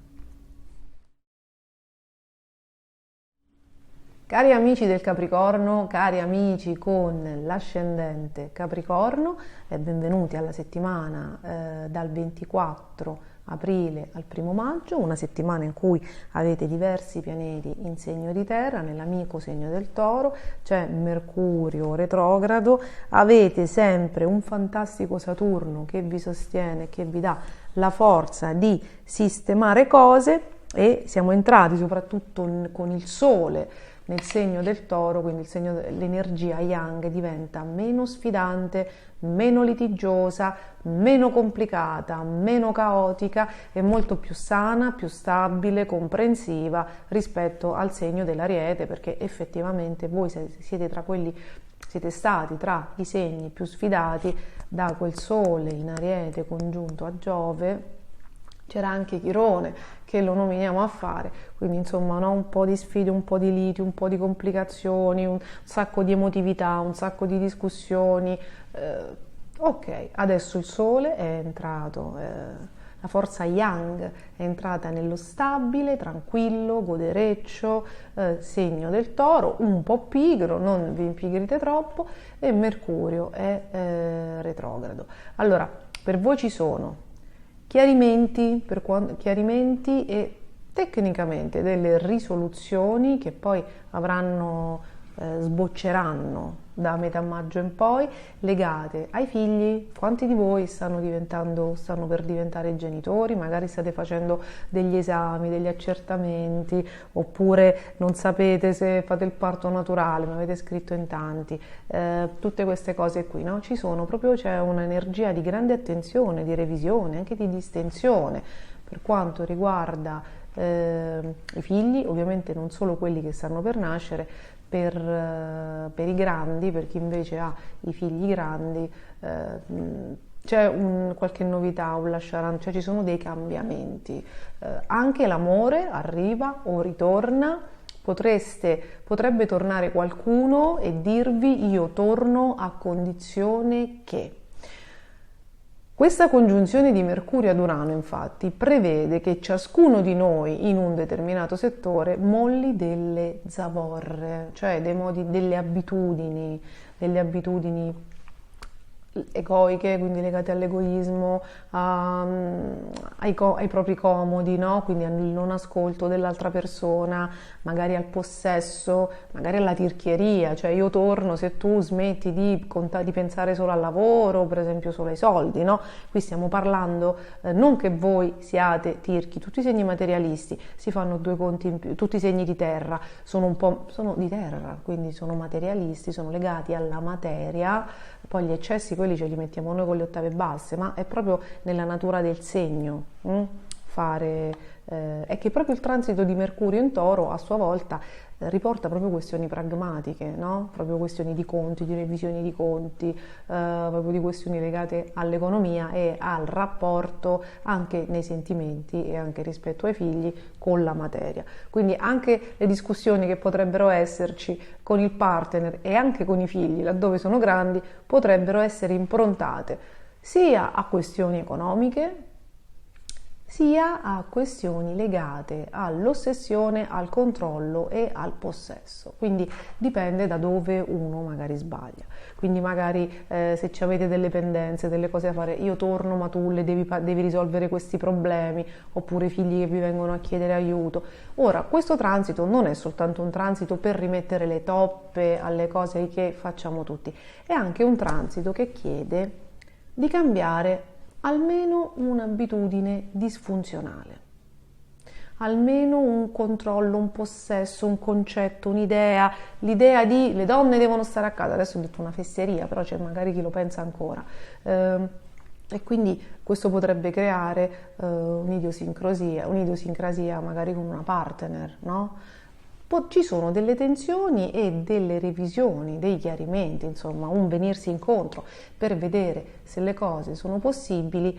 Cari amici del Capricorno, cari amici con l'ascendente Capricorno, benvenuti alla settimana dal 24 aprile al 1° maggio, una settimana in cui avete diversi pianeti in segno di terra, nell'amico segno del Toro, c'è Mercurio retrogrado, avete sempre un fantastico Saturno che vi sostiene, che vi dà la forza di sistemare cose e siamo entrati soprattutto con il Sole nel segno del Toro, quindi l'energia Yang diventa meno sfidante, meno litigiosa, meno complicata, meno caotica e molto più sana, più stabile, comprensiva rispetto al segno dell'Ariete, perché effettivamente voi siete stati tra i segni più sfidati da quel Sole in Ariete congiunto a Giove. C'era anche Chirone che lo nominiamo a fare, quindi insomma no? Un po' di sfide, un po' di liti, un po' di complicazioni, un sacco di emotività, un sacco di discussioni. Ok, adesso il Sole è entrato, la forza Yang è entrata nello stabile, tranquillo, godereccio, segno del Toro, un po' pigro, non vi impigrite troppo, e Mercurio è retrogrado. Allora, per voi ci sono chiarimenti e tecnicamente delle risoluzioni che poi sbocceranno da metà maggio in poi, legate ai figli. Quanti di voi stanno per diventare genitori? Magari state facendo degli esami, degli accertamenti, oppure non sapete se fate il parto naturale, ma avete scritto in tanti. Tutte queste cose qui, no? C'è un'energia di grande attenzione, di revisione, anche di distensione per quanto riguarda i figli, ovviamente non solo quelli che stanno per nascere, per i grandi, per chi invece ha i figli grandi, c'è qualche novità, cioè ci sono dei cambiamenti. Anche l'amore arriva o ritorna, potrebbe tornare qualcuno e dirvi io torno a condizione che. Questa congiunzione di Mercurio ad Urano, infatti, prevede che ciascuno di noi in un determinato settore molli delle zavorre, cioè delle abitudini egoiche, quindi legate all'egoismo, ai propri comodi, no? Quindi al non ascolto dell'altra persona, magari al possesso, magari alla tirchieria, cioè io torno se tu smetti di pensare solo al lavoro, per esempio solo ai soldi, no? Qui stiamo parlando non che voi siate tirchi, tutti i segni materialisti si fanno 2 conti in più, tutti i segni di terra sono di terra, quindi sono materialisti, sono legati alla materia. Poi gli eccessi quelli ce li mettiamo noi con le ottave basse, ma è proprio nella natura del segno è che proprio il transito di Mercurio in Toro a sua volta riporta proprio questioni pragmatiche, no? Proprio questioni di conti, di revisioni di conti, proprio di questioni legate all'economia e al rapporto anche nei sentimenti e anche rispetto ai figli con la materia. Quindi anche le discussioni che potrebbero esserci con il partner e anche con i figli, laddove sono grandi, potrebbero essere improntate sia a questioni economiche, sia a questioni legate all'ossessione, al controllo e al possesso. Quindi dipende da dove uno magari sbaglia. Quindi magari se ci avete delle pendenze, delle cose da fare, io torno ma tu devi risolvere questi problemi, oppure figli che vi vengono a chiedere aiuto. Ora, questo transito non è soltanto un transito per rimettere le toppe alle cose che facciamo tutti, è anche un transito che chiede di cambiare almeno un'abitudine disfunzionale, almeno un controllo, un possesso, un concetto, un'idea, l'idea di le donne devono stare a casa, adesso ho detto una fesseria, però c'è magari chi lo pensa ancora, e quindi questo potrebbe creare un'idiosincrasia magari con una partner, no? Ci sono delle tensioni e delle revisioni, dei chiarimenti, insomma, un venirsi incontro per vedere se le cose sono possibili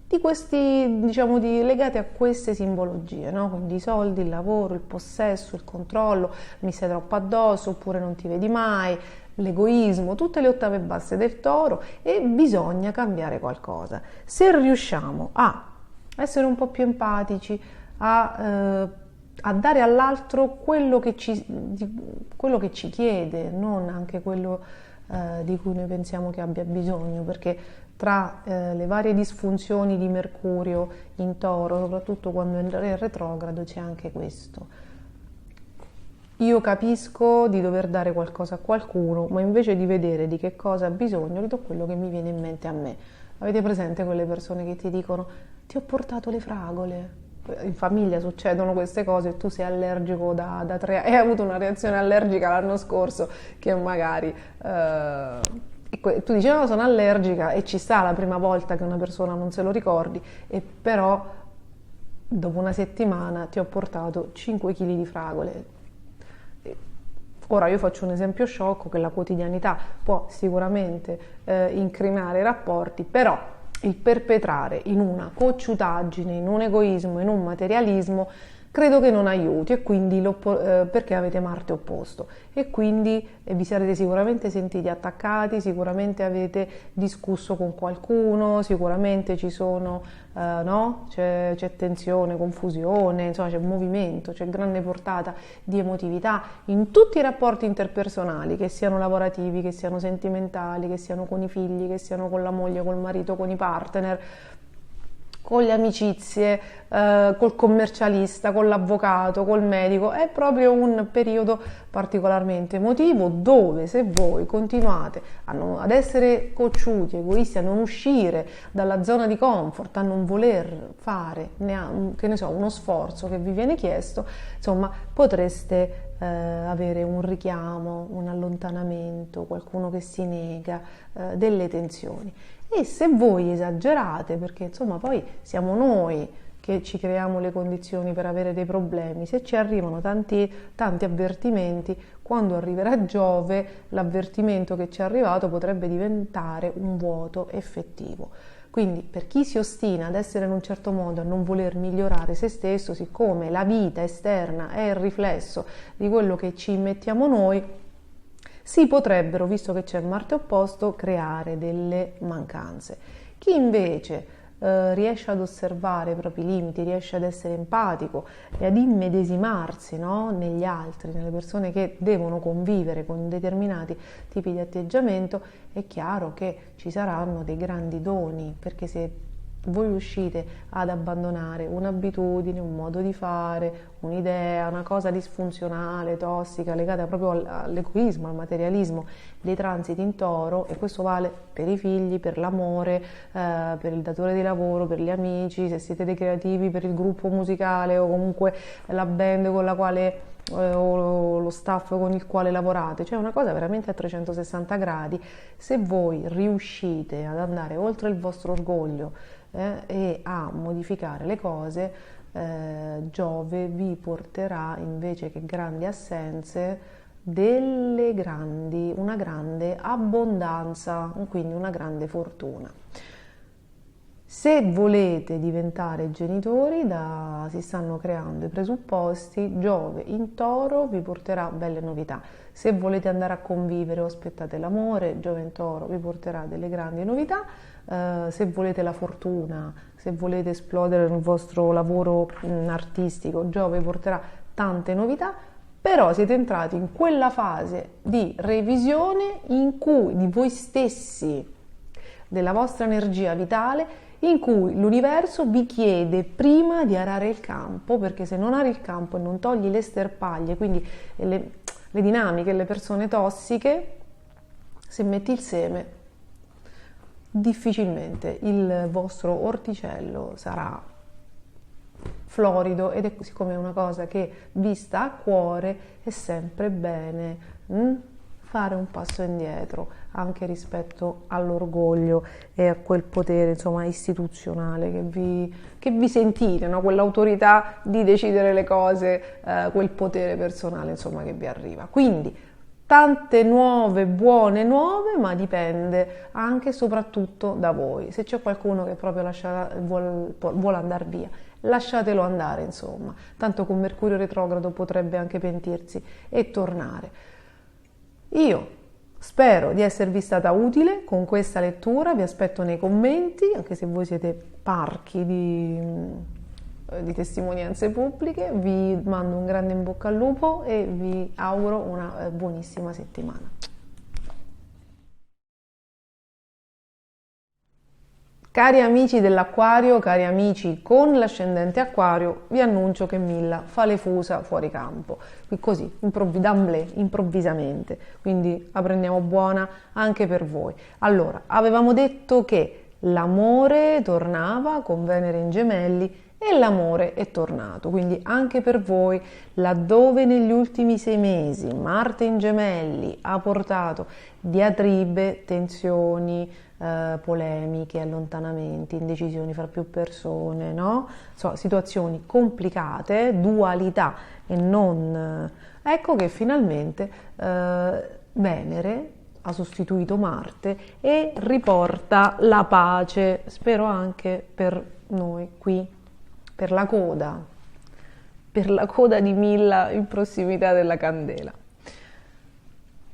di questi, diciamo, legate a queste simbologie, no? Quindi i soldi, il lavoro, il possesso, il controllo, mi stai troppo addosso oppure non ti vedi mai, l'egoismo, tutte le ottave basse del toro, e bisogna cambiare qualcosa. Se riusciamo a essere un po' più empatici, a dare all'altro quello che ci chiede, non anche quello di cui noi pensiamo che abbia bisogno, perché tra le varie disfunzioni di Mercurio in Toro, soprattutto quando è retrogrado, c'è anche questo. Io capisco di dover dare qualcosa a qualcuno, ma invece di vedere di che cosa ha bisogno, gli do quello che mi viene in mente a me. Avete presente quelle persone che ti dicono: ti ho portato le fragole? In famiglia succedono queste cose e tu sei allergico da 3 anni, hai avuto una reazione allergica l'anno scorso che magari tu dici no, sono allergica, e ci sta la prima volta che una persona non se lo ricordi, e però dopo una settimana ti ho portato 5 kg di fragole. Ora io faccio un esempio sciocco, che la quotidianità può sicuramente incrinare i rapporti, però il perpetrare in una cocciutaggine, in un egoismo, in un materialismo, credo che non aiuti, e quindi perché avete Marte opposto, e quindi vi sarete sicuramente sentiti attaccati, sicuramente avete discusso con qualcuno, sicuramente ci sono, no? C'è tensione, confusione, insomma c'è movimento, c'è grande portata di emotività in tutti i rapporti interpersonali, che siano lavorativi, che siano sentimentali, che siano con i figli, che siano con la moglie, col marito, con i partner, con le amicizie, col commercialista, con l'avvocato, col medico. È proprio un periodo particolarmente emotivo, dove se voi continuate ad essere cocciuti, egoisti, a non uscire dalla zona di comfort, a non voler fare che ne so, uno sforzo che vi viene chiesto, insomma potreste avere un richiamo, un allontanamento, qualcuno che si nega, delle tensioni. E se voi esagerate, perché insomma poi siamo noi che ci creiamo le condizioni per avere dei problemi, se ci arrivano tanti avvertimenti, quando arriverà Giove, l'avvertimento che ci è arrivato potrebbe diventare un vuoto effettivo. Quindi per chi si ostina ad essere in un certo modo, a non voler migliorare se stesso, siccome la vita esterna è il riflesso di quello che ci mettiamo noi, si potrebbero, visto che c'è il Marte opposto, creare delle mancanze. Chi invece riesce ad osservare i propri limiti, riesce ad essere empatico e ad immedesimarsi, no, negli altri, nelle persone che devono convivere con determinati tipi di atteggiamento, è chiaro che ci saranno dei grandi doni, perché se voi riuscite ad abbandonare un'abitudine, un modo di fare, un'idea, una cosa disfunzionale, tossica, legata proprio all'egoismo, al materialismo, dei transiti in Toro, e questo vale per i figli, per l'amore, per il datore di lavoro, per gli amici, se siete dei creativi, per il gruppo musicale o comunque la band con la quale o lo staff con il quale lavorate, cioè una cosa veramente a 360 gradi. Se voi riuscite ad andare oltre il vostro orgoglio e a modificare le cose, Giove vi porterà invece che grandi assenze una grande abbondanza, quindi una grande fortuna. Se volete diventare genitori, si stanno creando i presupposti, Giove in Toro vi porterà belle novità. Se volete andare a convivere o aspettate l'amore, Giove in Toro vi porterà delle grandi novità. Se volete la fortuna, se volete esplodere nel vostro lavoro artistico, Giove vi porterà tante novità. Però siete entrati in quella fase di revisione in cui di voi stessi, della vostra energia vitale, in cui l'universo vi chiede prima di arare il campo, perché se non ari il campo e non togli le sterpaglie, quindi le dinamiche, le persone tossiche, se metti il seme, difficilmente il vostro orticello sarà florido, ed è siccome è una cosa che vista a cuore è sempre bene fare un passo indietro anche rispetto all'orgoglio e a quel potere, insomma, istituzionale che vi sentite, no? Quell'autorità di decidere le cose, quel potere personale, insomma, che vi arriva. Quindi tante buone nuove, ma dipende anche e soprattutto da voi. Se c'è qualcuno che proprio vuole andare via, lasciatelo andare, insomma, tanto con Mercurio retrogrado potrebbe anche pentirsi e tornare. Io spero di esservi stata utile con questa lettura, vi aspetto nei commenti, anche se voi siete parchi di testimonianze pubbliche, vi mando un grande in bocca al lupo e vi auguro una buonissima settimana. Cari amici dell'Acquario, cari amici con l'ascendente Acquario, vi annuncio che Milla fa le fusa fuori campo, così, improvvisamente, quindi la prendiamo buona anche per voi. Allora, avevamo detto che l'amore tornava con Venere in Gemelli e l'amore è tornato, quindi anche per voi, laddove negli ultimi 6 mesi Marte in Gemelli ha portato diatribe, tensioni, polemiche, allontanamenti, indecisioni fra più persone, no? Situazioni complicate, dualità e non... Ecco che finalmente Venere ha sostituito Marte e riporta la pace, spero anche per noi qui, per la coda di Milla in prossimità della candela.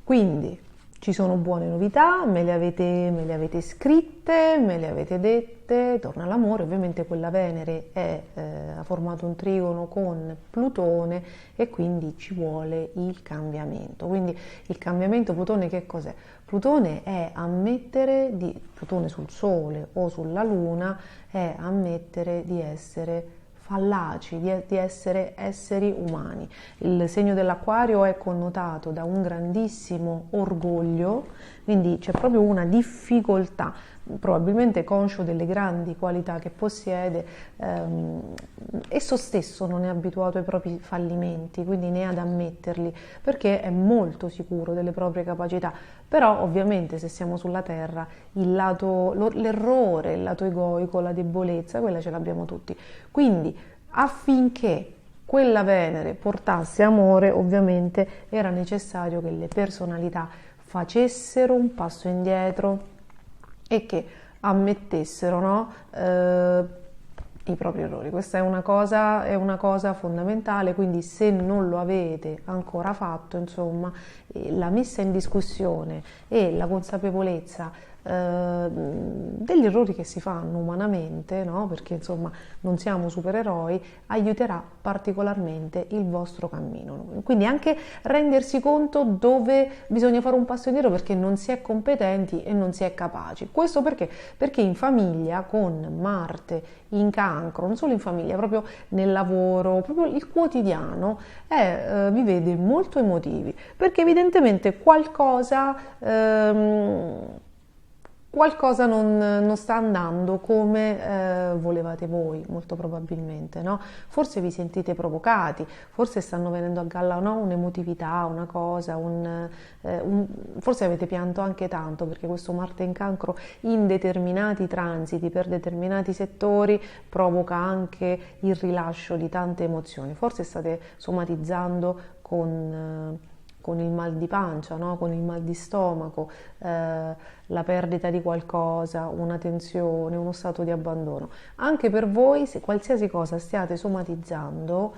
Quindi ci sono buone novità, me le avete scritte, me le avete dette, torna l'amore, ovviamente quella Venere ha formato un trigono con Plutone e quindi ci vuole il cambiamento. Quindi il cambiamento, Plutone che cos'è? Plutone Plutone sul Sole o sulla Luna è ammettere di essere fallaci, di essere esseri umani. Il segno dell'Acquario è connotato da un grandissimo orgoglio, quindi c'è proprio una difficoltà, probabilmente conscio delle grandi qualità che possiede, esso stesso non è abituato ai propri fallimenti, quindi né ad ammetterli, perché è molto sicuro delle proprie capacità. Però ovviamente se siamo sulla Terra l'errore, il lato egoico, la debolezza, quella ce l'abbiamo tutti. Quindi affinché quella Venere portasse amore, ovviamente era necessario che le personalità facessero un passo indietro e che ammettessero, no? I propri errori. Questa è una cosa fondamentale, quindi se non lo avete ancora fatto, insomma, la messa in discussione e la consapevolezza degli errori che si fanno umanamente, no? Perché insomma non siamo supereroi, aiuterà particolarmente il vostro cammino. Quindi anche rendersi conto dove bisogna fare un passo indietro perché non si è competenti e non si è capaci. Questo perché? Perché in famiglia con Marte in Cancro, non solo in famiglia, proprio nel lavoro, proprio il quotidiano, vi vede molto emotivi, perché evidentemente qualcosa qualcosa non sta andando come volevate voi, molto probabilmente, no? Forse vi sentite provocati, forse stanno venendo a galla, no? Un'emotività, una cosa, forse avete pianto anche tanto, perché questo Marte in Cancro in determinati transiti, per determinati settori, provoca anche il rilascio di tante emozioni. Forse state somatizzando con il mal di pancia, no? Con il mal di stomaco, la perdita di qualcosa, una tensione, uno stato di abbandono. Anche per voi, se qualsiasi cosa stiate somatizzando,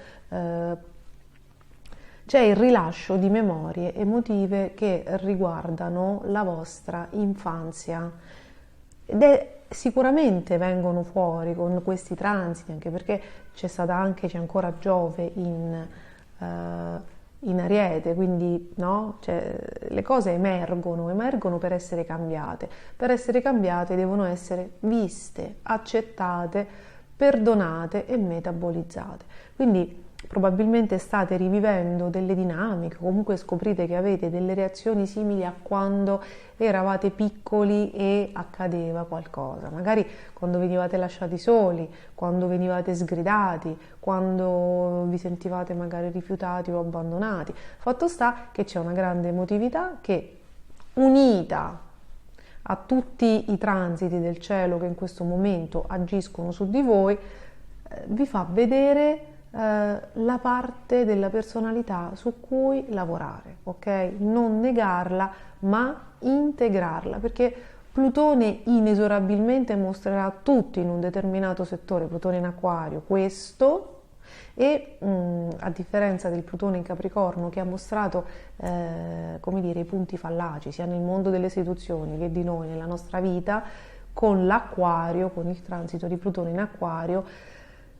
c'è il rilascio di memorie emotive che riguardano la vostra infanzia. Sicuramente vengono fuori con questi transiti, anche perché c'è ancora Giove in Ariete, quindi no? Cioè, le cose emergono per essere cambiate devono essere viste, accettate, perdonate e metabolizzate. Quindi probabilmente state rivivendo delle dinamiche, comunque scoprite che avete delle reazioni simili a quando eravate piccoli e accadeva qualcosa, magari quando venivate lasciati soli, quando venivate sgridati, quando vi sentivate magari rifiutati o abbandonati. Fatto sta che c'è una grande emotività che, unita a tutti i transiti del cielo che in questo momento agiscono su di voi, vi fa vedere la parte della personalità su cui lavorare, ok? Non negarla, ma integrarla, perché Plutone inesorabilmente mostrerà a tutti in un determinato settore, Plutone in Acquario, questo, e a differenza del Plutone in Capricorno che ha mostrato come dire, i punti fallaci sia nel mondo delle istituzioni che di noi nella nostra vita, con l'Acquario, con il transito di Plutone in Acquario,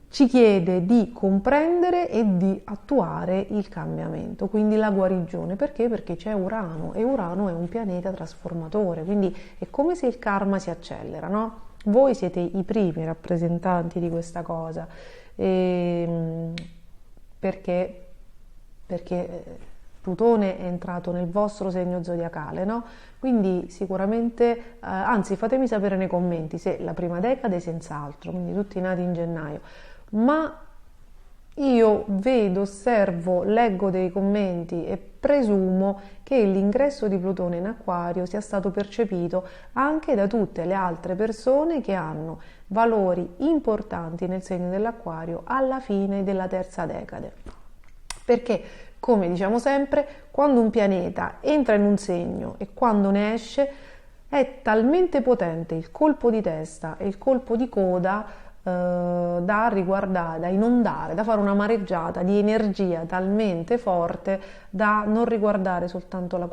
ci chiede di comprendere e di attuare il cambiamento, quindi la guarigione. Perché? Perché c'è Urano e Urano è un pianeta trasformatore, quindi è come se il karma si accelera, no? Voi siete i primi rappresentanti di questa cosa, perché Plutone è entrato nel vostro segno zodiacale, no? Quindi sicuramente, anzi fatemi sapere nei commenti se la prima decade senz'altro, quindi tutti nati in gennaio, ma io vedo, osservo, leggo dei commenti e presumo che l'ingresso di Plutone in Acquario sia stato percepito anche da tutte le altre persone che hanno valori importanti nel segno dell'Acquario alla fine della terza decade. Perché, come diciamo sempre, quando un pianeta entra in un segno e quando ne esce, è talmente potente il colpo di testa e il colpo di coda da riguardare, da inondare, da fare una mareggiata di energia talmente forte da non riguardare soltanto la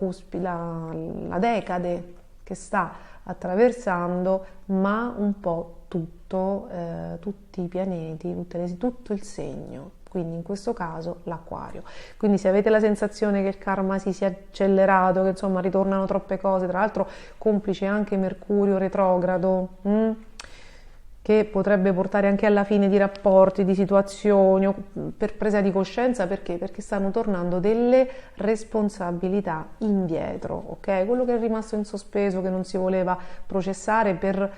decade che sta attraversando, ma un po' tutti i pianeti, tutto il segno. Quindi in questo caso l'Acquario. Quindi se avete la sensazione che il karma si sia accelerato, che insomma ritornano troppe cose, tra l'altro complice anche Mercurio retrogrado, che potrebbe portare anche alla fine di rapporti, di situazioni, per presa di coscienza, perché? Perché stanno tornando delle responsabilità indietro, ok? Quello che è rimasto in sospeso, che non si voleva processare per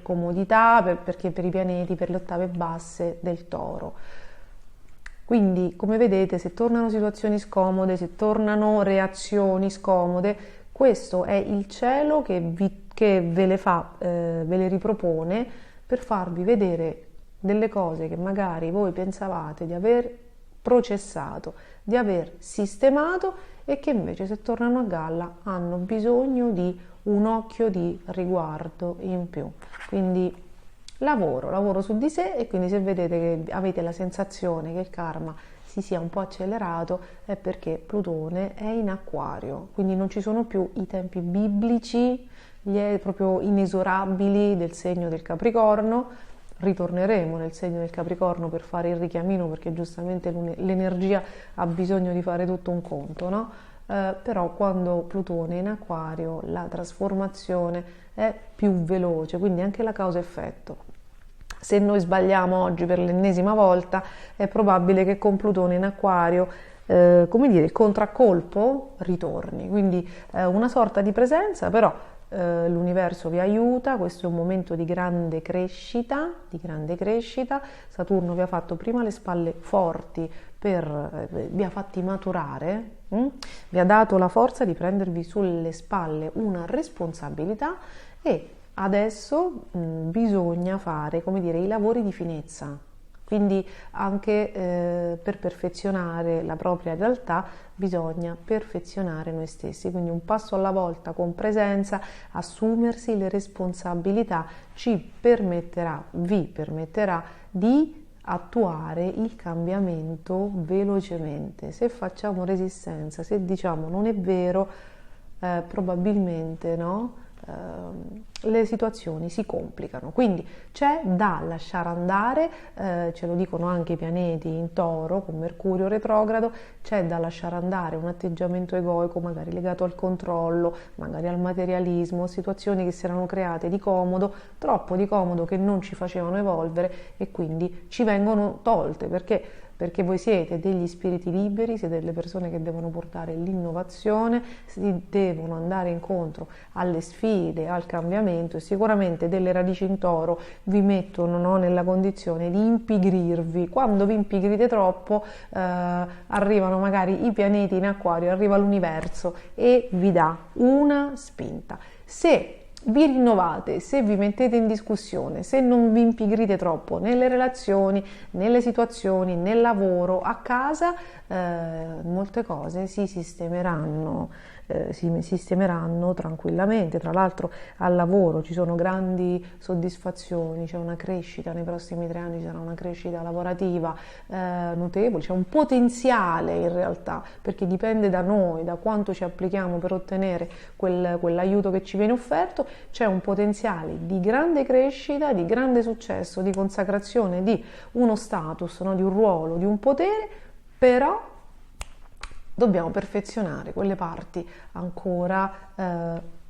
comodità, perché per i pianeti, per le ottave basse del Toro. Quindi, come vedete, se tornano situazioni scomode, se tornano reazioni scomode, questo è il cielo che ve le ripropone per farvi vedere delle cose che magari voi pensavate di aver processato, di aver sistemato e che invece, se tornano a galla, hanno bisogno di un occhio di riguardo in più. Quindi lavoro su di sé, e quindi se vedete che avete la sensazione che il karma si sia un po' accelerato, è perché Plutone è in Acquario, quindi non ci sono più i tempi biblici, proprio inesorabili del segno del Capricorno. Ritorneremo nel segno del Capricorno per fare il richiamino, perché giustamente l'energia ha bisogno di fare tutto un conto, no? Però quando Plutone è in Acquario la trasformazione è più veloce, quindi anche la causa-effetto. Se noi sbagliamo oggi per l'ennesima volta, è probabile che con Plutone in Acquario come dire, il contraccolpo ritorni, quindi una sorta di presenza, però l'universo vi aiuta, questo è un momento di grande crescita, Saturno vi ha fatto prima le spalle forti, vi ha fatti maturare, vi ha dato la forza di prendervi sulle spalle una responsabilità e adesso bisogna fare, come dire, i lavori di finezza. Quindi anche per perfezionare la propria realtà bisogna perfezionare noi stessi, quindi un passo alla volta con presenza, assumersi le responsabilità vi permetterà di attuare il cambiamento velocemente. Se facciamo resistenza, se diciamo non è vero, probabilmente no? Le situazioni si complicano, quindi c'è da lasciare andare, ce lo dicono anche i pianeti in Toro con Mercurio retrogrado, c'è da lasciare andare un atteggiamento egoico magari legato al controllo, magari al materialismo, situazioni che si erano create di comodo, troppo di comodo, che non ci facevano evolvere e quindi ci vengono tolte perché voi siete degli spiriti liberi, siete delle persone che devono portare l'innovazione, si devono andare incontro alle sfide, al cambiamento e sicuramente delle radici in Toro vi mettono nella condizione di impigrirvi. Quando vi impigrite troppo arrivano magari i pianeti in Acquario, arriva l'universo e vi dà una spinta. Se vi rinnovate, se vi mettete in discussione, se non vi impigrite troppo nelle relazioni, nelle situazioni, nel lavoro, a casa, molte cose si sistemeranno tranquillamente. Tra l'altro al lavoro ci sono grandi soddisfazioni, c'è una crescita nei prossimi 3 anni, ci sarà una crescita lavorativa notevole, c'è un potenziale in realtà, perché dipende da noi, da quanto ci applichiamo per ottenere quell'aiuto che ci viene offerto. C'è un potenziale di grande crescita, di grande successo, di consacrazione di uno status, no? Di un ruolo, di un potere, però dobbiamo perfezionare quelle parti ancora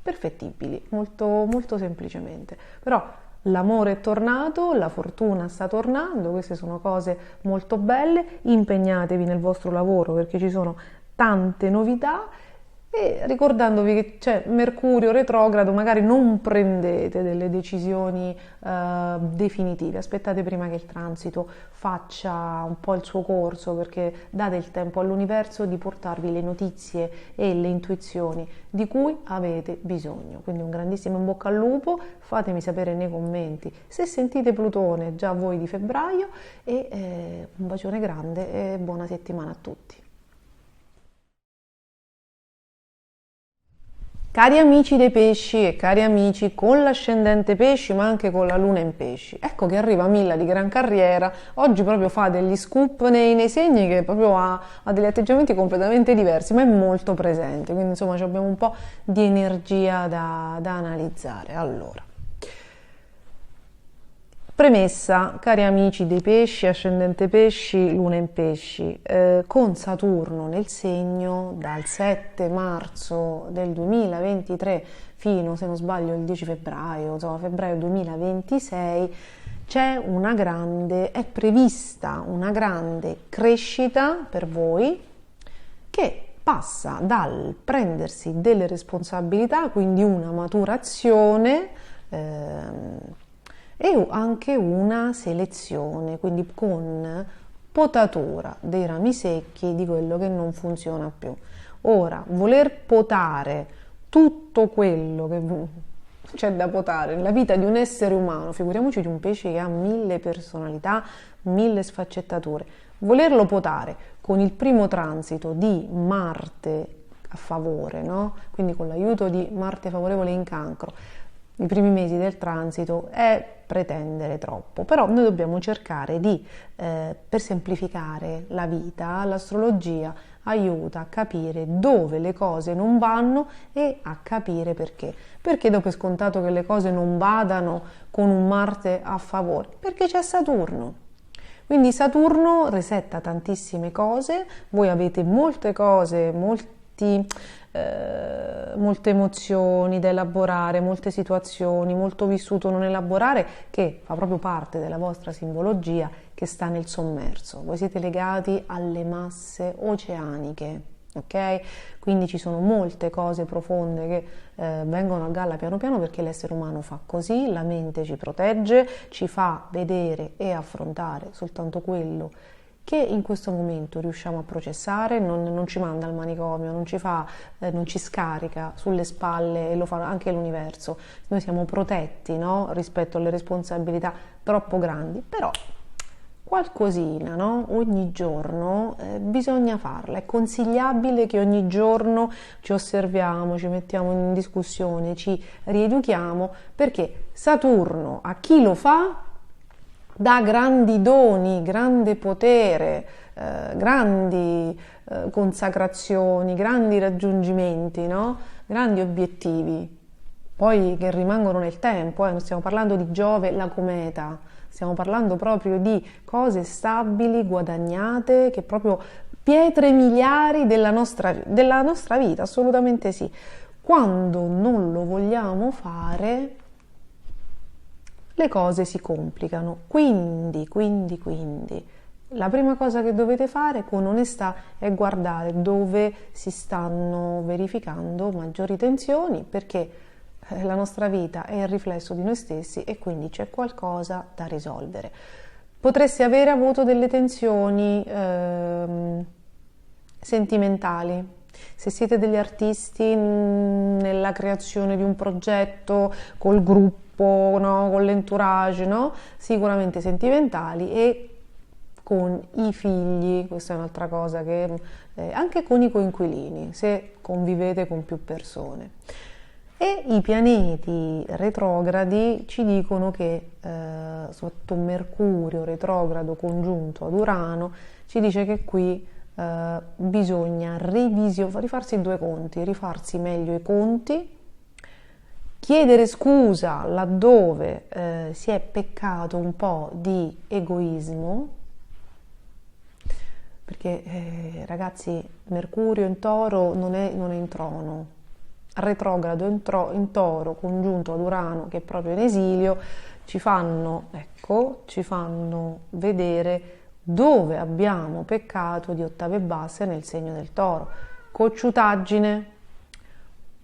perfettibili, molto, molto semplicemente. Però l'amore è tornato, la fortuna sta tornando, queste sono cose molto belle, impegnatevi nel vostro lavoro perché ci sono tante novità. E ricordandovi che c'è Mercurio retrogrado, magari non prendete delle decisioni definitive, aspettate prima che il transito faccia un po' il suo corso, perché date il tempo all'universo di portarvi le notizie e le intuizioni di cui avete bisogno. Quindi un grandissimo in bocca al lupo, fatemi sapere nei commenti se sentite Plutone già voi di febbraio e un bacione grande e buona settimana a tutti. Cari amici dei pesci e cari amici con l'ascendente pesci ma anche con la luna in pesci, ecco che arriva Milla di Gran Carriera, oggi proprio fa degli scoop nei segni che proprio ha degli atteggiamenti completamente diversi ma è molto presente, quindi insomma abbiamo un po' di energia da analizzare. Allora, premessa, cari amici dei pesci, ascendente pesci, luna in pesci, con Saturno nel segno dal 7 marzo del 2023 fino, se non sbaglio, il 10 febbraio, insomma febbraio 2026, è prevista una grande crescita per voi che passa dal prendersi delle responsabilità, quindi una maturazione, e anche una selezione, quindi con potatura dei rami secchi di quello che non funziona più. Ora, voler potare tutto quello che c'è da potare nella vita di un essere umano, figuriamoci di un pesce che ha 1000 personalità, 1000 sfaccettature, volerlo potare con il primo transito di Marte a favore, no? Quindi con l'aiuto di Marte favorevole in Cancro, i primi mesi del transito è pretendere troppo, però noi dobbiamo cercare di, per semplificare la vita, l'astrologia aiuta a capire dove le cose non vanno e a capire perché. Perché dopo è scontato che le cose non vadano con un Marte a favore? Perché c'è Saturno. Quindi Saturno resetta tantissime cose, voi avete molte cose, molte emozioni da elaborare, molte situazioni, molto vissuto non elaborare che fa proprio parte della vostra simbologia che sta nel sommerso. Voi siete legati alle masse oceaniche, ok? Quindi ci sono molte cose profonde che vengono a galla piano piano perché l'essere umano fa così, la mente ci protegge, ci fa vedere e affrontare soltanto quello che in questo momento riusciamo a processare, non ci manda al manicomio, non ci scarica sulle spalle, e lo fa anche l'universo. Noi siamo protetti, no? Rispetto alle responsabilità troppo grandi, però qualcosina, no? Ogni giorno bisogna farla. È consigliabile che ogni giorno ci osserviamo, ci mettiamo in discussione, ci rieduchiamo, perché Saturno a chi lo fa dà grandi doni, grande potere, grandi consacrazioni, grandi raggiungimenti, no? Grandi obiettivi, poi che rimangono nel tempo, non stiamo parlando di Giove, la cometa, stiamo parlando proprio di cose stabili, guadagnate, che proprio pietre miliari della nostra vita, assolutamente sì. Quando non lo vogliamo fare, le cose si complicano. Quindi, la prima cosa che dovete fare con onestà è guardare dove si stanno verificando maggiori tensioni, perché la nostra vita è il riflesso di noi stessi e quindi c'è qualcosa da risolvere. Potreste avere avuto delle tensioni sentimentali. Se siete degli artisti nella creazione di un progetto col gruppo, no? Con l'entourage, no? Sicuramente sentimentali, e con i figli, questa è un'altra cosa, che anche con i coinquilini, se convivete con più persone. E i pianeti retrogradi ci dicono che sotto Mercurio retrogrado congiunto ad Urano, ci dice che qui bisogna rifarsi due conti, rifarsi meglio i conti, chiedere scusa laddove si è peccato un po' di egoismo, perché ragazzi, Mercurio in Toro non è in trono, retrogrado in Toro congiunto ad Urano, che è proprio in esilio, ci fanno vedere dove abbiamo peccato di ottave basse nel segno del Toro. Cocciutaggine,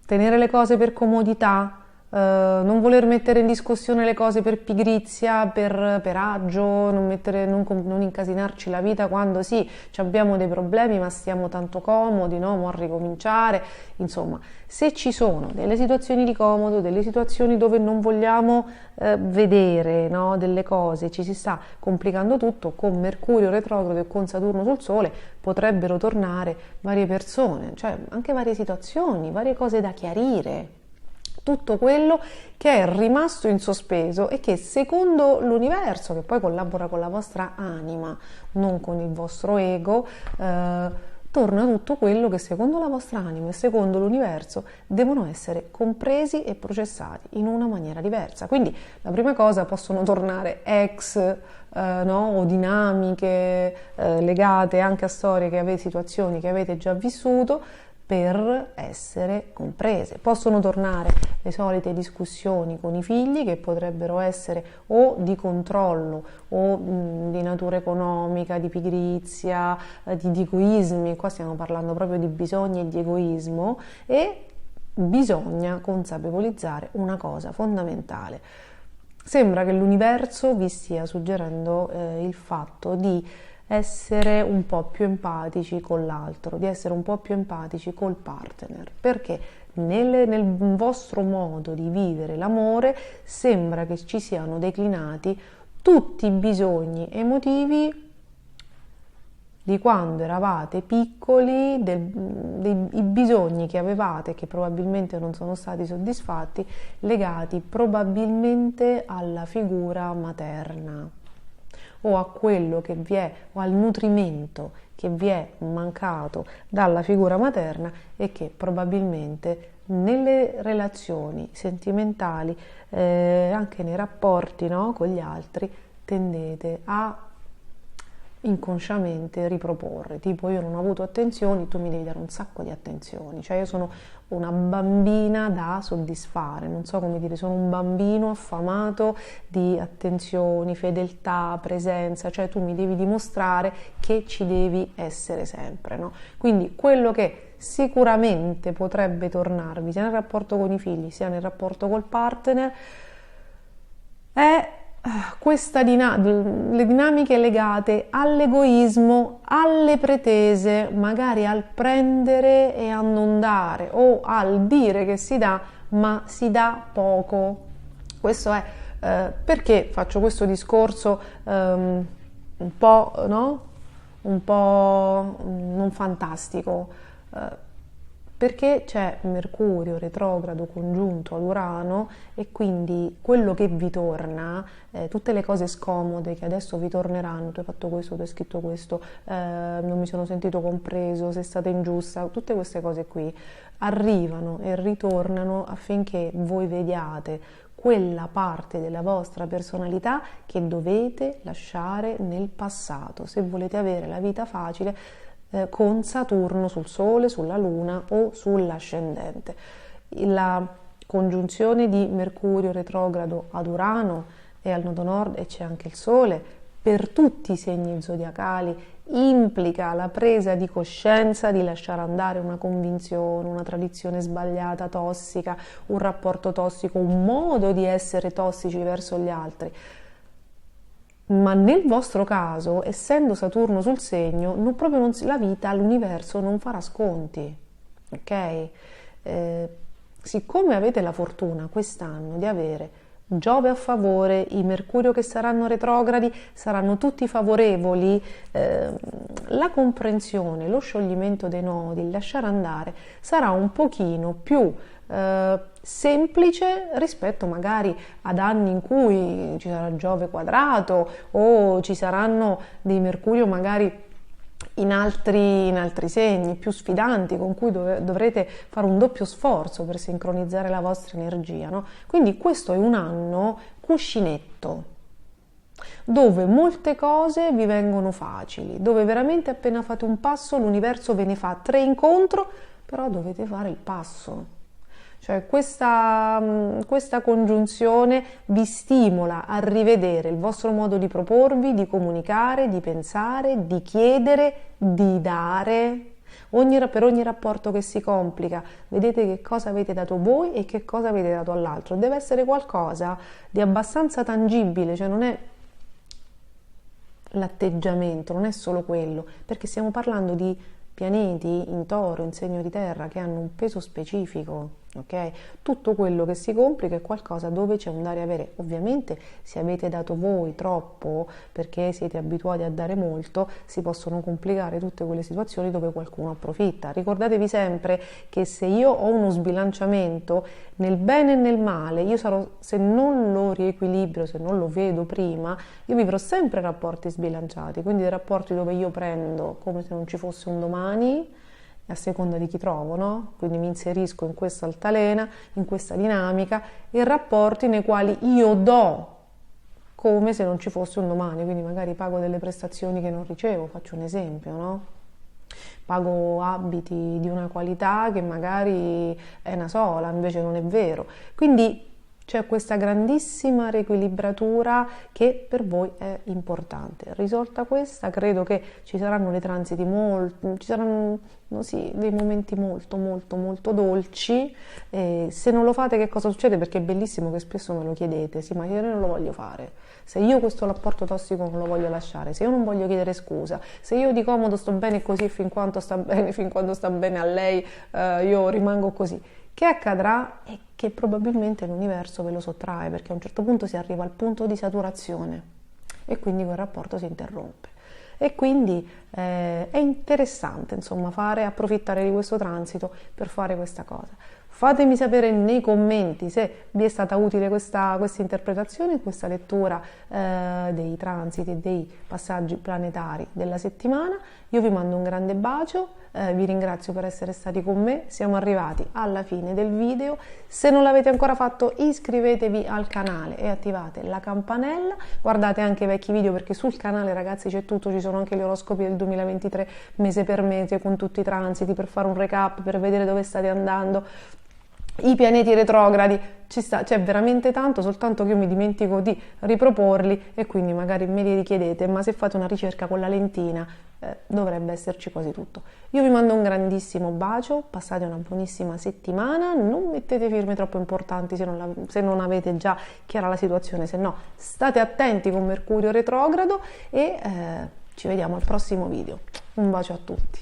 tenere le cose per comodità, non voler mettere in discussione le cose per pigrizia, per agio, non incasinarci la vita quando sì, abbiamo dei problemi ma stiamo tanto comodi, no? Mo' a ricominciare. Insomma, se ci sono delle situazioni di comodo, delle situazioni dove non vogliamo vedere, no? Delle cose, ci si sta complicando tutto, con Mercurio retrogrado e con Saturno sul Sole potrebbero tornare varie persone, cioè anche varie situazioni, varie cose da chiarire. Tutto quello che è rimasto in sospeso e che secondo l'universo, che poi collabora con la vostra anima, non con il vostro ego, torna tutto quello che secondo la vostra anima e secondo l'universo devono essere compresi e processati in una maniera diversa. Quindi la prima cosa, possono tornare no? O dinamiche legate anche a storie situazioni che avete già vissuto, per essere comprese. Possono tornare le solite discussioni con i figli, che potrebbero essere o di controllo o di natura economica, di pigrizia, di egoismi. Qua stiamo parlando proprio di bisogni e di egoismo, e bisogna consapevolizzare una cosa fondamentale. Sembra che l'universo vi stia suggerendo il fatto di essere un po' più empatici con l'altro, di essere un po' più empatici col partner, perché nel vostro modo di vivere l'amore sembra che ci siano declinati tutti i bisogni emotivi di quando eravate piccoli, i bisogni che avevate che probabilmente non sono stati soddisfatti, legati probabilmente alla figura materna, o a quello che vi è, o al nutrimento che vi è mancato dalla figura materna, e che probabilmente nelle relazioni sentimentali, anche nei rapporti, no, con gli altri, tendete a inconsciamente riproporre, tipo io non ho avuto attenzioni, tu mi devi dare un sacco di attenzioni, cioè io sono una bambina da soddisfare, non so come dire, sono un bambino affamato di attenzioni, fedeltà, presenza, cioè tu mi devi dimostrare che ci devi essere sempre, no? Quindi quello che sicuramente potrebbe tornarvi sia nel rapporto con i figli sia nel rapporto col partner è le dinamiche legate all'egoismo, alle pretese, magari al prendere e a non dare o al dire che si dà, ma si dà poco. Questo è perché faccio questo discorso un po', no? Un po' non fantastico. Perché c'è Mercurio retrogrado congiunto ad Urano e quindi quello che vi torna, tutte le cose scomode che adesso vi torneranno, tu hai fatto questo, tu hai scritto questo, non mi sono sentito compreso, sei stata ingiusta, tutte queste cose qui arrivano e ritornano affinché voi vediate quella parte della vostra personalità che dovete lasciare nel passato se volete avere la vita facile con Saturno sul Sole, sulla Luna o sull'ascendente. La congiunzione di Mercurio retrogrado ad Urano e al nodo nord, e c'è anche il Sole, per tutti i segni zodiacali implica la presa di coscienza di lasciare andare una convinzione, una tradizione sbagliata, tossica, un rapporto tossico, un modo di essere tossici verso gli altri. Ma nel vostro caso, essendo Saturno sul segno, la vita, l'universo non farà sconti, ok? Siccome avete la fortuna quest'anno di avere Giove a favore, i Mercurio che saranno retrogradi saranno tutti favorevoli, la comprensione, lo scioglimento dei nodi, il lasciare andare sarà un pochino più semplice rispetto magari ad anni in cui ci sarà Giove quadrato o ci saranno dei Mercurio magari in altri segni più sfidanti con cui dovrete fare un doppio sforzo per sincronizzare la vostra energia, no? Quindi questo è un anno cuscinetto dove molte cose vi vengono facili, dove veramente appena fate un passo l'universo ve ne fa 3 incontro, però dovete fare il passo. Cioè questa congiunzione vi stimola a rivedere il vostro modo di proporvi, di comunicare, di pensare, di chiedere, di dare. Per ogni rapporto che si complica, vedete che cosa avete dato voi e che cosa avete dato all'altro. Deve essere qualcosa di abbastanza tangibile, cioè non è l'atteggiamento, non è solo quello, perché stiamo parlando di pianeti in Toro, in segno di terra, che hanno un peso specifico. Okay? Tutto quello che si complica è qualcosa dove c'è un dare e avere. Ovviamente se avete dato voi troppo perché siete abituati a dare molto, si possono complicare tutte quelle situazioni dove qualcuno approfitta. Ricordatevi sempre che se io ho uno sbilanciamento nel bene e nel male, io sarò, se non lo riequilibrio, se non lo vedo prima, io vivrò sempre rapporti sbilanciati, quindi dei rapporti dove io prendo come se non ci fosse un domani, a seconda di chi trovo, no? Quindi mi inserisco in questa altalena, in questa dinamica, e rapporti nei quali io do come se non ci fosse un domani, quindi magari pago delle prestazioni che non ricevo, faccio un esempio, no? Pago abiti di una qualità che magari è una sola, invece non è vero. Quindi c'è questa grandissima riequilibratura che per voi è importante. Risolta questa, credo che ci saranno dei transiti ci saranno dei momenti molto molto molto dolci. Se non lo fate, che cosa succede? Perché è bellissimo che spesso me lo chiedete, sì, ma io non lo voglio fare. Se io questo rapporto tossico non lo voglio lasciare, se io non voglio chiedere scusa, se io di comodo sto bene così fin quando sta bene a lei, io rimango così. Che accadrà è che probabilmente l'universo ve lo sottrae, perché a un certo punto si arriva al punto di saturazione e quindi quel rapporto si interrompe. E quindi è interessante, insomma, approfittare di questo transito per fare questa cosa. Fatemi sapere nei commenti se vi è stata utile questa interpretazione, questa lettura dei transiti e dei passaggi planetari della settimana. Io vi mando un grande bacio, vi ringrazio per essere stati con me, siamo arrivati alla fine del video. Se non l'avete ancora fatto, iscrivetevi al canale e attivate la campanella, guardate anche i vecchi video perché sul canale, ragazzi, c'è tutto, ci sono anche gli oroscopi del 2023 mese per mese con tutti i transiti, per fare un recap, per vedere dove state andando, i pianeti retrogradi, c'è veramente tanto, soltanto che io mi dimentico di riproporli e quindi magari me li richiedete, ma se fate una ricerca con la lentina dovrebbe esserci quasi tutto. Io vi mando un grandissimo bacio, passate una buonissima settimana, non mettete firme troppo importanti se non avete già chiara la situazione, se no state attenti con Mercurio retrogrado e ci vediamo al prossimo video. Un bacio a tutti.